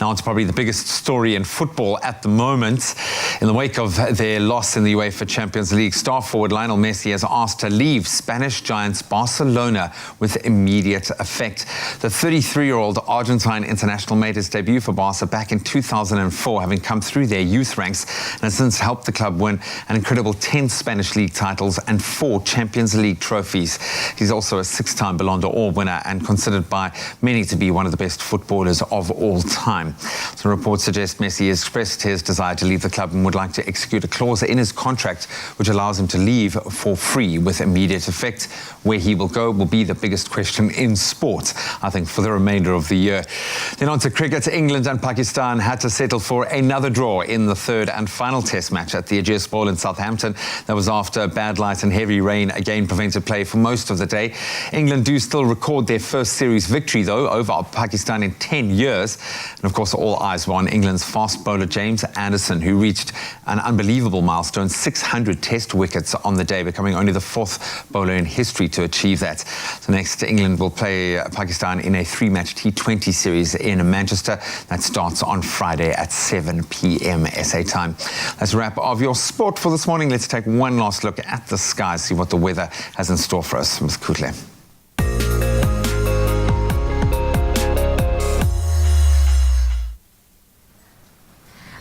Now on to probably the biggest story in football at the moment. In the wake of their loss in the UEFA Champions League, star forward Lionel Messi has asked to leave Spanish giants Barcelona with immediate effect. The 33-year-old Argentine international made his debut for Barca back in 2004, having come through their youth ranks, and has since helped the club win an incredible 10 Spanish league titles and 4 Champions League trophies. He's also a 6-time Ballon d'Or winner and considered by many to be one of the best footballers of all time. Some reports suggest Messi has expressed his desire to leave the club and would like to execute a clause in his contract which allows him to leave for free with immediate effect. Where he will go will be the biggest question in sport, I think, for the remainder of the year. Then on to cricket. England and Pakistan had to settle for another draw in the third and final test match at the Ageas Bowl in Southampton. That was after bad light and heavy rain again prevented play for most of the day. England do still record their first series victory, though, over Pakistan in 10 years. And of course, all eyes were on England's fast bowler James Anderson, who reached an unbelievable milestone, 600 test wickets on the day, becoming only the 4th bowler in history to achieve that. So next, England will play Pakistan in a 3-match T20 series in Manchester. That starts on Friday at 7 p.m. SA time. That's a wrap of your sport for this morning. Let's take one last look at the skies, see what the weather has in store for us. Ms. Kutle.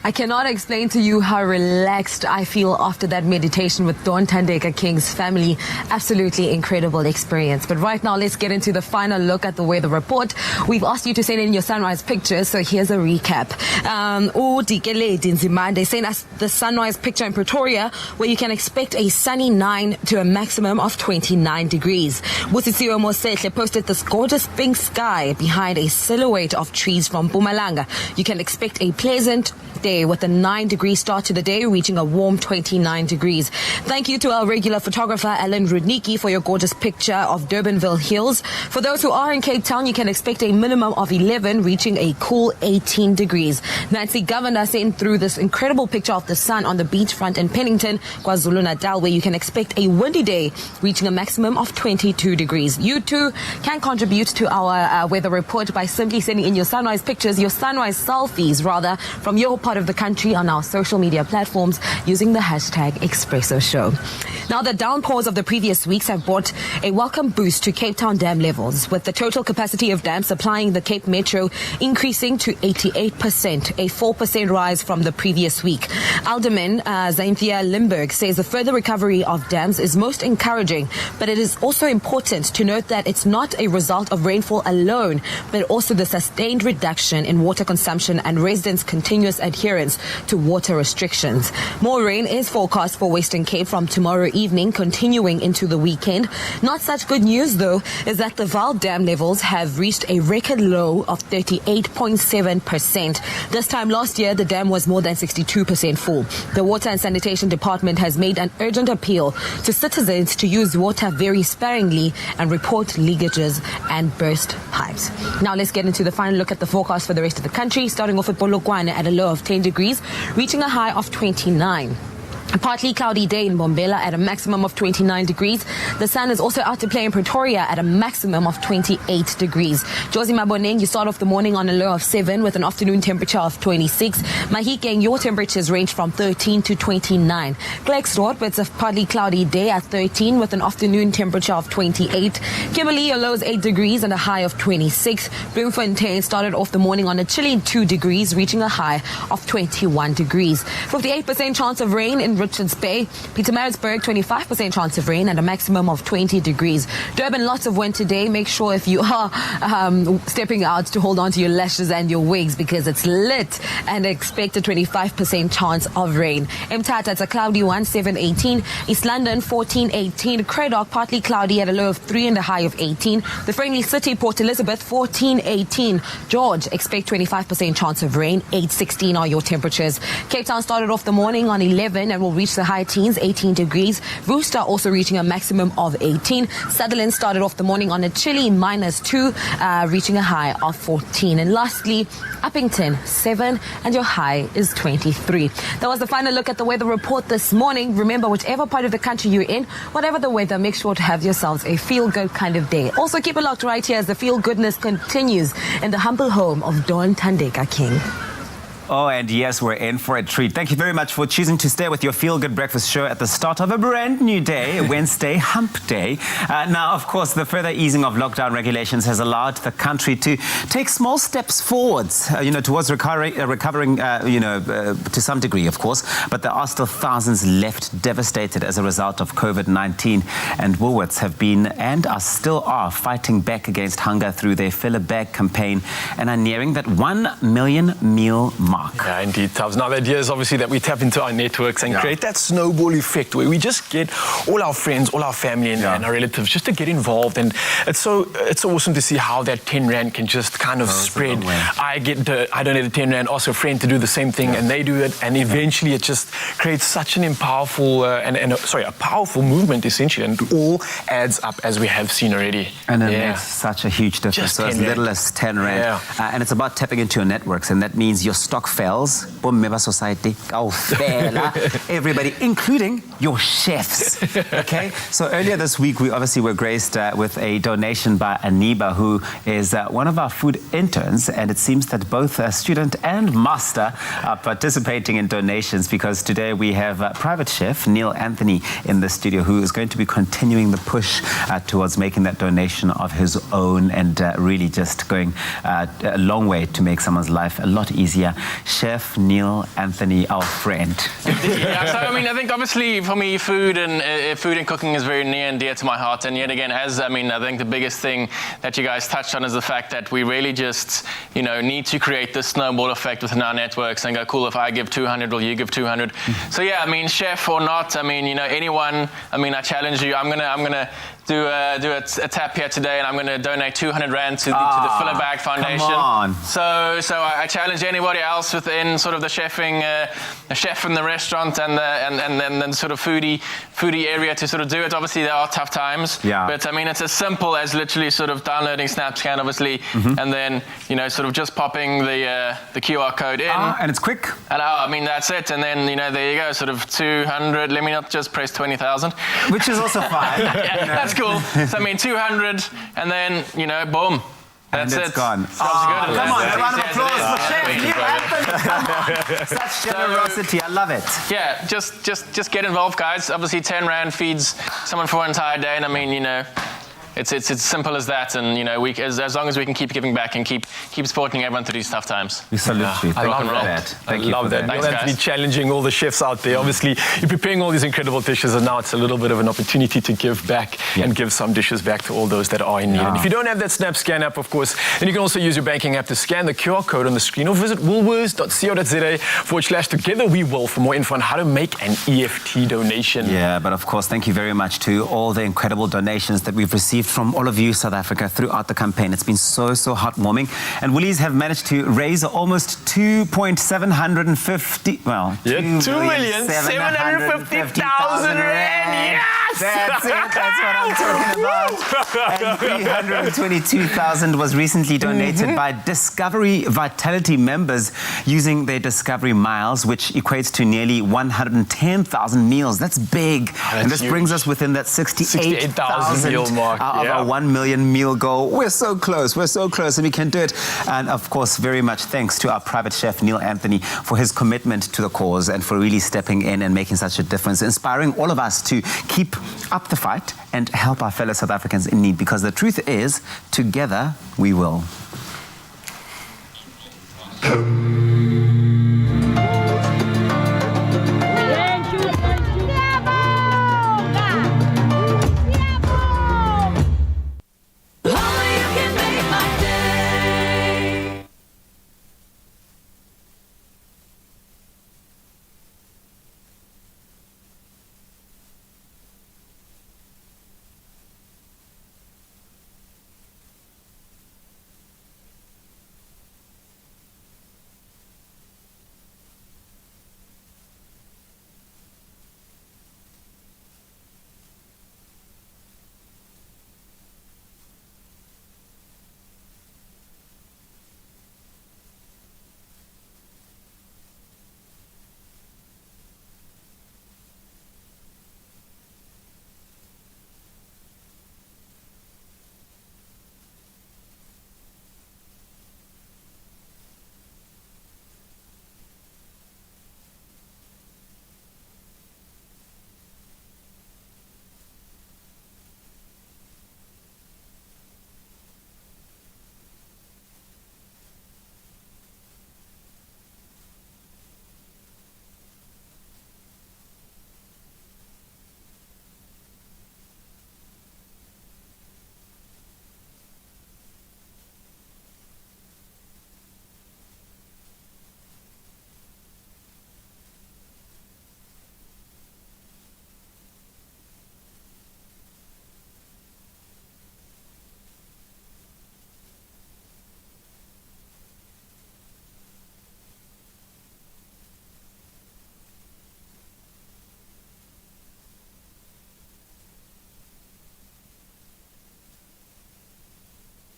I cannot explain to you how relaxed I feel after that meditation with Dawn Tandeka King's family. Absolutely incredible experience. But right now, let's get into the final look at the weather report. We've asked you to send in your sunrise pictures, so here's a recap. They sent us the sunrise picture in Pretoria, where you can expect a sunny 9 to a maximum of 29 degrees. Busisiwe Mosehle posted this gorgeous pink sky behind a silhouette of trees from Mpumalanga. You can expect a pleasant day with a 9-degree start to the day, reaching a warm 29 degrees. Thank you to our regular photographer, Alan Rudnicki, for your gorgeous picture of Durbanville Hills. For those who are in Cape Town, you can expect a minimum of 11, reaching a cool 18 degrees. Nancy Governor sent through this incredible picture of the sun on the beachfront in Pennington, KwaZulu-Natal, where you can expect a windy day, reaching a maximum of 22 degrees. You too can contribute to our weather report by simply sending in your sunrise pictures, your sunrise selfies, rather, from your part of the country on our social media platforms using the hashtag Expresso Show. Now, the downpours of the previous weeks have brought a welcome boost to Cape Town dam levels, with the total capacity of dams supplying the Cape Metro increasing to 88%, a 4% rise from the previous week. Alderman Zainthia Limburg says the further recovery of dams is most encouraging, but it is also important to note that it's not a result of rainfall alone, but also the sustained reduction in water consumption and residents' continuous adherence to water restrictions. More rain is forecast for Western Cape from tomorrow evening, continuing into the weekend. Not such good news, though, is that the Vaal Dam levels have reached a record low of 38.7%. This time last year, the dam was more than 62% full. The Water and Sanitation Department has made an urgent appeal to citizens to use water very sparingly and report leakages and burst pipes. Now let's get into the final look at the forecast for the rest of the country, starting off with Polokwane at a low of 10 degrees, reaching a high of 29. A partly cloudy day in Bombela at a maximum of 29 degrees. The sun is also out to play in Pretoria at a maximum of 28 degrees. Josie Maboneng, you start off the morning on a low of 7 with an afternoon temperature of 26. Mahikeng, your temperatures range from 13 to 29. Klerksdorp, it's a partly cloudy day at 13 with an afternoon temperature of 28. Kimberley, your low is 8 degrees and a high of 26. Bloemfontein started off the morning on a chilly 2 degrees, reaching a high of 21 degrees. 58% chance of rain in Richards Bay. Pietermaritzburg, 25% chance of rain and a maximum of 20 degrees. Durban, lots of wind today. Make sure if you are stepping out to hold on to your lashes and your wigs, because it's lit, and expect a 25% chance of rain. Mthatha, it's a cloudy one, 7-18. East London, 14-18. Cradock, partly cloudy at a low of 3 and a high of 18. The friendly city, Port Elizabeth, 14-18. George, expect 25% chance of rain, 8-16 are your temperatures. Cape Town started off the morning on 11 and will reach the high teens, 18 degrees. Worcester also reaching a maximum of 18. Sutherland started off the morning on a chilly -2, reaching a high of 14. And lastly, Uppington, 7, and your high is 23. That was the final look at the weather report this morning. Remember, whichever part of the country you're in, whatever the weather, make sure to have yourselves a feel-good kind of day. Also, keep it locked right here as the feel-goodness continues in the humble home of Dawn Tandeka King. Oh, and yes, we're in for a treat. Thank you very much for choosing to stay with your Feel Good Breakfast show at the start of a brand new day, Wednesday, Hump Day. Now, of course, the further easing of lockdown regulations has allowed the country to take small steps forwards, towards recovering, to some degree, of course. But there are still thousands left devastated as a result of COVID-19. And Woolworths have been and still are fighting back against hunger through their Fill a Bag campaign and are nearing that 1 million meal mark. Yeah, indeed, Tubbs. Now, the idea is obviously that we tap into our networks and create that snowball effect where we just get all our friends, all our family and our relatives just to get involved. And it's so awesome to see how that 10 Rand can just kind of spread. I donate a 10 Rand, also a friend to do the same thing, and they do it. And eventually it just creates such an powerful, a powerful movement, essentially. And it all adds up, as we have seen already. And it makes such a huge difference. Just so as 10 little as 10 Rand. And it's about tapping into your networks, and that means your stock fails. Bommeba Society. Everybody, including your chefs. Okay? So earlier this week, we obviously were graced with a donation by Aniba, who is one of our food interns, and it seems that both student and master are participating in donations, because today we have private chef Neil Anthony in the studio, who is going to be continuing the push towards making that donation of his own, and really just going a long way to make someone's life a lot easier. Chef Neil Anthony, our friend. Yeah, so I mean, I think obviously for me, food and cooking is very near and dear to my heart. And yet again, I think the biggest thing that you guys touched on is the fact that we really just, need to create this snowball effect within our networks and go, cool, if I give 200, will you give 200? So yeah, I mean, chef or not, anyone, I challenge you. I'm gonna do a tap here today, and I'm going to donate 200 Rand to the Fillerbag Foundation. Come on. So I challenge anybody else within sort of the chefing, the chef in the restaurant and then sort of foodie area to sort of do it. Obviously, there are tough times. Yeah. But it's as simple as literally sort of downloading SnapScan, obviously, and then sort of just popping the QR code in. And it's quick. And that's it. And then there you go, sort of 200. Let me not just press 20,000. Which is also fine. Yeah, that's cool. So 200, and then boom. That's and it's it. Gone. Come on, a round of applause for Chef Neil Anthony. Come on. Such generosity, I love it. Yeah, just get involved, guys. Obviously, 10 Rand feeds someone for an entire day, and it's as simple as that, and as long as we can keep giving back and keep supporting everyone through these tough times. We salute you. I love that. Thank you. Love that. Thanks, Anthony guys. challenging all the chefs out there. Obviously, you're preparing all these incredible dishes, and now it's a little bit of an opportunity to give back and give some dishes back to all those that are in need. And if you don't have that SnapScan app, of course, then you can also use your banking app to scan the QR code on the screen, or visit woolworths.co.za/together we will for more info on how to make an EFT donation. Yeah, but of course, thank you very much to all the incredible donations that we've received from all of you, South Africa, throughout the campaign. It's been so heartwarming. And Woolies have managed to raise almost 2,750, well, 2,750,000 Rand. Yes! That's it. That's what I'm talking about. And 322,000 was recently donated by Discovery Vitality members using their Discovery Miles, which equates to nearly 110,000 meals. That's big. And this brings us within that 68,000 meal mark. Of our 1 million meal goal. We're so close, and we can do it. And of course, very much thanks to our private chef, Neil Anthony, for his commitment to the cause and for really stepping in and making such a difference, inspiring all of us to keep up the fight and help our fellow South Africans in need, because the truth is, together we will.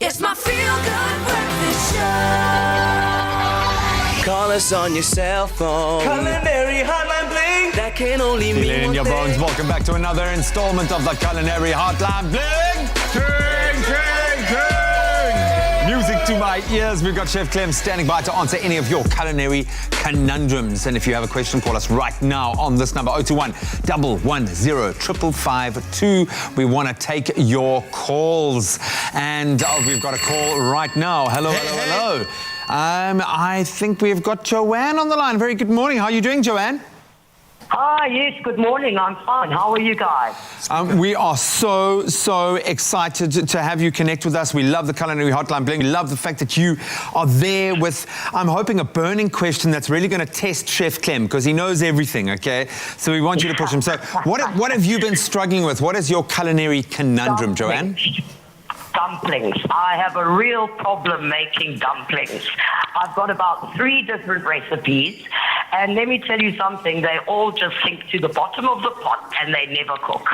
It's my feel-good breakfast show. Call us on your cell phone. Culinary Hotline Bling. That can only Feel mean it in one your thing. bones. Welcome back to another installment of the Culinary Hotline Bling. Ting, ting, ting. Music to my ears. We've got Chef Clem standing by to answer any of your culinary conundrums. And if you have a question, call us right now on this number, 021 110 552. We want to take your calls. And we've got a call right now. Hello, hello, hello. I think we've got Joanne on the line. Very good morning. How are you doing, Joanne? Hi, yes, good morning. I'm fine. How are you guys? We are so excited to have you connect with us. We love the Culinary Hotline Bling. We love the fact that you are there with, I'm hoping, a burning question that's really going to test Chef Clem because he knows everything, okay? So we want you to push him. So what have you been struggling with? What is your culinary conundrum, Joanne? Dumplings. I have a real problem making dumplings. I've got about 3 different recipes, and let me tell you something, they all just sink to the bottom of the pot and they never cook.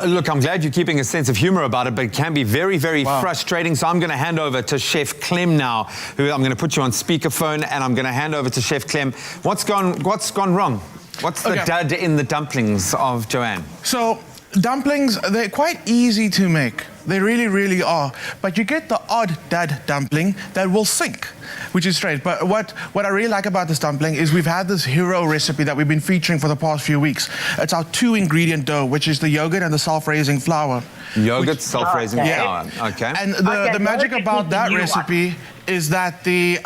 Look, I'm glad you're keeping a sense of humor about it, but it can be very frustrating. So I'm going to hand over to Chef Clem now, who I'm going to put you on speakerphone, and I'm going to hand over to Chef Clem. What's gone wrong? What's the dud in the dumplings of Joanne? So, dumplings, they're quite easy to make. They really, really are. But you get the odd dad dumpling that will sink, which is strange. But what I really like about this dumpling is we've had this hero recipe that we've been featuring for the past few weeks. It's our 2-ingredient dough, which is the yogurt and the self-raising flour. Yogurt, self-raising flour, okay. And the magic about that recipe is that the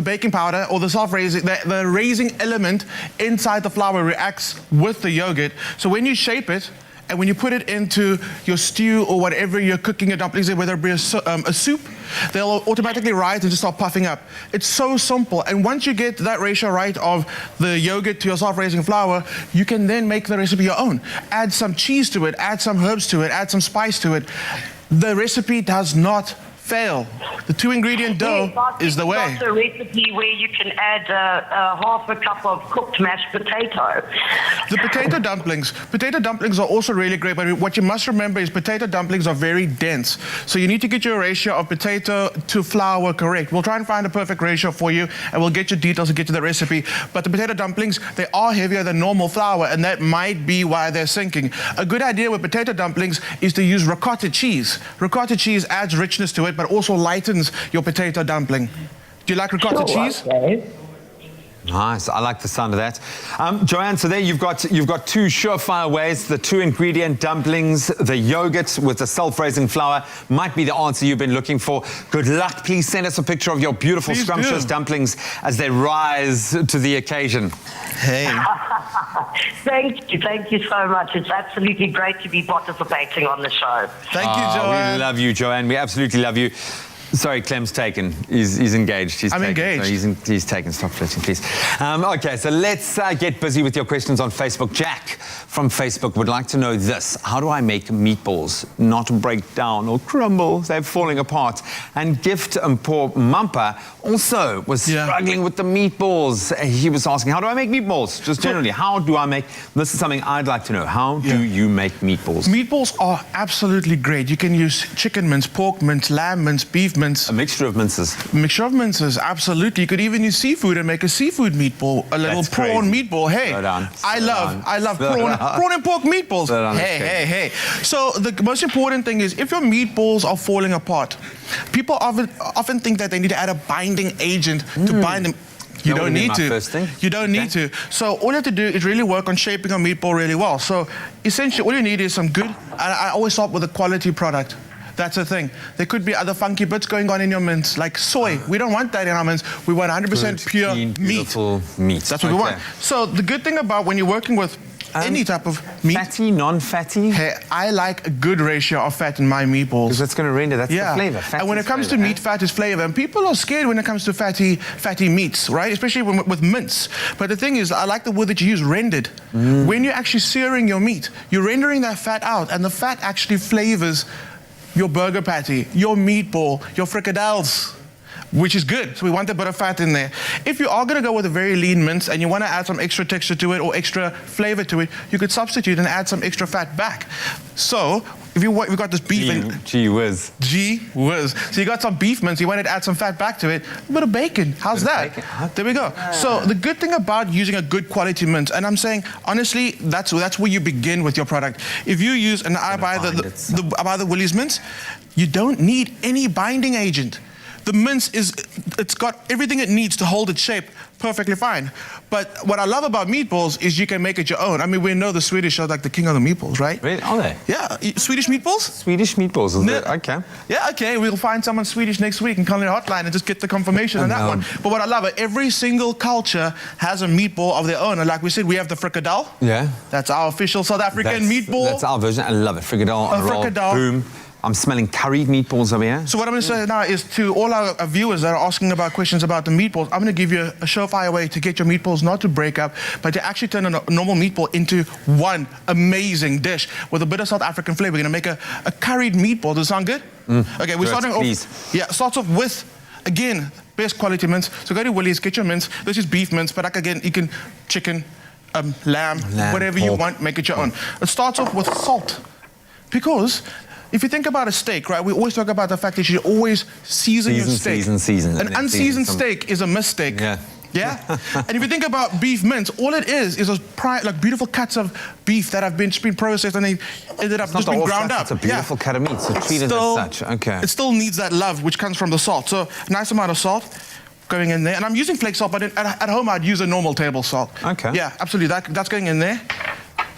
baking powder or the self-raising, the raising element inside the flour reacts with the yogurt. So when you shape it, and when you put it into your stew or whatever you're cooking your dumplings in, whether it be a soup, they'll automatically rise and just start puffing up. It's so simple. And once you get that ratio right of the yogurt to your self-raising flour, you can then make the recipe your own. Add some cheese to it, add some herbs to it, add some spice to it. The recipe does not fail. The 2-ingredient dough is the way. It's a recipe where you can add half a cup of cooked mashed potato. The potato dumplings are also really great, but what you must remember is potato dumplings are very dense. So you need to get your ratio of potato to flour correct. We'll try and find a perfect ratio for you, and we'll get you details and get you the recipe. But the potato dumplings, they are heavier than normal flour, and that might be why they're sinking. A good idea with potato dumplings is to use ricotta cheese. Ricotta cheese adds richness to it, but also lightens your potato dumpling. Do you like ricotta cheese? Okay. Nice, I like the sound of that. Joanne, so there you've got 2 surefire ways. The 2-ingredient dumplings, the yogurt with the self-raising flour might be the answer you've been looking for. Good luck. Please send us a picture of your beautiful scrumptious dumplings as they rise to the occasion. Hey. Thank you so much. It's absolutely great to be participating on the show. Thank you, Joanne. We love you, Joanne. We absolutely love you. Sorry, Clem's taken. He's engaged. I'm engaged. So he's taken. Stop flirting, please. Okay, so let's get busy with your questions on Facebook. Jack from Facebook would like to know this. How do I make meatballs not break down or crumble? They're falling apart. And Gift and Poor Mumpa also was struggling with the meatballs. He was asking, how do I make meatballs? Just generally, how do I make... This is something I'd like to know. How do you make meatballs? Meatballs are absolutely great. You can use chicken mince, pork mince, lamb mince, beef mince. A mixture of minces. A mixture of minces, absolutely. You could even use seafood and make a seafood meatball, a little prawn meatball. Hey, I love prawn and pork meatballs. Hey. So the most important thing is if your meatballs are falling apart, people often think that they need to add a binding agent to bind them. You don't need to. You don't need to. So all you have to do is really work on shaping a meatball really well. So essentially all you need is some good, I always start with a quality product. That's the thing. There could be other funky bits going on in your mince, like soy. We don't want that in our mince. We want 100% pure clean, beautiful meat. That's what we want. So the good thing about when you're working with any type of meat. Fatty, non-fatty? Hey, I like a good ratio of fat in my meatballs. Because that's going to render, that's the flavor. And when it comes to meat, fat is flavor. And people are scared when it comes to fatty meats, right? Especially with mince. But the thing is, I like the word that you use, rendered. When you're actually searing your meat, you're rendering that fat out, and the fat actually flavors your burger patty, your meatball, your fricadelles, which is good. So we want a bit of fat in there. If you are going to go with a very lean mince and you want to add some extra texture to it or extra flavor to it, you could substitute and add some extra fat back. So if you got this beef and Gee whiz. Gee whiz. So you got some beef mince, you wanted to add some fat back to it, a bit of bacon. How's that? There we go. So the good thing about using a good quality mince, and I'm saying honestly, that's where you begin with your product. If you use, and I buy I buy the Woolies mince, you don't need any binding agent. The mince it's got everything it needs to hold its shape perfectly fine. But what I love about meatballs is you can make it your own. I mean, we know the Swedish are like the king of the meatballs, right? Really? Are they? Yeah, Swedish meatballs? Swedish meatballs, is it? Okay. Yeah, okay, we'll find someone Swedish next week and call it a hotline and just get the confirmation on that one. But what I love, every single culture has a meatball of their own. And like we said, we have the frikadel. Yeah. That's our official South African meatball. That's our version. I love it. Frikadel on a roll. Frikadel. Boom. I'm smelling curried meatballs over here. So what I'm going to say now is to all our viewers that are asking about questions about the meatballs, I'm going to give you a surefire way to get your meatballs not to break up, but to actually turn a normal meatball into one amazing dish with a bit of South African flavor. We're going to make a curried meatball. Does it sound good? Okay, we're starting off. Yeah, starts off with, again, best quality mince. So go to Woolies, get your mince. This is beef mince, but like again, you can chicken, lamb, whatever you want, make it your own. It starts off with salt, because if you think about a steak, right, we always talk about the fact that you should always season your steak. Season. An unseasoned steak is a mistake. Yeah. Yeah? And if you think about beef mince, all it is those like beautiful cuts of beef that have been processed and they ended up just being ground up. It's a beautiful cut of meat, so treat it as such. Okay. It still needs that love, which comes from the salt. So nice amount of salt going in there. And I'm using flake salt, but at home I'd use a normal table salt. Okay. Yeah, absolutely. That's going in there.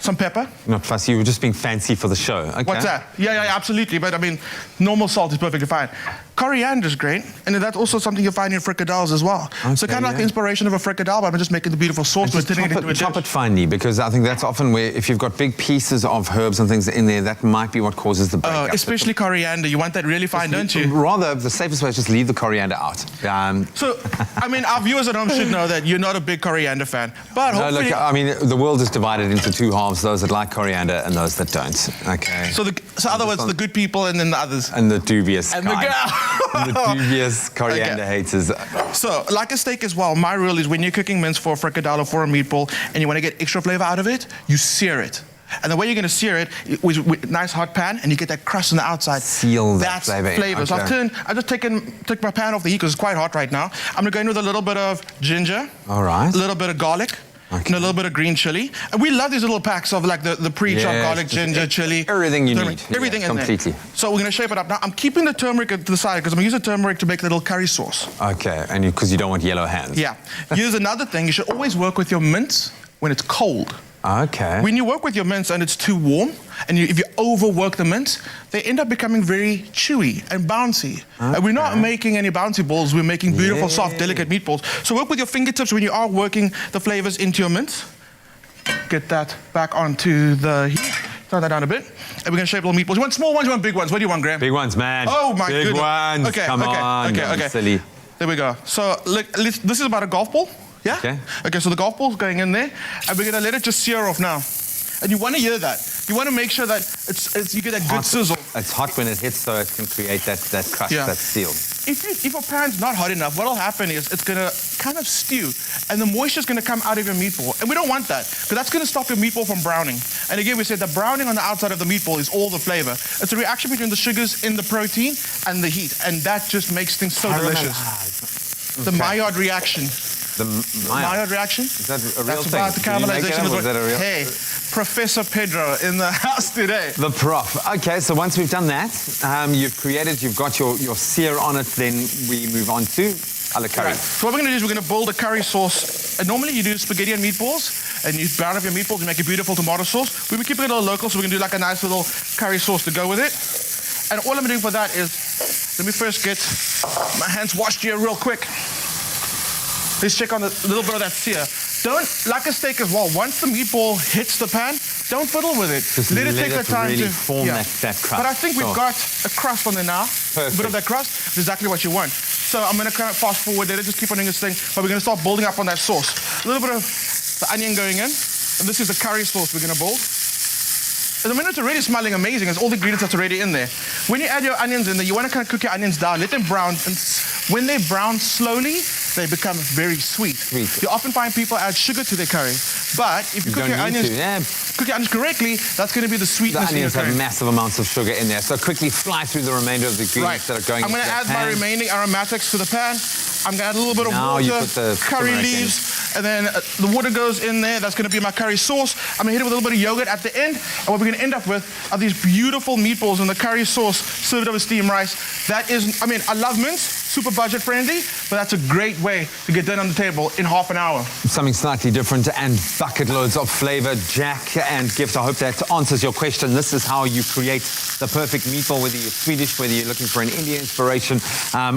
Some pepper. Not fussy, you were just being fancy for the show. Okay. What's that? Yeah, absolutely. But I mean, normal salt is perfectly fine. Coriander is great, and that's also something you find in frikadels as well. Okay, so kind of like the inspiration of a frikadel, but I'm just making the beautiful sauce. Chop it finely, because I think that's often where, if you've got big pieces of herbs and things in there, that might be what causes the breakup. Especially coriander, you want that really fine, don't you? Rather, the safest way is just leave the coriander out. So, I mean, our viewers at home should know that you're not a big coriander fan, but no, hopefully... look, I mean, the world is divided into two halves, those that like coriander and those that don't. Okay. So, in other words, the good people and then the others. And the dubious and kind. The dubious coriander haters. So, like a steak as well, my rule is when you're cooking mince for a frikadel or for a meatball and you want to get extra flavor out of it, you sear it. And the way you're going to sear it with nice hot pan, and you get that crust on the outside. Seal that flavor. Okay. So I just took my pan off the heat because it's quite hot right now. I'm going to go in with a little bit of ginger. All right. A little bit of garlic. Okay. And a little bit of green chili. And we love these little packs of like the pre-chopped garlic, ginger, chili. Everything you need. Everything in completely. there. So we're going to shape it up. Now, I'm keeping the turmeric to the side because I'm going to use the turmeric to make a little curry sauce. Okay, and because you don't want yellow hands. Yeah. Here's another thing. You should always work with your mince when it's cold. Okay. When you work with your mince and it's too warm, and if you overwork the mince, they end up becoming very chewy and bouncy. Okay. And we're not making any bouncy balls, we're making beautiful, soft, delicate meatballs. So work with your fingertips when you are working the flavors into your mince. Get that back onto the heat. Turn that down a bit. And we're going to shape little meatballs. You want small ones, you want big ones? What do you want, Graham? Big ones, man. Oh, my goodness. Big ones. Okay, Come on. Okay. Silly. There we go. So look, this is about a golf ball. Yeah? Okay, so the golf ball's going in there, and we're going to let it just sear off now. And you want to hear that. You want to make sure that you get that good sizzle. It's hot when it hits, so it can create that crust, that seal. If your pan's not hot enough, what'll happen is it's going to kind of stew, and the moisture's going to come out of your meatball. And we don't want that, because that's going to stop your meatball from browning. And again, we said the browning on the outside of the meatball is all the flavor. It's a reaction between the sugars in the protein and the heat, and that just makes things so delicious. The Maillard reaction. The Maillard reaction? Is that a real That's thing? about the caramelization. Was that a real? Hey, Professor Pedro in the house today. The prof. Okay, so once we've done that, you've got your sear on it, then we move on to a la curry. Right. So what we're going to do is we're going to build a curry sauce. And normally you do spaghetti and meatballs, and you brown up your meatballs, you make a beautiful tomato sauce. We will keep it a little local, so we're going to do like a nice little curry sauce to go with it. And all I'm doing for that is, let me first get my hands washed here real quick. Let's check on a little bit of that sear. Don't, like a steak as well, once the meatball hits the pan, don't fiddle with it. Just let it take the time really to form that crust. But I think we've got a crust on there now. Perfect. A bit of that crust is exactly what you want. So I'm going to kind of fast forward there, just keep on doing this thing, but we're going to start building up on that sauce. A little bit of the onion going in, and this is the curry sauce we're going to build. At the minute, it's already smelling amazing. There's all the ingredients that's already in there. When you add your onions in there, you want to kind of cook your onions down, let them brown, and when they brown slowly, they become very sweet. You often find people add sugar to their curry, but if you cook your onions correctly, that's going to be the sweetness in your onions curry. have massive amounts of sugar in there, so quickly fly through the remainder of the ingredients that are going I'm into going to that add my pan. remaining aromatics to the pan. I'm going to add a little bit of Now you water, put the curry turmeric in. leaves, and then the water goes in there. That's going to be my curry sauce. I'm going to hit it with a little bit of yogurt at the end. And what we're going to end up with are these beautiful meatballs in the curry sauce served over steamed rice. That is, I mean, I love mince, super budget friendly, but that's a great way to get dinner on the table in half an hour. Something slightly different and bucket loads of flavor. Jack and Gift, I hope that answers your question. This is how you create the perfect meatball, whether you're Swedish, whether you're looking for an Indian inspiration,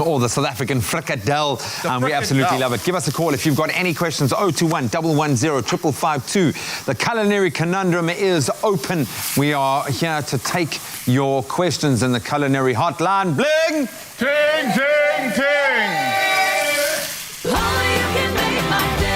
or the South African frikadelle. We absolutely love it. Give us a call if you've got any questions. 021 110 552. The culinary conundrum is open. We are here to take your questions in the culinary hotline. Bling! Ting, ting, ting! Only you can make my day.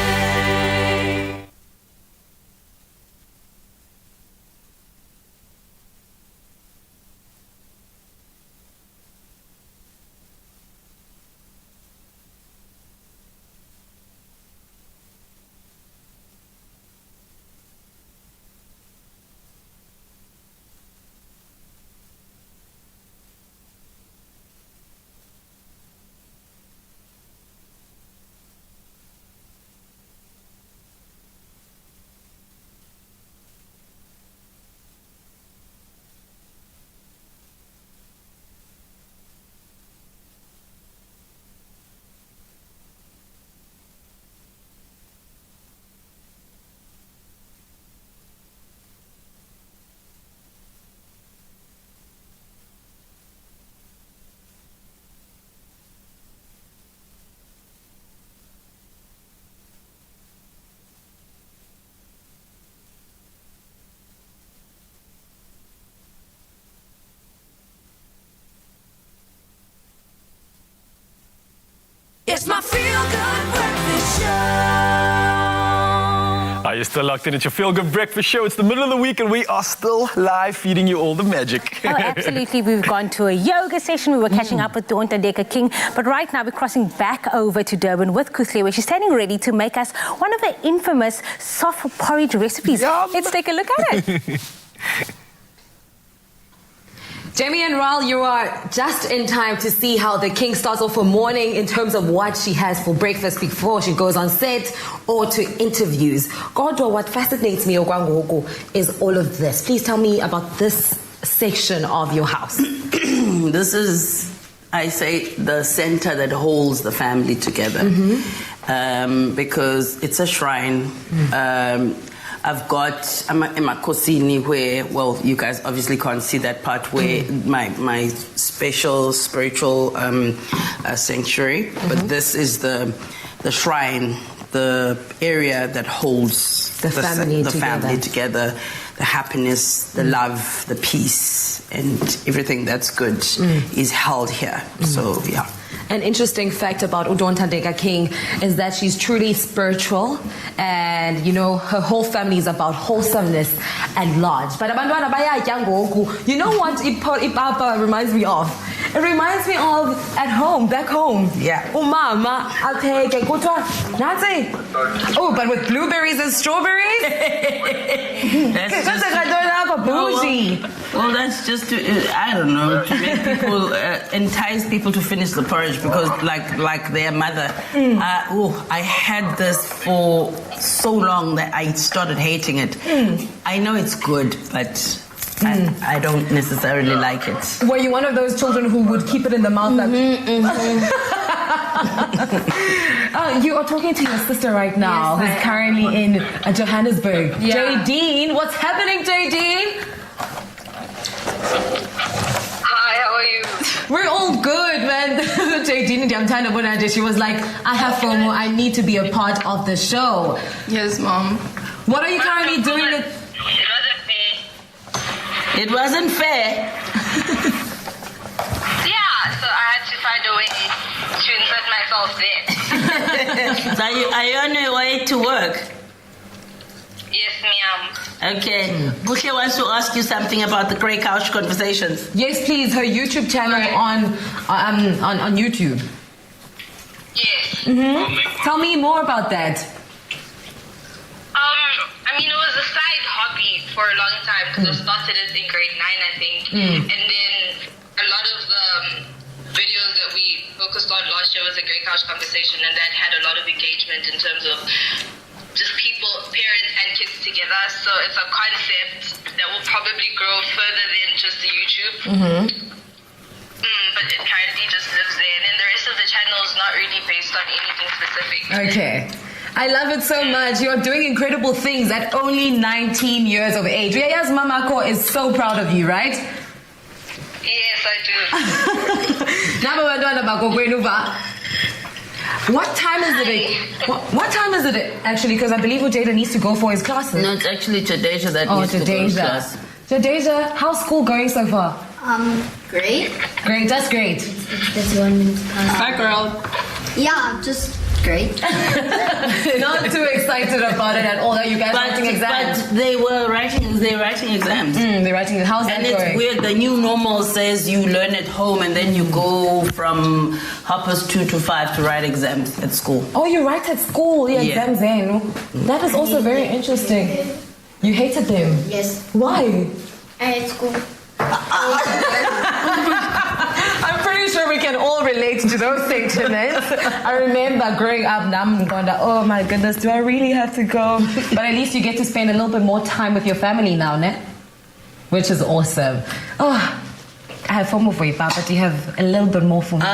It's my feel-good breakfast show. Are you still locked in? It's your Feel Good Breakfast Show. It's the middle of the week and we are still live feeding you all the magic. Oh, absolutely. We've gone to a yoga session. We were catching up with Untitled King. But right now we're crossing back over to Durban with Kusle, where she's standing ready to make us one of her infamous soft porridge recipes. Let's take a look at it. Jamie and Raul, you are just in time to see how the king starts off her morning in terms of what she has for breakfast before she goes on set or to interviews. Godwa, what fascinates me, Ogwangogo, is all of this. Please tell me about this section of your house. This is, I say, the center that holds the family together. Because it's a shrine. I've got I'm in my Kosini where, well, you guys obviously can't see that part where my special spiritual sanctuary, but this is the shrine, the area that holds the family together, the happiness, the love, the peace, and everything that's good is held here. So yeah. An interesting fact about Udontadeka King is that she's truly spiritual, and you know her whole family is about wholesomeness and large. But you know what Ipapa reminds me of? It reminds me of at home, back home. Yeah. Mama, I'll take a good one. Oh, but with blueberries and strawberries? Well, that's just to, I don't know, to make people, entice people to finish the porridge because like their mother. I had this for so long that I started hating it. I know it's good, but I don't necessarily like it. Were you one of those children who would keep it in the mouth? You are talking to your sister right now, who's currently in Johannesburg. Yeah. Jadine, what's happening, Jadine? Hi, how are you? We're all good, man. Jadine, she was like, I have FOMO, I need to be a part of the show. Yes, Mom. What are you currently doing? It wasn't fair. Yeah, so I had to find a way to insert myself there. So are you on your way to work? Yes, ma'am. Okay. Bushe wants to ask you something about the Grey Couch Conversations. Yes, please. Her YouTube channel on YouTube. Yes. Tell me more about that. I mean, it was a side hobby for a long time because I started it in grade 9, I think. And then a lot of the videos that we focused on last year was a Great Couch Conversation, and that had a lot of engagement in terms of just people, parents and kids together. So it's a concept that will probably grow further than just the YouTube. But it currently just lives there. And then the rest of the channel is not really based on anything specific. Okay. I love it so much. You're doing incredible things at only 19 years of age. Yaya's Mamako is so proud of you, right? Yes, I do. What time is it? What time is it actually? Because I believe Jada needs to go for his classes. No, it's actually Jadeja that needs to go to his class. Jadeja, how's school going so far? Great. Great, that's great. That's 1 minute. Hi, girl. Yeah, just great. Not too excited about it at all. Are you guys writing exams? But they're writing exams. They're writing. How's that going? And it's weird. The new normal says you learn at home and then you go from 2 to 5 to write exams at school. Oh, you write at school? Yeah, exams then. That is also very interesting. You hated them? Yes. Why? I hate school. I'm pretty sure we can all relate to those sentiments. I remember growing up, now I'm going to, oh my goodness, do I really have to go? But at least you get to spend a little bit more time with your family now, ne? Which is awesome. Oh, I have FOMO for you, Papa. Do you have a little bit more for me?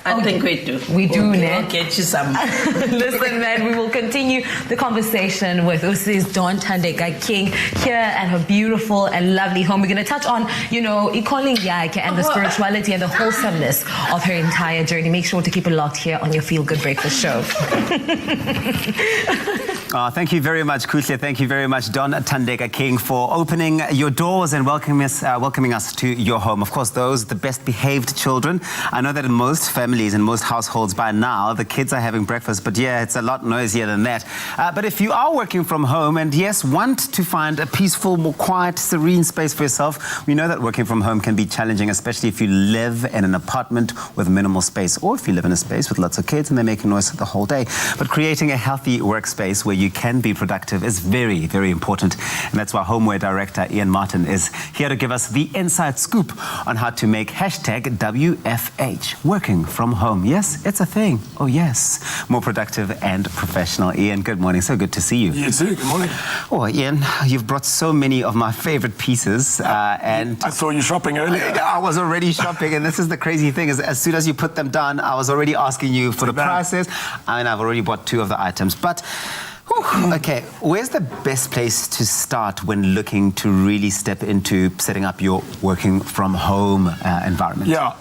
I think we do. We do, okay, ne? I'll get you some. Listen, man, we will continue the conversation with Usi's Dawn Thandeka King here at her beautiful and lovely home. We're going to touch on, Ikolling Yake and the spirituality and the wholesomeness of her entire journey. Make sure to keep it locked here on your Feel Good Breakfast show. Thank you very much, Kuhle. Thank you very much, Dawn Thandeka King, for opening your doors and welcoming us to your home. Of course, those the best behaved children. I know that in most families, in most households by now, the kids are having breakfast, but yeah, it's a lot noisier than that. But if you are working from home and yes, want to find a peaceful, more quiet, serene space for yourself, we know that working from home can be challenging, especially if you live in an apartment with minimal space, or if you live in a space with lots of kids and they're making noise the whole day. But creating a healthy workspace where you can be productive is very, very important. And that's why Homeware Director Ian Martin is here to give us the inside scoop on how to make #WFH, working from home. Yes, it's a thing. Oh, yes. More productive and professional. Ian, good morning. So good to see you. You too. Good morning. Oh, Ian, you've brought so many of my favorite pieces. And I saw you shopping earlier. I was already shopping, and this is the crazy thing, is as soon as you put them down, I was already asking you for the prices, and I've already bought 2 of the items. But okay, where's the best place to start when looking to really step into setting up your working from home environment? Yeah,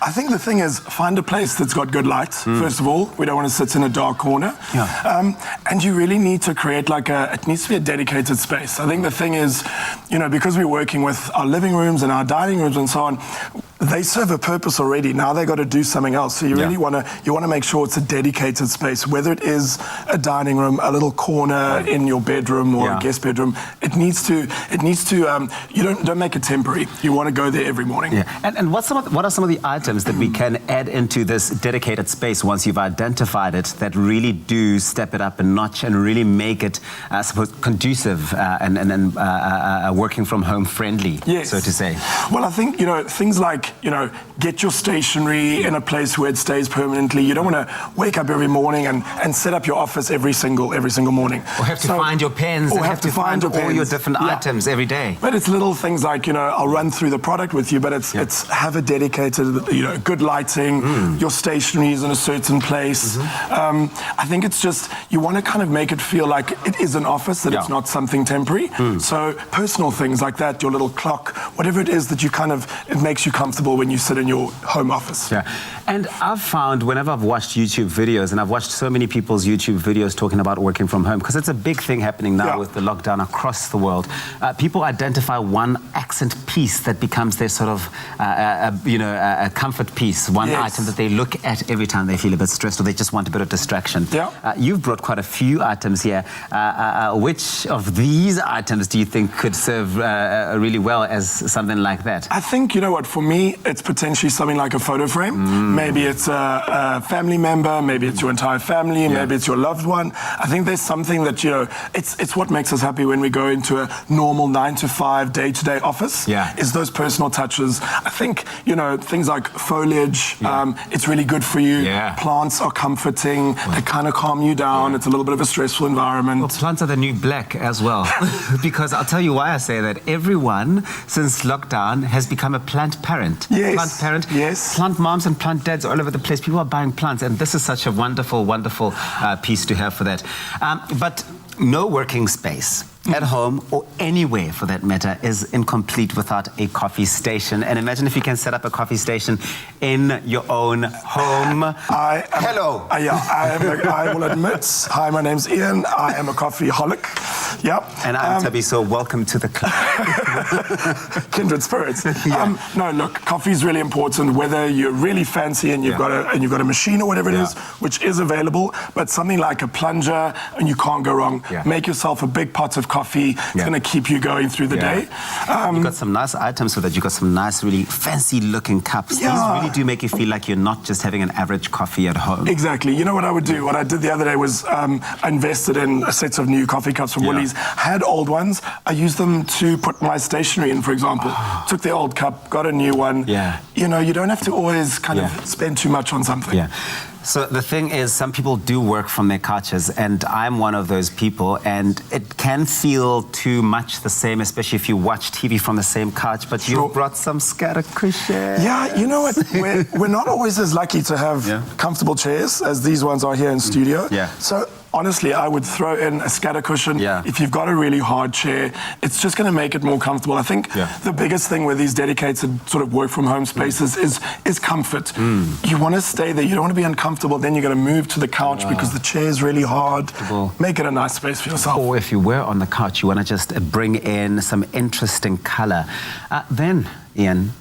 I think the thing is, find a place that's got good lights, first of all. We don't want to sit in a dark corner. Yeah. And you really need to create it needs to be a dedicated space. I think the thing is, because we're working with our living rooms and our dining rooms and so on, they serve a purpose already. Now they've got to do something else. So you really want to make sure it's a dedicated space, whether it is a dining room, a little corner in your bedroom or a guest bedroom. It needs to. You don't make it temporary. You want to go there every morning. Yeah. And what are some of the items that we can add into this dedicated space once you've identified it that really do step it up a notch and really make it conducive and working from home friendly, so to say? Well, I think things like get your stationery in a place where it stays permanently. You don't want to wake up every morning and set up your office every single morning. Or have to find your pens. Or and have to find all your different items every day. But it's little things like, I'll run through the product with you, but it's have a dedicated, good lighting, your stationery is in a certain place. I think it's just, you want to kind of make it feel like it is an office, that it's not something temporary. So personal things like that, your little clock, whatever it is that it makes you comfortable when you sit in your home office. Yeah, and I've found whenever I've watched YouTube videos, and I've watched so many people's YouTube videos talking about working from home, because it's a big thing happening now with the lockdown across the world. People identify one accent piece that becomes their sort of, a comfort piece, one item that they look at every time they feel a bit stressed or they just want a bit of distraction. You've brought quite a few items here. Which of these items do you think could serve really well as something like that? I think, for me, me, it's potentially something like a photo frame. Maybe it's a family member, maybe it's your entire family, maybe it's your loved one. I think there's something that, it's what makes us happy when we go into a normal 9-to-5 day-to-day office, is those personal touches. I think, things like foliage, it's really good for you. Plants are comforting, they kind of calm you down. It's a little bit of a stressful environment. Well, plants are the new black as well. Because I'll tell you why I say that. Everyone, since lockdown, has become a plant parent. Plant parent. Plant moms and plant dads all over the place. People are buying plants, and this is such a wonderful, wonderful piece to have for that. But no working space at home or anywhere for that matter is incomplete without a coffee station. And imagine if you can set up a coffee station in your own home. Hello. I will admit, hi, my name's Ian. I am a coffeeholic. Yep. And I'm Tabby, so welcome to the club. Kindred spirits. No, look, coffee is really important, whether you're really fancy and you've got a machine or whatever it is, which is available, but something like a plunger, and you can't go wrong. Make yourself a big pot of coffee. It's going to keep you going through the day. You've got some nice items for that. You've got some nice, really fancy-looking cups. These really do make you feel like you're not just having an average coffee at home. Exactly. You know what I would do? What I did the other day was I invested in a set of new coffee cups from Woolies. Had old ones. I used them to put my stationery in, for example. Took the old cup, got a new one. You don't have to always kind of spend too much on something. So the thing is, some people do work from their couches, and I'm one of those people, and it can feel too much the same, especially if you watch TV from the same couch, but you brought some scatter cushions. Yeah, you know what? We're not always as lucky to have comfortable chairs as these ones are here in studio. So honestly, I would throw in a scatter cushion. If you've got a really hard chair, it's just going to make it more comfortable. I think the biggest thing with these dedicated sort of work from home spaces is comfort. You want to stay there. You don't want to be uncomfortable. Then you're going to move to the couch because the chair is really hard. Make it a nice space for yourself. Or if you were on the couch, you want to just bring in some interesting color. Then, Ian,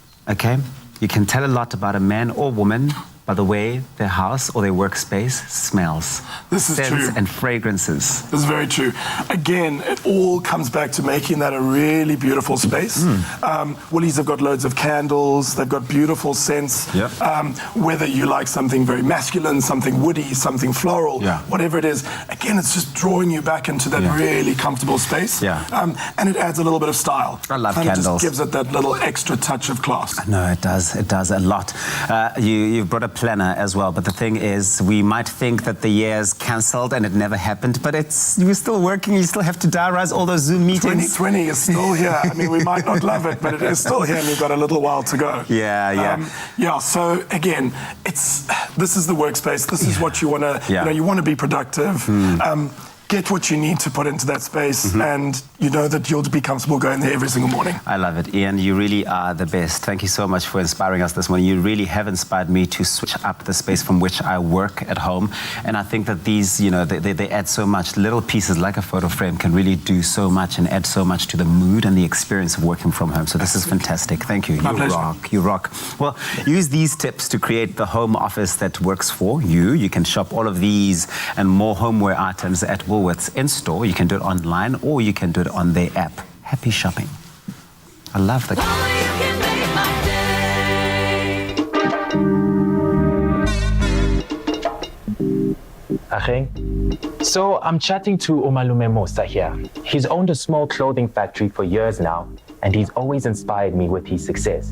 you can tell a lot about a man or woman by the way their house or their workspace smells. This is true. And fragrances. This is very true. Again, it all comes back to making that a really beautiful space. Woolies have got loads of candles. They've got beautiful scents. Whether you like something very masculine, something woody, something floral, whatever it is, again, it's just drawing you back into that really comfortable space. And it adds a little bit of style. I love candles. It just gives it that little extra touch of class. No, it does. It does a lot. You've brought a planner as well, but the thing is, we might think that the year's cancelled and it never happened, but you're still working. You still have to diarize all those Zoom meetings. 2020 is still here. I mean, we might not love it, but it is still here, and you've got a little while to go. So again, this is the workspace. This is what you want to. You want to be productive. Get what you need to put into that space, and you know that you'll be comfortable going there every single morning. I love it, Ian. You really are the best. Thank you so much for inspiring us this morning. You really have inspired me to switch up the space from which I work at home. And I think that these, they add so much. Little pieces like a photo frame can really do so much and add so much to the mood and the experience of working from home. So this is fantastic. Thank you. You rock. Well, use these tips to create the home office that works for you. You can shop all of these and more homeware items at Woolworths in store. You can do it online or you can do it on their app. Happy shopping. I love the... So I'm chatting to Umalume Musa here. He's owned a small clothing factory for years now, and he's always inspired me with his success.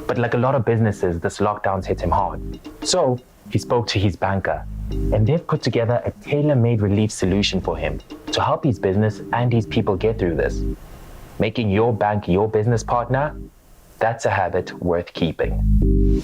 But like a lot of businesses, this lockdown's hit him hard. So he spoke to his banker, and they've put together a tailor-made relief solution for him to help his business and his people get through this. Making your bank your business partner, that's a habit worth keeping.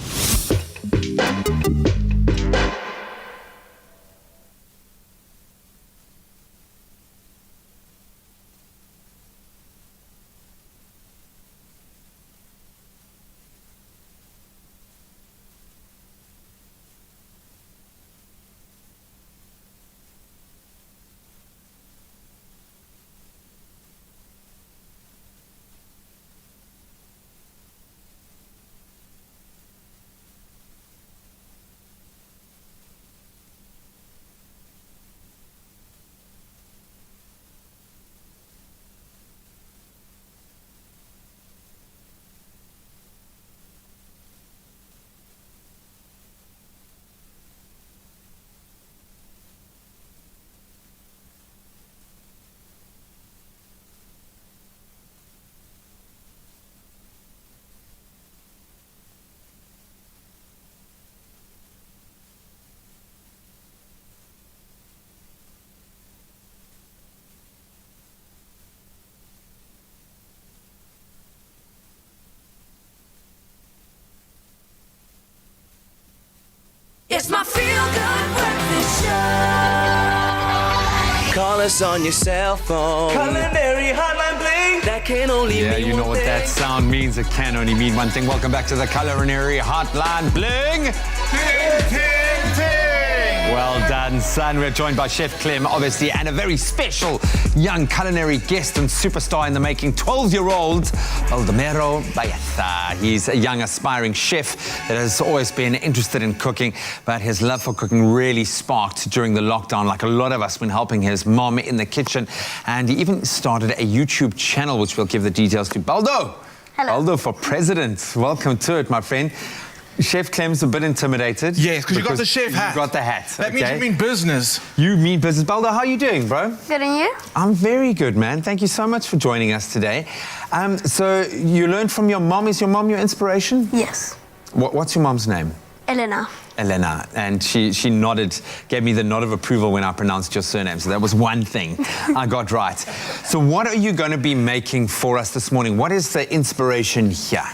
It's my feel-good breakfast show. Call us on your cell phone. Culinary hotline bling. That can only Yeah, mean you know one what thing. that sound means. It can only mean one thing. Welcome back to the Culinary Hotline Bling. Well done, son. We're joined by Chef Clem, obviously, and a very special young culinary guest and superstar in the making, 12-year-old Baldomero Bayatha. He's a young, aspiring chef that has always been interested in cooking, but his love for cooking really sparked during the lockdown, like a lot of us, when helping his mom in the kitchen. And he even started a YouTube channel, which we'll give the details to. Baldo! Hello. Baldo for president. Welcome to it, my friend. Chef Clem's a bit intimidated. Yes, because you got the chef hat. You got the hat. That means you mean business. You mean business. Baldo, how are you doing, bro? Good, and you? I'm very good, man. Thank you so much for joining us today. So you learned from your mom. Is your mom your inspiration? Yes. What's your mom's name? Elena. Elena. And she nodded, gave me the nod of approval when I pronounced your surname. So that was one thing I got right. So what are you going to be making for us this morning? What is the inspiration here?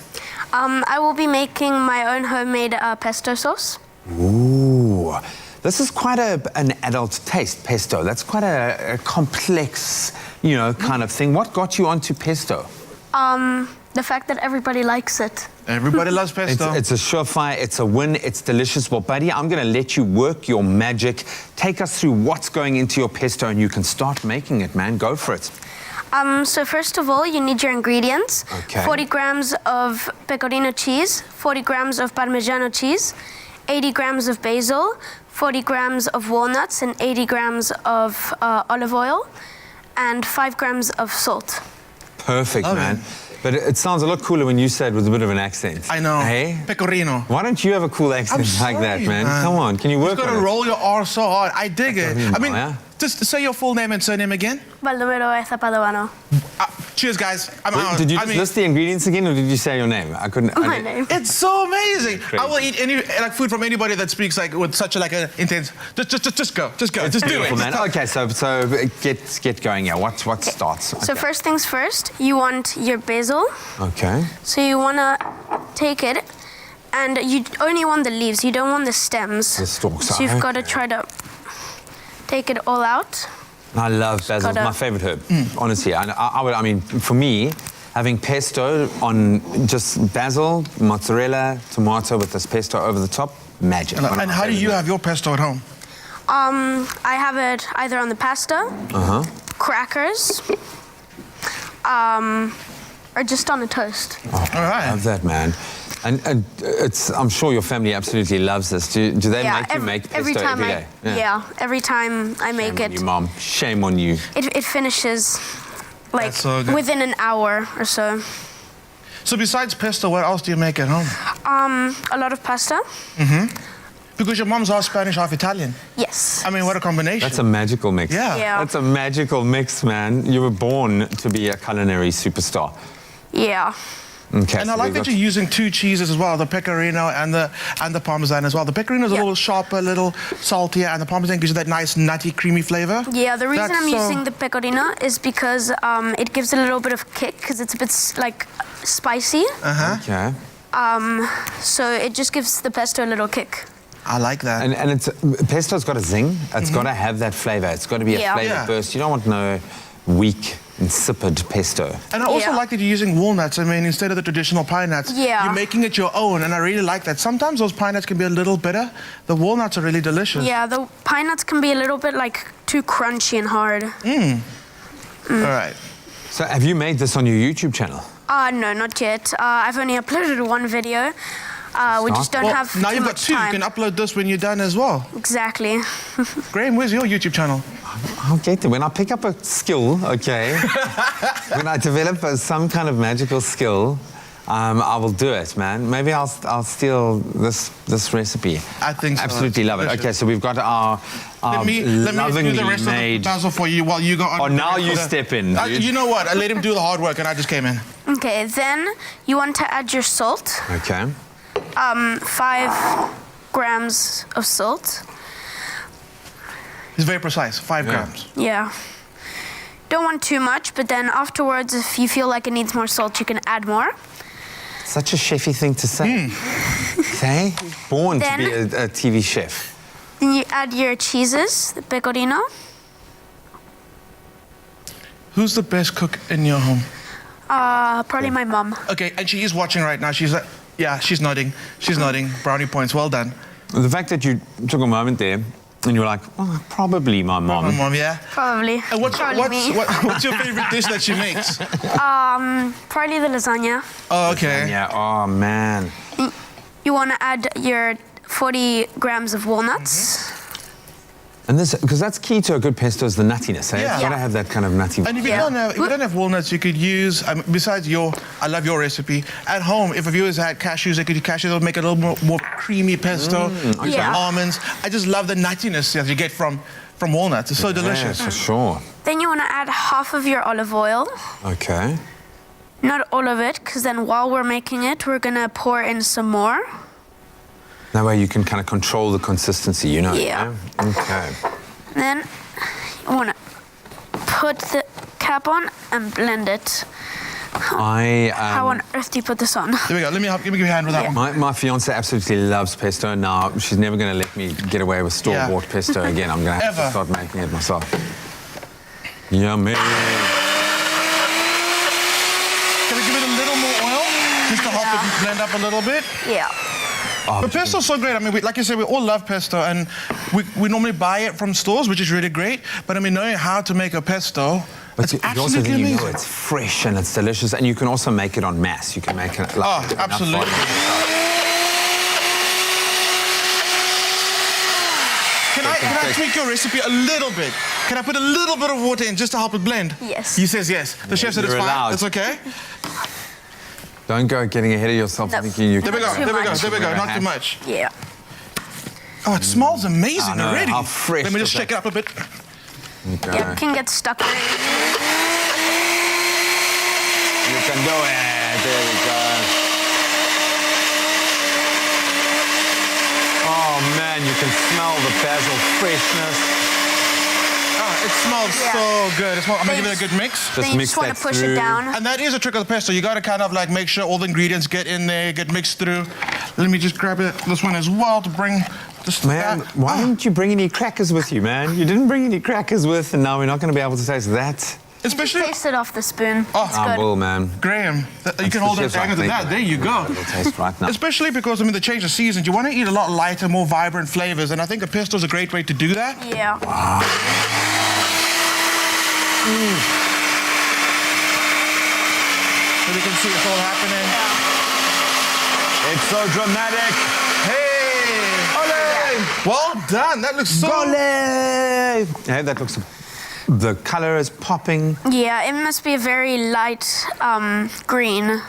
I will be making my own homemade pesto sauce. Ooh, this is quite an adult taste, pesto. That's quite a complex, kind of thing. What got you onto pesto? The fact that everybody likes it. Everybody loves pesto. It's a surefire, it's a win, it's delicious. Well, buddy, I'm going to let you work your magic. Take us through what's going into your pesto and you can start making it, man. Go for it. So first of all, you need your ingredients. Okay. 40 grams of pecorino cheese, 40 grams of Parmigiano cheese, 80 grams of basil, 40 grams of walnuts, and 80 grams of olive oil, and 5 grams of salt. Perfect, man. But it sounds a lot cooler when you say it with a bit of an accent. I know. Hey? Pecorino. Why don't you have a cool accent like that, man? Come on, can you work You've got on to it? roll your R so hard. I dig it. I mean, yeah. just say your full name and surname again. Baldomero Padovano. Cheers, guys. I'm Wait, out. did you just list the ingredients again, or did you say your name? I couldn't. My name. It's so amazing. Crazy. I will eat any food from anybody that speaks with such a intense. Just go, just do Beautiful, it. man. Okay, so get going. Yeah, what starts? So Okay. first things first, you want your basil. Okay. So you want to take it, and you only want the leaves. You don't want the stems. The stalks. So you've got to try to take it all out. I love basil. It's my favorite herb. Honestly, I mean, for me, having pesto on just basil, mozzarella, tomato with this pesto over the top, magic. And how do you have your pesto at home? I have it either on the pasta, crackers, or just on a toast. All right. I love that, man. And I'm sure your family absolutely loves this. Do they make you make pesto every time every day? every time I make Shame on it, you, Mom. Shame on you. it finishes like so good. within an hour or so. So besides pesto, what else do you make at home? A lot of pasta. Because your mom's half Spanish, half Italian. Yes. I mean, what a combination. That's a magical mix. Yeah. That's a magical mix, man. You were born to be a culinary superstar. Yeah. Okay. And I so like we that got- you're using 2 cheeses as well, the pecorino and the parmesan as well. The pecorino is a little sharper, a little saltier, and the parmesan gives you that nice nutty, creamy flavor. Yeah, the reason That's I'm using the pecorino is because it gives it a little bit of kick because it's a bit spicy. Okay. So it just gives the pesto a little kick. I like that. And it's pesto's got a zing. It's got to have that flavor. It's got to be a Yeah. flavor Yeah. burst. You don't want no weak, insipid pesto. And I also Yeah. like that you're using walnuts. I mean, instead of the traditional pine nuts, Yeah. you're making it your own, and I really like that. Sometimes those pine nuts can be a little bitter. The walnuts are really delicious. Yeah, the pine nuts can be a little bit too crunchy and hard. All right. So have you made this on your YouTube channel? No, not yet. I've only uploaded 1 video. We just don't Well, have now too you've got much 2. time. You can upload this when you're done as well. Exactly. Graham, where's your YouTube channel? I'll get there. When I pick up a skill, okay, when I develop some kind of magical skill, I will do it, man. Maybe I'll steal this recipe. I think so. Absolutely love it. Delicious. Okay, so we've got our Let me do lovingly the rest made. of the puzzle for you while you go on. Oh, now you step in, dude. You know what? I let him do the hard work, and I just came in. Okay, then you want to add your salt. Okay. 5 grams of salt. It's very precise. 5 grams. Yeah. Don't want too much, but then afterwards, if you feel like it needs more salt, you can add more. Such a chefy thing to say. youth, eh? Born Then- to be a TV chef. Then you add your cheeses, the pecorino. Who's the best cook in your home? Probably my mom. Okay, and she is watching right now. She's like, yeah, she's nodding. She's nodding. Brownie points. Well done. The fact that you took a moment there and you were like, oh, probably my mom. My mom, yeah. Probably. And what's me. what's your favorite dish that she makes? Probably the lasagna. Oh, okay. Yeah, oh man. You want to add your 40 grams of walnuts. And this, because that's key to a good pesto is the nuttiness, eh? Yeah. It's got to have that kind of nutty. And if you don't have walnuts, you could use, besides I love your recipe, at home, if a viewers had cashews, they could use cashews, they'll make it a little more creamy pesto. okay. Some almonds. I just love the nuttiness that you get from walnuts. It's so delicious. Yeah, for sure. Then you want to add half of your olive oil. Okay. Not all of it, because then while we're making it, we're going to pour in some more. That way you can kind of control the consistency, you know? Yeah. Okay. Then you want to put the cap on and blend it. How on earth do you put this on? There we go. Let me give you a hand with that one. My fiance absolutely loves pesto. Now, she's never going to let me get away with store-bought pesto again. I'm going to have to start making it myself. Yummy. Can we give it a little more oil? Just to help it blend up a little bit? Yeah. But pesto's so great. I mean, like you said, we all love pesto, and we normally buy it from stores, which is really great. But I mean, knowing how to make a pesto, But it's you also absolutely think amazing. it's fresh and it's delicious, and you can also make it en masse. You can make it like absolutely. Can I tweak your recipe a little bit? Can I put a little bit of water in just to help it blend? Yes. He says yes. The chef said it's You're fine. allowed. It's okay. Don't go getting ahead of yourself thinking you There we go. can. There we go. There we go. Not too much. Yeah. Oh, it smells amazing I know, already. how fresh Let me just is shake it up a bit. Okay. Yeah, it can get stuck. You can do it. There we go. Oh man, you can smell the basil freshness. Oh, it smells so good. I'm gonna give it a good mix. Then you just want to push it down. And that is a trick of the pesto. You got to kind of like make sure all the ingredients get in there, get mixed through. Let me just grab this one as well to bring this. Man, why didn't you bring any crackers with you, man? You didn't bring any crackers with, and now we're not going to be able to taste that. Especially taste it off the spoon. It's I good. will, man. Graham, you can hold it angle to that. There you go. It'll taste right now. Especially because, I mean, the change of seasons, you want to eat a lot lighter, more vibrant flavors, and I think a pesto is a great way to do that. Yeah. So we can see it's all happening. It's so dramatic. Hey! Ole! Well done. That looks so... Hey, that looks... The color is popping. Yeah, it must be a very light green.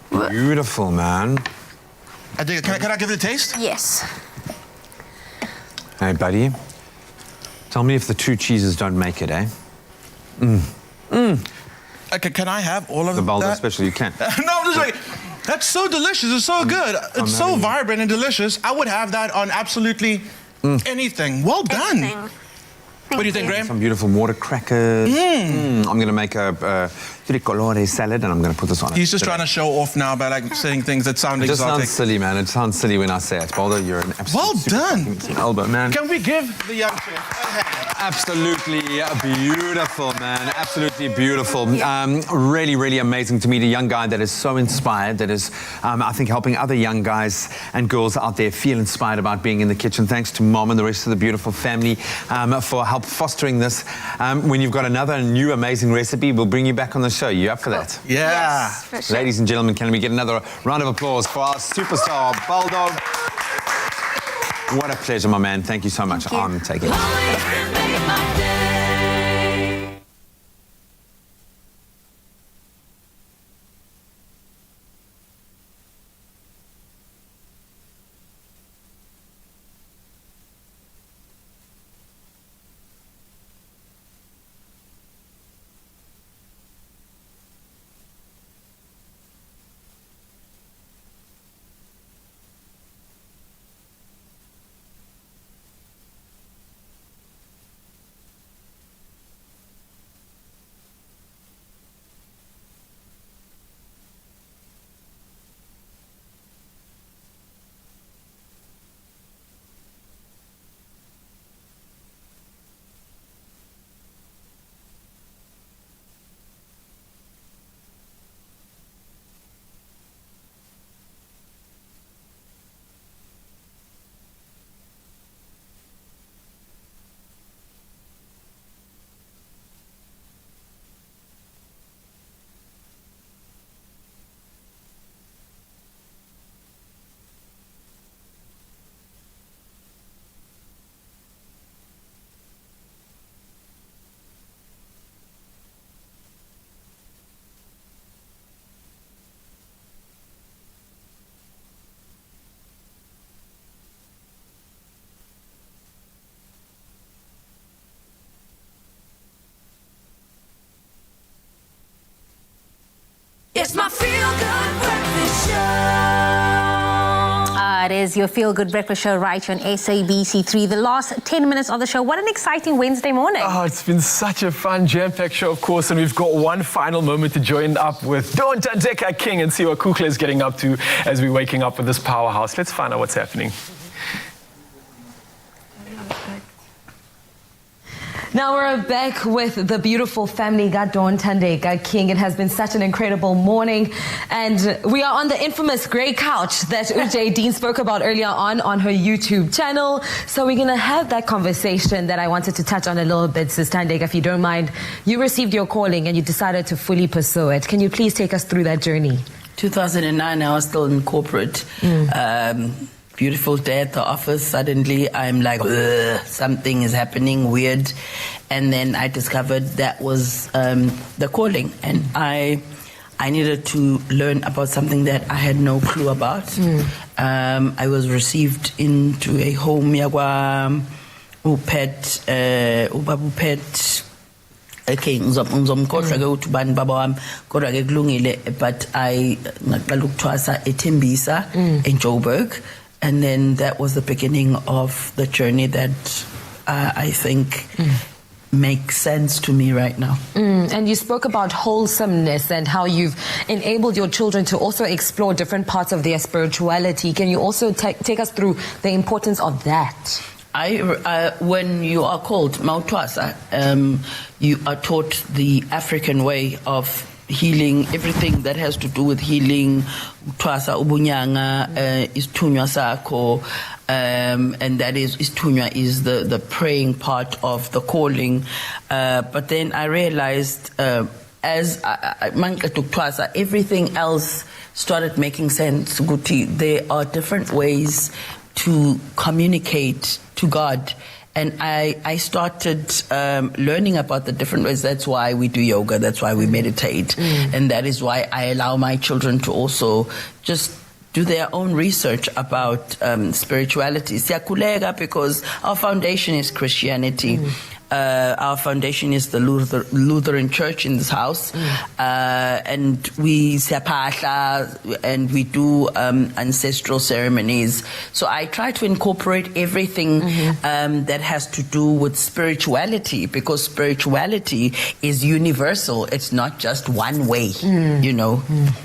Beautiful, man. Can I give it a taste? Yes. Hey, buddy. Tell me if the two cheeses don't make it, eh? Okay, can I have all of the Baldo that? special? You can. No, I'm just like, that's so delicious. It's so good. It's so vibrant and delicious. I would have that on absolutely anything. Well done. What do you think, Graham? Some beautiful water crackers. I'm going to make a tricolore salad, and I'm going to put this on it. He's just trying to show off now by like saying things that sound It just exotic. sounds silly, man. It sounds silly when I say it. Baldo, you're an absolute Well done. elbow, man. Can we give the young chef a hand? Absolutely beautiful, man. Absolutely beautiful. Really, really amazing to meet a young guy that is so inspired, that is, I think, helping other young guys and girls out there feel inspired about being in the kitchen. Thanks to Mom and the rest of the beautiful family for help fostering this. When you've got another new amazing recipe, we'll bring you back on the show. You up for that? Yeah. Yes, for sure. Ladies and gentlemen, can we get another round of applause for our superstar, Baldo? What a pleasure, my man. Thank you so much. I'm taking it. That is your Feel Good Breakfast Show right here on SABC3. The last 10 minutes of the show. What an exciting Wednesday morning. Oh, it's been such a fun, jam-packed show, of course, and we've got one final moment to join up with Untitled King and see what Kukla is getting up to as we're waking up with this powerhouse. Let's find out what's happening. Now we're back with the beautiful family, Gadon Tandeka King. It has been such an incredible morning. And we are on the infamous grey couch that Ujay Dean spoke about earlier on her YouTube channel. So we're going to have that conversation that I wanted to touch on a little bit, Sis Tandeka, if you don't mind. You received your calling and you decided to fully pursue it. Can you please take us through that journey? 2009, I was still in corporate. Beautiful day at the office. Suddenly, I'm like, something is happening weird. And then I discovered that was the calling. And I needed to learn about something that I had no clue about. I was received into a home, Yagwa, Ubabu Pet. Okay, ngizomkhohlwa ke ukuthi ubani baba wami kodwa ke kulungile, but I ngaqala ukuthwasa eThembisa in Joburg, and then that was the beginning of the journey that I think makes sense to me right now. And you spoke about wholesomeness and how you've enabled your children to also explore different parts of their spirituality. Can you also take us through the importance of that? When you are called Mautwasa, you are taught the African way of healing, everything that has to do with healing. Twasa ubunyanga, istunywa sako, and that is istunywa is the praying part of the calling. But then I realized as manka twasa, everything else started making sense. Guti, there are different ways to communicate to God. And I started learning about the different ways. That's why we do yoga. That's why we meditate. And that is why I allow my children to also just do their own research about spirituality. Siyakulega, because our foundation is Christianity. Our foundation is the Lutheran Church in this house, and we sepahla and we do ancestral ceremonies. So I try to incorporate everything that has to do with spirituality, because spirituality is universal. It's not just one way, you know.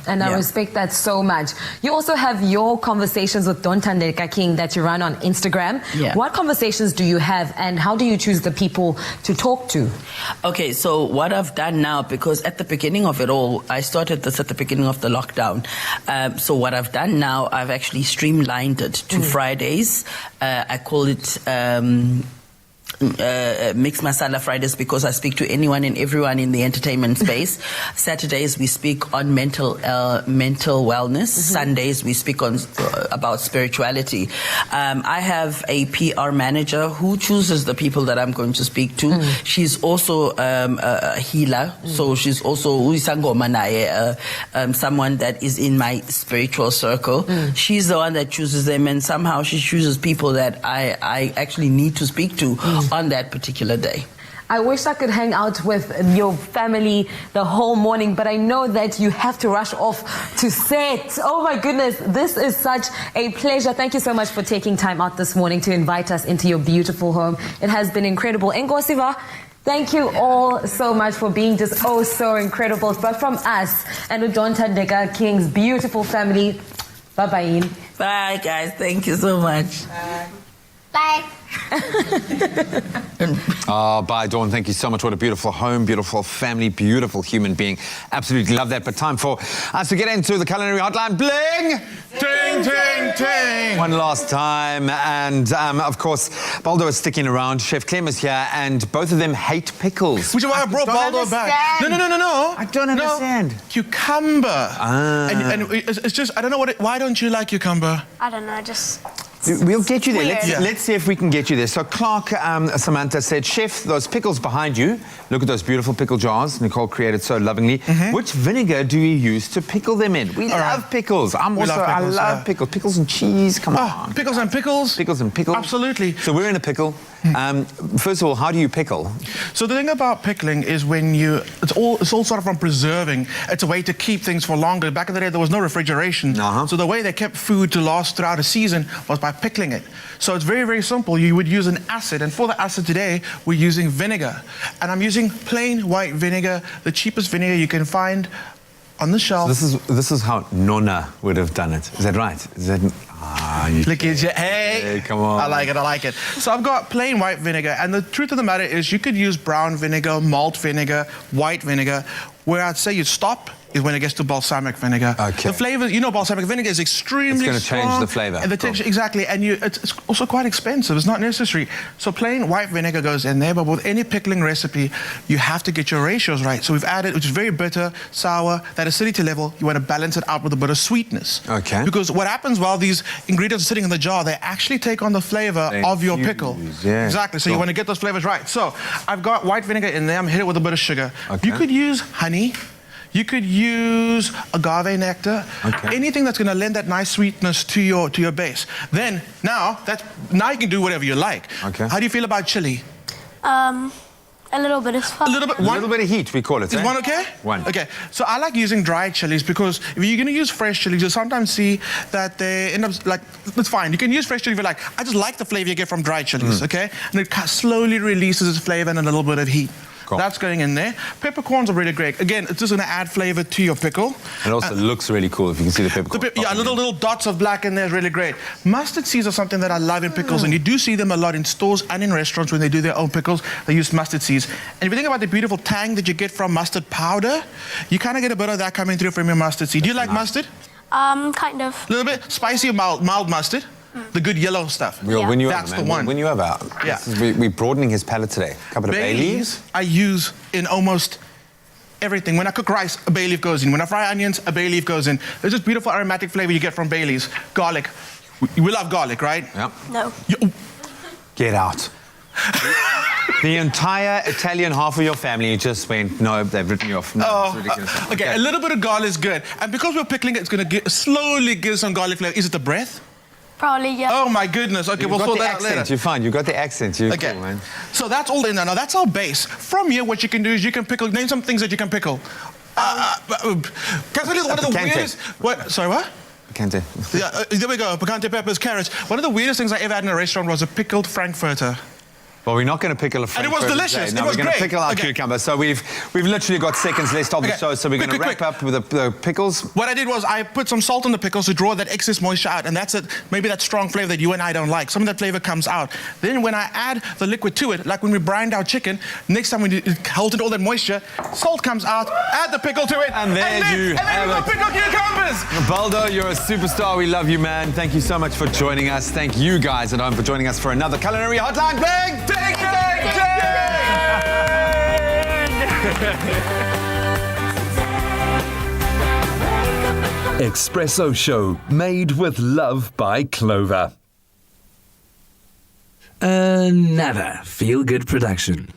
And I respect that so much. You also have your conversations with Don Tandeka King that you run on Instagram. What conversations do you have, and how do you choose the people to talk to? Okay, so what I've done now, because at the beginning of it all, I started this at the beginning of the lockdown. So what I've done now, I've actually streamlined it to Fridays. I call it Mixed Masala Fridays, because I speak to anyone and everyone in the entertainment space. Saturdays we speak on mental wellness. Sundays we speak on about spirituality. I have a PR manager who chooses the people that I'm going to speak to. She's also a healer, so she's also someone that is in my spiritual circle. She's the one that chooses them, and somehow she chooses people that I actually need to speak to on that particular day. I wish I could hang out with your family the whole morning, but I know that you have to rush off to set. Oh my goodness, this is such a pleasure. Thank you so much for taking time out this morning to invite us into your beautiful home. It has been incredible. Ngosiva, thank you all so much for being just so incredible. But from us and Don Tandeka King's beautiful family, bye-bye. Bye, guys. Thank you so much. Bye. Bye, Dawn. Thank you so much. What a beautiful home, beautiful family, beautiful human being. Absolutely love that. But time for us to get into the culinary hotline. Bling! Ting, ting, ting! One last time. And, of course, Baldo is sticking around. Chef Clem is here, and both of them hate pickles. Which is why I brought Baldo back. No. I don't understand. Cucumber. And it's just, I don't know why don't you like cucumber? I don't know, just We'll get you there. weird. Let's see if we can get you there. So Clark, Samantha said, Chef, those pickles behind you, look at those beautiful pickle jars Nicole created so lovingly. Which vinegar do you use to pickle them in? We love pickles. I love pickles. Pickles and cheese, come on. Pickles and pickles. Pickles and pickles. Absolutely. So we're in a pickle. First of all, how do you pickle? So the thing about pickling is when it's all sort of from preserving. It's a way to keep things for longer. Back in the day, there was no refrigeration. So the way they kept food to last throughout a season was by pickling it. So it's very, very simple. You would use an acid, and for the acid today, we're using vinegar. And I'm using plain white vinegar, the cheapest vinegar you can find on the shelf. So this is how Nonna would have done it. Is that right? Is that... Look at you. Hey, come on. I like it. So I've got plain white vinegar, and the truth of the matter is you could use brown vinegar, malt vinegar, white vinegar. Where I'd say you'd stop is when it gets to balsamic vinegar. Okay. The flavor, balsamic vinegar is extremely strong. It's going to change the flavor. And the texture, exactly. And it's also quite expensive. It's not necessary. So plain white vinegar goes in there, but with any pickling recipe, you have to get your ratios right. So we've added, which is very bitter, sour, that acidity level, you want to balance it out with a bit of sweetness. Okay. Because what happens while these ingredients are sitting in the jar, they actually take on the flavor of your pickle. Yeah. Exactly. So you want to get those flavors right. So I've got white vinegar in there. I'm hit it with a bit of sugar. Okay. You could use honey. You could use agave nectar, anything that's going to lend that nice sweetness to your base. Then now you can do whatever you like. Okay. How do you feel about chili? A little bit is fine. A little bit of heat, we call it. Is one okay? One. Okay. So I like using dried chilies because if you're going to use fresh chilies, you'll sometimes see that they end up like, it's fine. You can use fresh chili if you like. I just like the flavor you get from dried chilies, okay? And it slowly releases its flavor and a little bit of heat. Cool. That's going in there. Peppercorns are really great. Again, it's just going to add flavor to your pickle. It also looks really cool if you can see the peppercorn. Yeah, little dots of black in there is really great. Mustard seeds are something that I love in pickles, and you do see them a lot in stores and in restaurants when they do their own pickles. They use mustard seeds. And if you think about the beautiful tang that you get from mustard powder, you kind of get a bit of that coming through from your mustard seed. Do you like mustard? Kind of. A little bit spicy or mild mustard? The good yellow stuff. That's the one. When you have out. Yeah. We're broadening his palate today. A couple of bay leaves. I use in almost everything. When I cook rice, a bay leaf goes in. When I fry onions, a bay leaf goes in. There's this beautiful aromatic flavor you get from bay leaves. Garlic. We love garlic, right? Yeah. No. Get out. The entire Italian half of your family just went, no, they've written you off. No, it's ridiculous. Okay, a little bit of garlic is good. And because we're pickling it, it's going to slowly give some garlic flavor. Is it the breath? Probably, yeah. Oh my goodness. Okay, we'll sort that out later. You're fine. You got the accent. You're cool, man. So that's all in there. Now that's our base. From here, what you can do is you can pickle. Name some things that you can pickle. Can I tell you one of the weirdest? Sorry, what? Picante. Yeah, there we go. Picante peppers, carrots. One of the weirdest things I ever had in a restaurant was a pickled frankfurter. Well, we're not going to pickle a frankfurter. And it was delicious. No, It was we're going to great. pickle our cucumber. So we've literally got seconds left of the show, so we're going to wrap up with the pickles. What I did was I put some salt on the pickles to draw that excess moisture out, and that's it. Maybe that strong flavor that you and I don't like. Some of that flavor comes out. Then when I add the liquid to it, like when we brined our chicken, next time we held all that moisture, salt comes out, add the pickle to it, and then you have it. Pickle cucumbers. Baldo, you're a superstar. We love you, man. Thank you so much for joining us. Thank you guys at home for joining us for another Culinary Hotline Bang! Take it! Expresso Show, made with love by Clover. Another feel-good production.